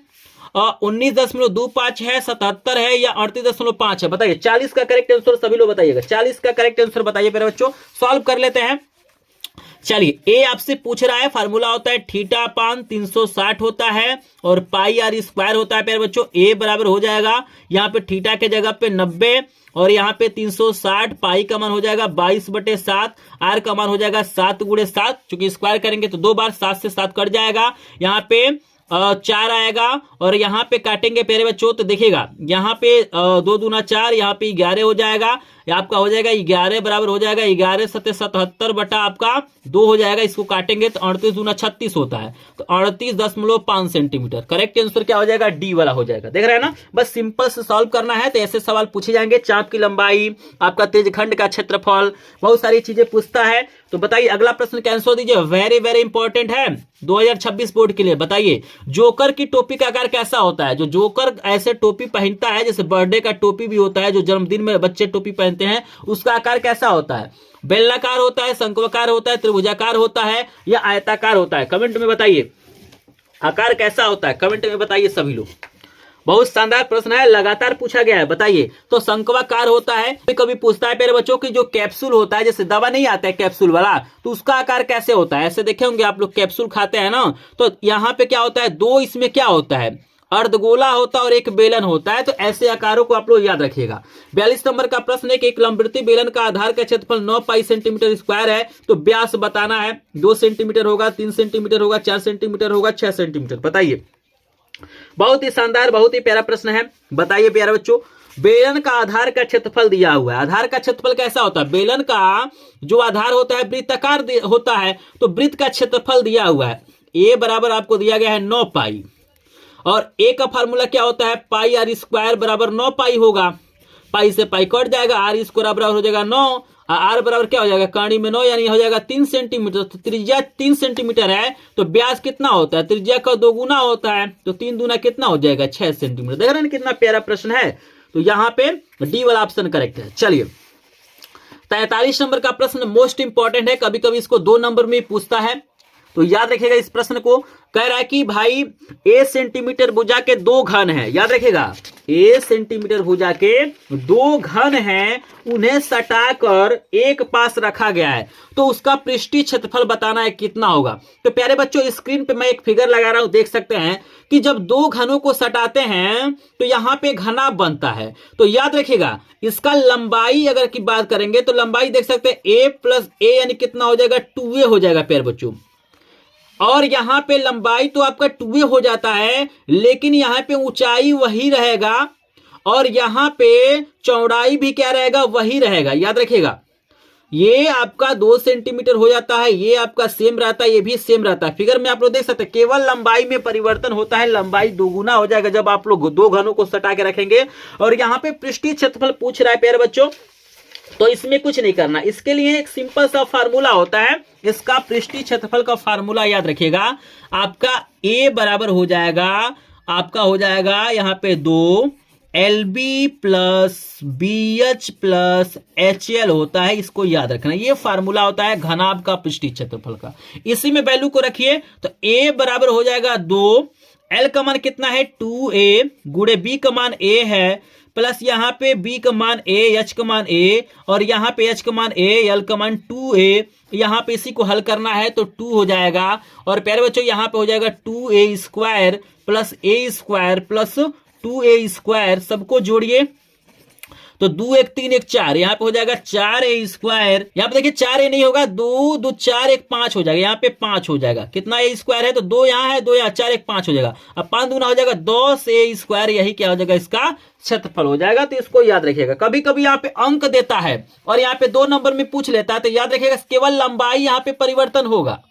19.25 है, 77 है या 38.5 है। बताइए 40 का करेक्ट आंसर सभी लोग बताइएगा। 40 का करेक्ट आंसर बताइए मेरे बच्चों। सॉल्व कर लेते हैं। चलिए ए आपसे पूछ रहा है, फार्मूला होता है थीटा अपान 360 होता है और पाई आर स्क्वायर होता है प्यारे बच्चों। ए बराबर हो जाएगा यहाँ पे थीटा के जगह पे 90 और यहाँ पे 360, पाई का मान हो जाएगा 22/7, आर का मान हो जाएगा 7 गुणे 7, चूंकि स्क्वायर करेंगे तो 2 बार 7 से 7 कट जाएगा। यहाँ पे 4 आएगा और यहाँ पे काटेंगे प्यारे बच्चों तो देखिएगा यहाँ पे 2 दूना 4, यहाँ पे 11 हो जाएगा। आपका हो जाएगा 11 बराबर हो जाएगा 11 सत्ते 77 बटा आपका 2 हो जाएगा। इसको काटेंगे तो 38 दूना 36 होता है, तो 38.5 सेंटीमीटर। करेक्ट आंसर क्या हो जाएगा, डी वाला हो जाएगा। देख रहे हैं ना, बस सिंपल से सॉल्व करना है। तो ऐसे सवाल पूछे जाएंगे, चाप की लंबाई, आपका त्रिज्यखंड का क्षेत्रफल, बहुत सारी चीजें पूछता है। तो बताइए अगला प्रश्न का आंसर दीजिए, वेरी वेरी इंपॉर्टेंट है 2026 बोर्ड के लिए। बताइए जोकर की टोपी का आकार कैसा होता है। जो जोकर ऐसे टोपी पहनता है, जैसे बर्थडे का टोपी भी होता है, जो जन्मदिन में बच्चे टोपी पहनते हैं, उसका आकार कैसा होता है। बेलनाकार होता है, शंक्वाकार होता है, त्रिभुजाकार होता है या आयताकार होता है। कमेंट में बताइए आकार कैसा होता है, कमेंट में बताइए सभी लोग। बहुत शानदार प्रश्न है, लगातार पूछा गया है। बताइए तो शंक्वाकार होता है। कभी पूछता है मेरे बच्चों की जो कैप्सूल होता है, जैसे दवा नहीं आता है कैप्सूल वाला, तो उसका आकार कैसे होता है। ऐसे देखे होंगे आप लोग, कैप्सूल खाते हैं ना, तो यहाँ पे क्या होता है, 2 इसमें क्या होता है, अर्धगोला होता है और एक बेलन होता है। तो ऐसे आकारों को आप लोग याद रखिएगा। 42 नंबर का प्रश्न है कि एक लंबवृत्तीय बेलन का आधार का क्षेत्रफल 9 पाई सेंटीमीटर स्क्वायर है, तो व्यास बताना है। 2 सेंटीमीटर होगा, 3 सेंटीमीटर होगा, 4 सेंटीमीटर होगा, 6 सेंटीमीटर। बताइए, बहुत ही शानदार, बहुत ही प्यारा प्रश्न है। बताइए प्यारे बच्चों, बेलन का आधार का क्षेत्रफल दिया हुआ है। आधार का क्षेत्रफल कैसा होता है, बेलन का जो आधार होता है वृत्ताकार होता है, तो वृत्त का क्षेत्रफल दिया हुआ है। ए बराबर आपको दिया गया है 9 पाई और ए का फार्मूला क्या होता है, पाई आर स्क्वायर बराबर 9 पाई होगा। पाई से पाई कट जाएगा, आर स्क्वायर बराबर हो जाएगा 9, आर बराबर क्या हो जाएगा, कहानी में 9 यानी हो जाएगा 3 सेंटीमीटर। तो त्रिज्या 3 सेंटीमीटर है, तो व्यास कितना होता है, त्रिज्या का 2 गुना होता है, तो 3 दूना कितना हो जाएगा, 6 सेंटीमीटर। देख रहे हैं कितना प्यारा प्रश्न है। तो यहाँ पे डी वाला ऑप्शन करेक्ट है। चलिए 43 नंबर का प्रश्न मोस्ट इंपॉर्टेंट है, कभी कभी इसको 2 नंबर में पूछता है। तो याद रखिएगा इस प्रश्न को। कह रहा है कि भाई ए सेंटीमीटर भुजा के दो घन हैं, याद रखिएगा ए सेंटीमीटर भुजा के दो घन हैं, उन्हें सटाकर एक पास रखा गया है, तो उसका पृष्ठीय क्षेत्रफल बताना है कितना होगा। तो प्यारे बच्चों स्क्रीन पे मैं एक फिगर लगा रहा हूं, देख सकते हैं कि जब दो घनों को सटाते हैं तो यहां पे घना बनता है। तो याद रखिएगा इसका लंबाई अगर की बात करेंगे तो लंबाई देख सकते हैं ए प्लस ए यानी कितना हो जाएगा 2a हो जाएगा प्यारे बच्चों। और यहां पे लंबाई तो आपका 2a हो जाता है, लेकिन यहां पे ऊंचाई वही रहेगा और यहां पे चौड़ाई भी क्या रहेगा, वही रहेगा। याद रखिएगा ये आपका 2 सेंटीमीटर हो जाता है, ये आपका सेम रहता है, ये भी सेम रहता है। फिगर में आप लोग देख सकते हैं केवल लंबाई में परिवर्तन होता है, लंबाई दोगुना हो जाएगा जब आप लोग दो घनों को सटा के रखेंगे। और यहां पे पृष्ठीय क्षेत्रफल पूछ रहा है प्यारे बच्चों, तो इसमें कुछ नहीं करना, इसके लिए एक सिंपल सा फार्मूला होता है, इसका पृष्ठीय क्षेत्रफल का फार्मूला याद रखिएगा। आपका ए बराबर हो जाएगा, आपका हो जाएगा यहां पे 2 LB plus BH plus HL होता है, इसको याद रखना। ये फार्मूला होता है घनाभ का पृष्ठीय क्षेत्रफल का, इसी में वैल्यू को रखिए। तो A बराबर हो जाएगा 2, L का मान कितना है 2A गुणे B का मान A है, प्लस यहां पे B का मान A, H का मान A और यहां पे H का मान A, L का मान 2A। यहां पे इसी को हल करना है तो 2 हो जाएगा। और प्यारे बच्चों यहां पे हो जाएगा 2A square plus A square plus 2A square, सबको जोड़िए तो 2 1 3 1 4, यहाँ पे हो जाएगा 4A स्क्वायर। यहाँ पे देखिए 4A नहीं होगा, 2 2 4 1 5 हो जाएगा, यहाँ पे 5 हो जाएगा। कितना A स्क्वायर है तो 2 यहाँ है, 2 यहाँ, 4 1 5 हो जाएगा। अब 5 दूना हो जाएगा 10A स्क्वायर, यही क्या हो जाएगा इसका क्षेत्रफल हो जाएगा। तो इसको याद रखिएगा। कभी कभी यहाँ पे अंक देता है और यहाँ पे 2 नंबर में पूछ लेता है, तो याद रखिएगा केवल लंबाई यहाँ पे परिवर्तन होगा,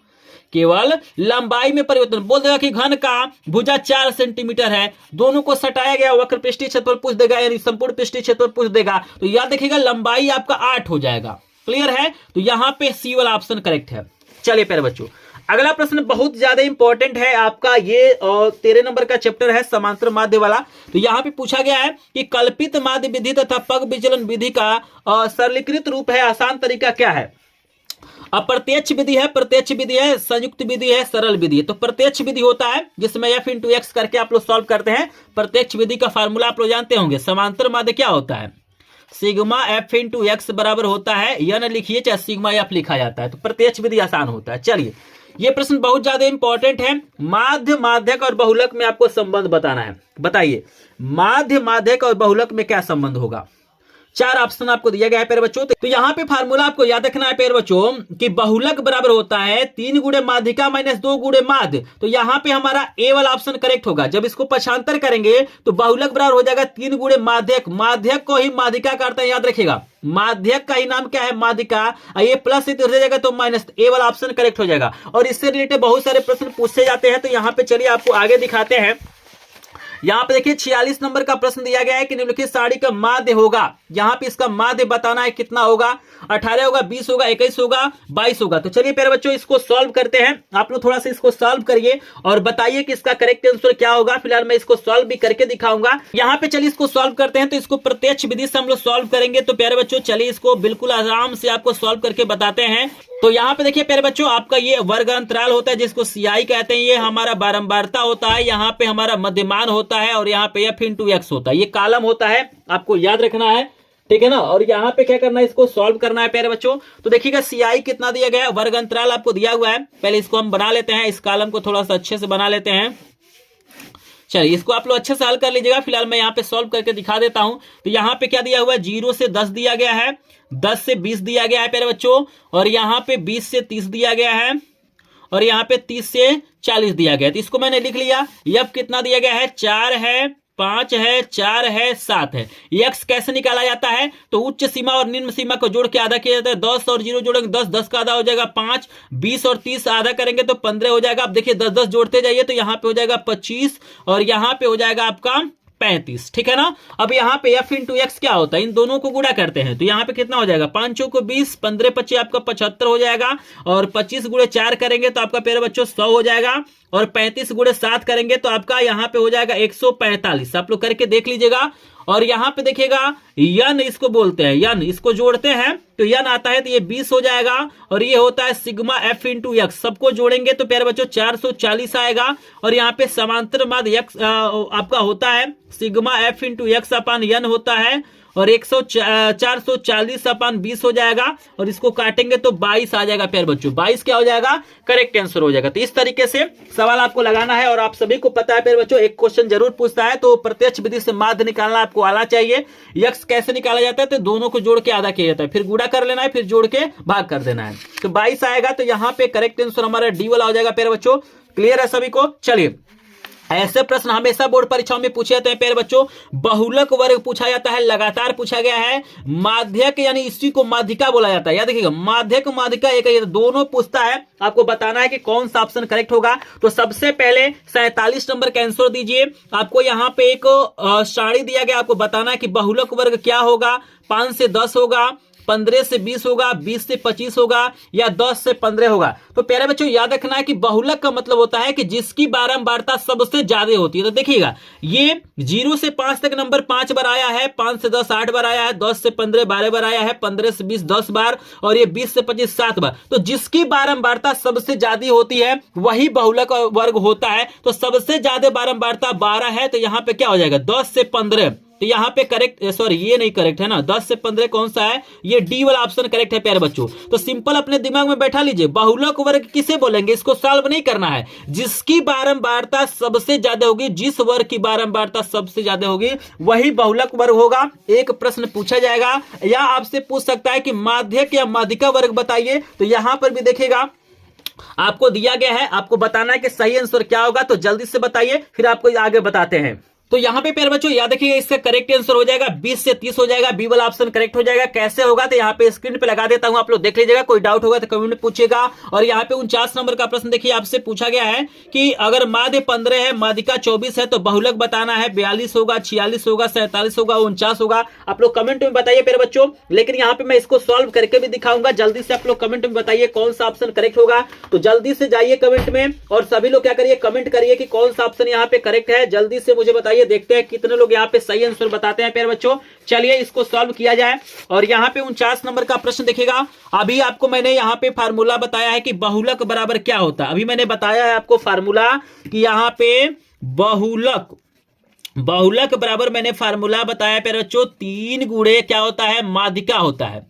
केवल लंबाई में परिवर्तन। बोल देगा कि घन का भुजा 4 सेंटीमीटर है, दोनों को सटाया गया, वक्र पृष्ठीय क्षेत्रफल पूछ देगा यानी संपूर्ण पृष्ठीय क्षेत्रफल पूछ देगा, तो याद रखिएगा लंबाई आपका 8 हो जाएगा। क्लियर है, तो यहां पे सी वाला ऑप्शन करेक्ट है। चलिए प्यारे बच्चों अगला प्रश्न बहुत ज्यादा इंपॉर्टेंट है आपका, ये 13 नंबर का चैप्टर है समांतर माध्य वाला। तो यहां पे पूछा गया है कि कल्पित माध्य विधि तथा पग विचलन विधि का सरलीकृत रूप है, आसान तरीका क्या है। अप्रत्यक्ष विधि है, प्रत्यक्ष विधि है, संयुक्त विधि है, सरल विधि है। तो प्रत्यक्ष विधि होता है जिसमें f इंटू एक्स करके आप लोग सॉल्व करते हैं। प्रत्यक्ष विधि का फार्मूला आप लोग जानते होंगे। समांतर माध्य क्या होता है, सिग्मा f इंटू एक्स बराबर होता है, यह न लिखिए चाहे सिग्मा f लिखा जाता है। तो प्रत्यक्ष विधि आसान होता है। चलिए ये प्रश्न बहुत ज्यादा इंपॉर्टेंट है। माध्य माध्यक और बहुलक में आपको संबंध बताना है। बताइए माध्य माध्यक और बहुलक में क्या संबंध होगा। 4 ऑप्शन आपको दिया गया है प्यारे बच्चों। तो यहाँ पे फार्मूला आपको याद रखना है प्यारे बच्चों कि बहुलक बराबर होता है 3 गुणे माध्यिका माइनस 2 गुणे माध्य। तो यहाँ पे हमारा ए वाला ऑप्शन करेक्ट होगा। जब इसको पक्षांतर करेंगे तो बहुलक बराबर हो जाएगा 3 गुणे माध्यक। माध्यक को ही माध्यिका करते हैं, याद रखिएगा माध्यक का ही नाम क्या है माध्यिका। ये प्लस से हो जाएगा तो माइनस, ए वाला ऑप्शन करेक्ट हो जाएगा। और इससे रिलेटेड बहुत सारे प्रश्न पूछे जाते हैं। तो यहाँ पे चलिए आपको आगे दिखाते हैं। यहाँ पे देखिए 46 नंबर का प्रश्न दिया गया है कि निम्नलिखित सारणी का माध्य होगा। यहाँ पे इसका माध्य बताना है कितना होगा, 18 होगा, 20 होगा, 21 होगा, 22 होगा। तो चलिए प्यारे बच्चों इसको सॉल्व करते हैं। आप लोग थोड़ा सा इसको सॉल्व करिए और बताइए कि इसका करेक्ट आंसर क्या होगा। फिलहाल मैं इसको सॉल्व भी करके दिखाऊंगा। यहाँ पे चलिए इसको सॉल्व करते हैं। तो इसको प्रत्यक्ष विधि से हम लोग सॉल्व करेंगे। तो प्यारे बच्चों चलिए इसको बिल्कुल आराम से आपको सॉल्व करके बताते हैं। तो यहाँ पे देखिए प्यारे बच्चों आपका ये वर्ग अंतराल होता है जिसको CI कहते हैं। ये हमारा बारंबारता होता है, यहाँ पे हमारा मध्यमान होता है और यहाँ पे f इंटू एक्स होता है। ये कॉलम होता है, आपको याद रखना है, ठीक है ना। और यहाँ पे क्या करना है, इसको सॉल्व करना है प्यारे बच्चों। तो देखिएगा CI कितना दिया गया है, वर्ग अंतराल आपको दिया हुआ है। पहले इसको हम बना लेते हैं, इस कॉलम को थोड़ा सा अच्छे से बना लेते हैं। चलिए इसको आप लोग अच्छे से हल कर लीजिएगा। फिलहाल मैं यहाँ पे सॉल्व करके दिखा देता हूं। तो यहाँ पे क्या दिया हुआ है, 0 से 10 दिया गया है, 10 से 20 दिया गया है प्यारे बच्चों, और यहाँ पे 20 से 30 दिया गया है, और यहाँ पे 30 से 40 दिया गया है। तो इसको मैंने लिख लिया। f कितना दिया गया है, 4 है, 5 है, 4 है, 7 है। x कैसे निकाला जाता है, तो उच्च सीमा और निम्न सीमा को जोड़ के आधा किया जाता है। 10 और 0 जोड़ेंगे 10, 10 का आधा हो जाएगा 5, 20 और 30 आधा करेंगे तो 15 हो जाएगा। अब देखिए 10 10 जोड़ते जाइए तो यहाँ पे हो जाएगा 25 और यहाँ पे हो जाएगा आपका 35, ठीक है ना। अब यहाँ पे f इंटू एक्स क्या होता है, इन दोनों को गुणा करते हैं। तो यहाँ पे कितना हो जाएगा, 5 को 20, 15 25 आपका 75 हो जाएगा, और 25 गुणे 4 करेंगे तो आपका प्यारे बच्चों 100 हो जाएगा, और 35 गुणे 7 करेंगे तो आपका यहाँ पे हो जाएगा 145। आप लोग करके देख लीजिएगा। और यहां पे देखिएगा यन इसको बोलते हैं, यन इसको जोड़ते हैं तो यन आता है तो ये 20 हो जाएगा और ये होता है सिग्मा एफ इंटू एक्स, सबको जोड़ेंगे तो प्यारे बच्चों 440 आएगा और यहाँ पे समांतर माध्य एक्स आपका होता है सिग्मा एफ इंटू एक्स अपान यन होता है और 440 अपान 20 हो जाएगा और इसको काटेंगे तो 22 आ जाएगा प्यारे बच्चों, 22 क्या हो जाएगा, करेक्ट आंसर हो जाएगा। तो इस तरीके से सवाल आपको लगाना है और आप सभी को पता है प्यारे बच्चों एक क्वेश्चन जरूर पूछता है तो प्रत्यक्ष विधि से माध्य निकालना आपको आना चाहिए। यक्स कैसे निकाला जाता है तो दोनों को जोड़ के आधा किया जाता है, फिर गुणा कर लेना है, फिर जोड़ के भाग कर देना है। तो 22 आएगा तो यहाँ पे करेक्ट आंसर हमारा डी वाला हो जाएगा प्यारे बच्चों। क्लियर है सभी को? चलिए, ऐसे प्रश्न हमेशा बोर्ड परीक्षाओं में पूछे जाते हैं प्यारे बच्चों। बहुलक वर्ग पूछा जाता है, लगातार पूछा गया है। माध्यक यानी इसी को माध्यिका बोला जाता है, याद रखिएगा माध्यक माध्यिका एक है, दोनों पूछता है। आपको बताना है कि कौन सा ऑप्शन करेक्ट होगा। तो सबसे पहले 47 नंबर का आंसर दीजिए। आपको यहाँ पे एक सारणी दिया गया, आपको बताना है कि बहुलक वर्ग क्या होगा। 5 से 10 होगा, 15 से 20 होगा, 20 से 25 होगा या 10 से 15 होगा। तो प्यारे बच्चों याद रखना है कि बहुलक का मतलब होता है कि जिसकी बारंबारता सबसे ज्यादा होती है। तो देखिएगा ये 0 से 5 तक नंबर 5 बार आया है, 5 से 10 8 बार आया है, 10 से 15 12 बार आया है, 15 से 20 10 बार और ये 20 से 25 7 बार। तो जिसकी बारंबारता सबसे ज्यादा होती है वही बहुलक वर्ग होता है। तो सबसे ज्यादा बारंबारता 12 है तो यहां पे क्या हो जाएगा 10 से 15। तो यहाँ पे करेक्ट, सॉरी ये नहीं करेक्ट है ना, 10 से 15 कौन सा है, ये डी वाला ऑप्शन करेक्ट है प्यारे बच्चों। तो सिंपल अपने दिमाग में बैठा लीजिए, बहुलक वर्ग किसे बोलेंगे, इसको सॉल्व नहीं करना है। जिसकी बारंबारता सबसे ज्यादा होगी, जिस वर्ग की बारंबारता सबसे ज्यादा होगी वही बहुलक वर्ग होगा। एक प्रश्न पूछा जाएगा या आपसे पूछ सकता है कि माध्यक या माध्यिका वर्ग बताइए। तो यहां पर भी देखिएगा आपको दिया गया है, आपको बताना है कि सही आंसर क्या होगा। तो जल्दी से बताइए, फिर आपको आगे बताते हैं। तो यहां पे प्यारे बच्चों याद रखिएगा इसका करेक्ट आंसर हो जाएगा 20 से 30 हो जाएगा, बी वाला ऑप्शन करेक्ट हो जाएगा। कैसे होगा तो यहाँ पे स्क्रीन पे लगा देता हूं, आप लोग देख लीजिएगा। कोई डाउट होगा तो कमेंट में पूछिएगा। और यहाँ पे 49 नंबर का प्रश्न देखिए, आपसे पूछा गया है कि अगर माध्य 15 है, माध्यिका 24 है तो बहुलक बताना है। 42 होगा, 46 होगा, 47 होगा, 49 होगा। आप लोग कमेंट में बताइए प्यारे बच्चों। लेकिन यहाँ पे मैं इसको सॉल्व करके भी दिखाऊंगा। जल्दी से आप लोग कमेंट में बताइए कौन सा ऑप्शन करेक्ट होगा। तो जल्दी से जाइए कमेंट में और सभी लोग क्या करिए, कमेंट करिए कि कौन सा ऑप्शन यहाँ पे करेक्ट है। जल्दी से मुझे बताइए, देखते हैं कितने लोग यहाँ पे सही आंसर बताते हैं प्यारे बच्चों। चलिए इसको सॉल्व किया जाए। और यहाँ पे 49 नंबर का प्रश्न देखिएगा। अभी आपको मैंने यहाँ पे फार्मूला बताया है कि बहुलक बराबर क्या होता है। अभी मैंने बताया है आपको फार्मूला कि यहाँ पे बहुलक बराबर मैंने फार्मूला बताया प्यारे बच्चों, 3 गुणे क्या होता है, माध्यिका होता है।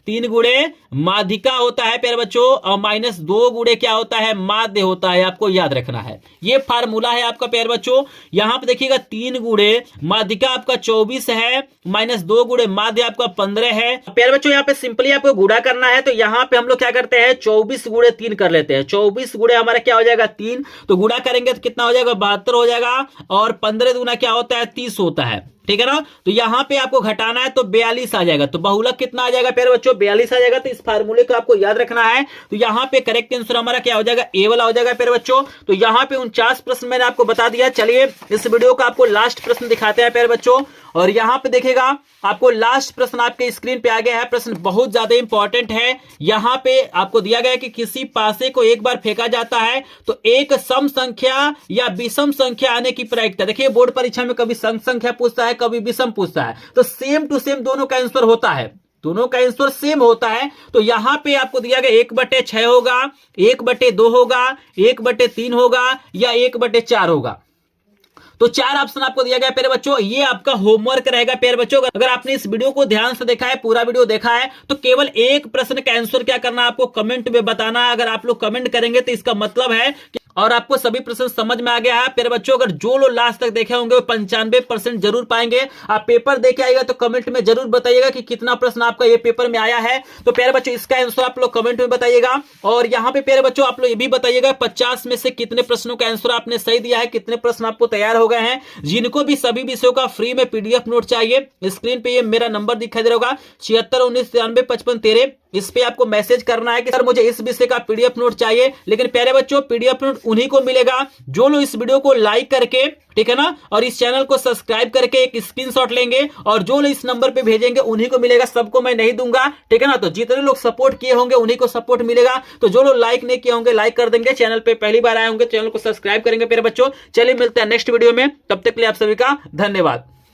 3 गुणे माध्यिका होता है प्यारे बच्चों और -2 गुणे क्या होता है, माध्य होता है। आपको याद रखना है, ये फार्मूला है आपका प्यारे बच्चों। यहां पे देखिएगा 3 गुणे माध्यिका आपका 24 है, -2 गुणे माध्य आपका 15 है। प्यारे बच्चों यहाँ पे सिंपली आपको गुणा करना है। तो यहाँ पे हम लोग क्या करते हैं, 24 गुणे 3 कर लेते हैं। 24 गुणे हमारा क्या हो जाएगा 3, तो गुणा करेंगे तो कितना हो जाएगा 72 हो जाएगा। और 15 दूना क्या होता है 30 होता है, ठीक है ना। तो यहां पे आपको घटाना है तो 42 आ जाएगा। तो बहुलक कितना आ जाएगा प्यारे बच्चों, 42 आ जाएगा। तो इस फार्मूले को आपको याद रखना है। तो यहां पे करेक्ट आंसर हमारा क्या हो जाएगा, ए वाला हो जाएगा प्यारे बच्चों। तो यहां पे 49 प्रश्न मैंने आपको बता दिया। चलिए इस वीडियो का आपको लास्ट प्रश्न दिखाते हैं प्यारे बच्चों। और यहां पे देखिएगा आपको लास्ट प्रश्न आपके स्क्रीन पे आ गया है। प्रश्न बहुत ज्यादा इंपॉर्टेंट है। यहां पे आपको दिया गया है कि किसी पासे को एक बार फेंका जाता है तो एक सम संख्या या विषम संख्या आने की प्रायिकता। देखिए बोर्ड परीक्षा में कभी सम संख्या पूछता है, कभी विषम पूछता है। तो सेम टू सेम दोनों का आंसर होता है, दोनों का आंसर सेम होता है। तो यहां पे आपको दिया गया 1/6 होगा, 1/2 होगा, 1/3 होगा या 1/4 होगा। तो 4 ऑप्शन आपको दिया गया प्यारे बच्चों। ये आपका होमवर्क रहेगा प्यारे बच्चों। अगर आपने इस वीडियो को ध्यान से देखा है, पूरा वीडियो देखा है, तो केवल एक प्रश्न का आंसर क्या करना है आपको कमेंट में बताना है। अगर आप लोग कमेंट करेंगे तो इसका मतलब है कि और आपको सभी प्रश्न समझ में आ गया है प्यारे बच्चों। अगर जो लोग लास्ट तक देखे होंगे वो 95% जरूर पाएंगे। आप पेपर देके आएगा तो कमेंट में जरूर बताइएगा कि कितना प्रश्न आपका ये पेपर में आया है। तो प्यारे बच्चों इसका आंसर आप लोग कमेंट में बताइएगा। और यहाँ पे प्यारे बच्चों आप लोग ये भी बताइएगा 50 में से कितने प्रश्नों का आंसर आपने सही दिया है, कितने प्रश्न आपको तैयार हो गए हैं। जिनको भी सभी विषयों का फ्री में PDF नोट चाहिए, स्क्रीन पे ये मेरा नंबर दिखाई दे रहा होगा 7619935513। इस पे आपको मैसेज करना है कि सर मुझे इस विषय का PDF नोट चाहिए। लेकिन प्यारे बच्चों PDF नोट उन्हीं को मिलेगा जो लोग इस वीडियो को लाइक करके, ठीक है ना, और इस चैनल को सब्सक्राइब करके एक स्क्रीनशॉट लेंगे और जो लोग इस नंबर पे भेजेंगे उन्हीं को मिलेगा, सबको मैं नहीं दूंगा, ठीक है ना। तो जितने लोग सपोर्ट किए होंगे उन्हीं को सपोर्ट मिलेगा। तो जो लोग लाइक नहीं किए होंगे लाइक कर देंगे, चैनल पे पहली बार आए होंगे चैनल को सब्सक्राइब करेंगे प्यारे बच्चों। चलिए मिलते हैं नेक्स्ट वीडियो में, तब तक के लिए आप सभी का धन्यवाद।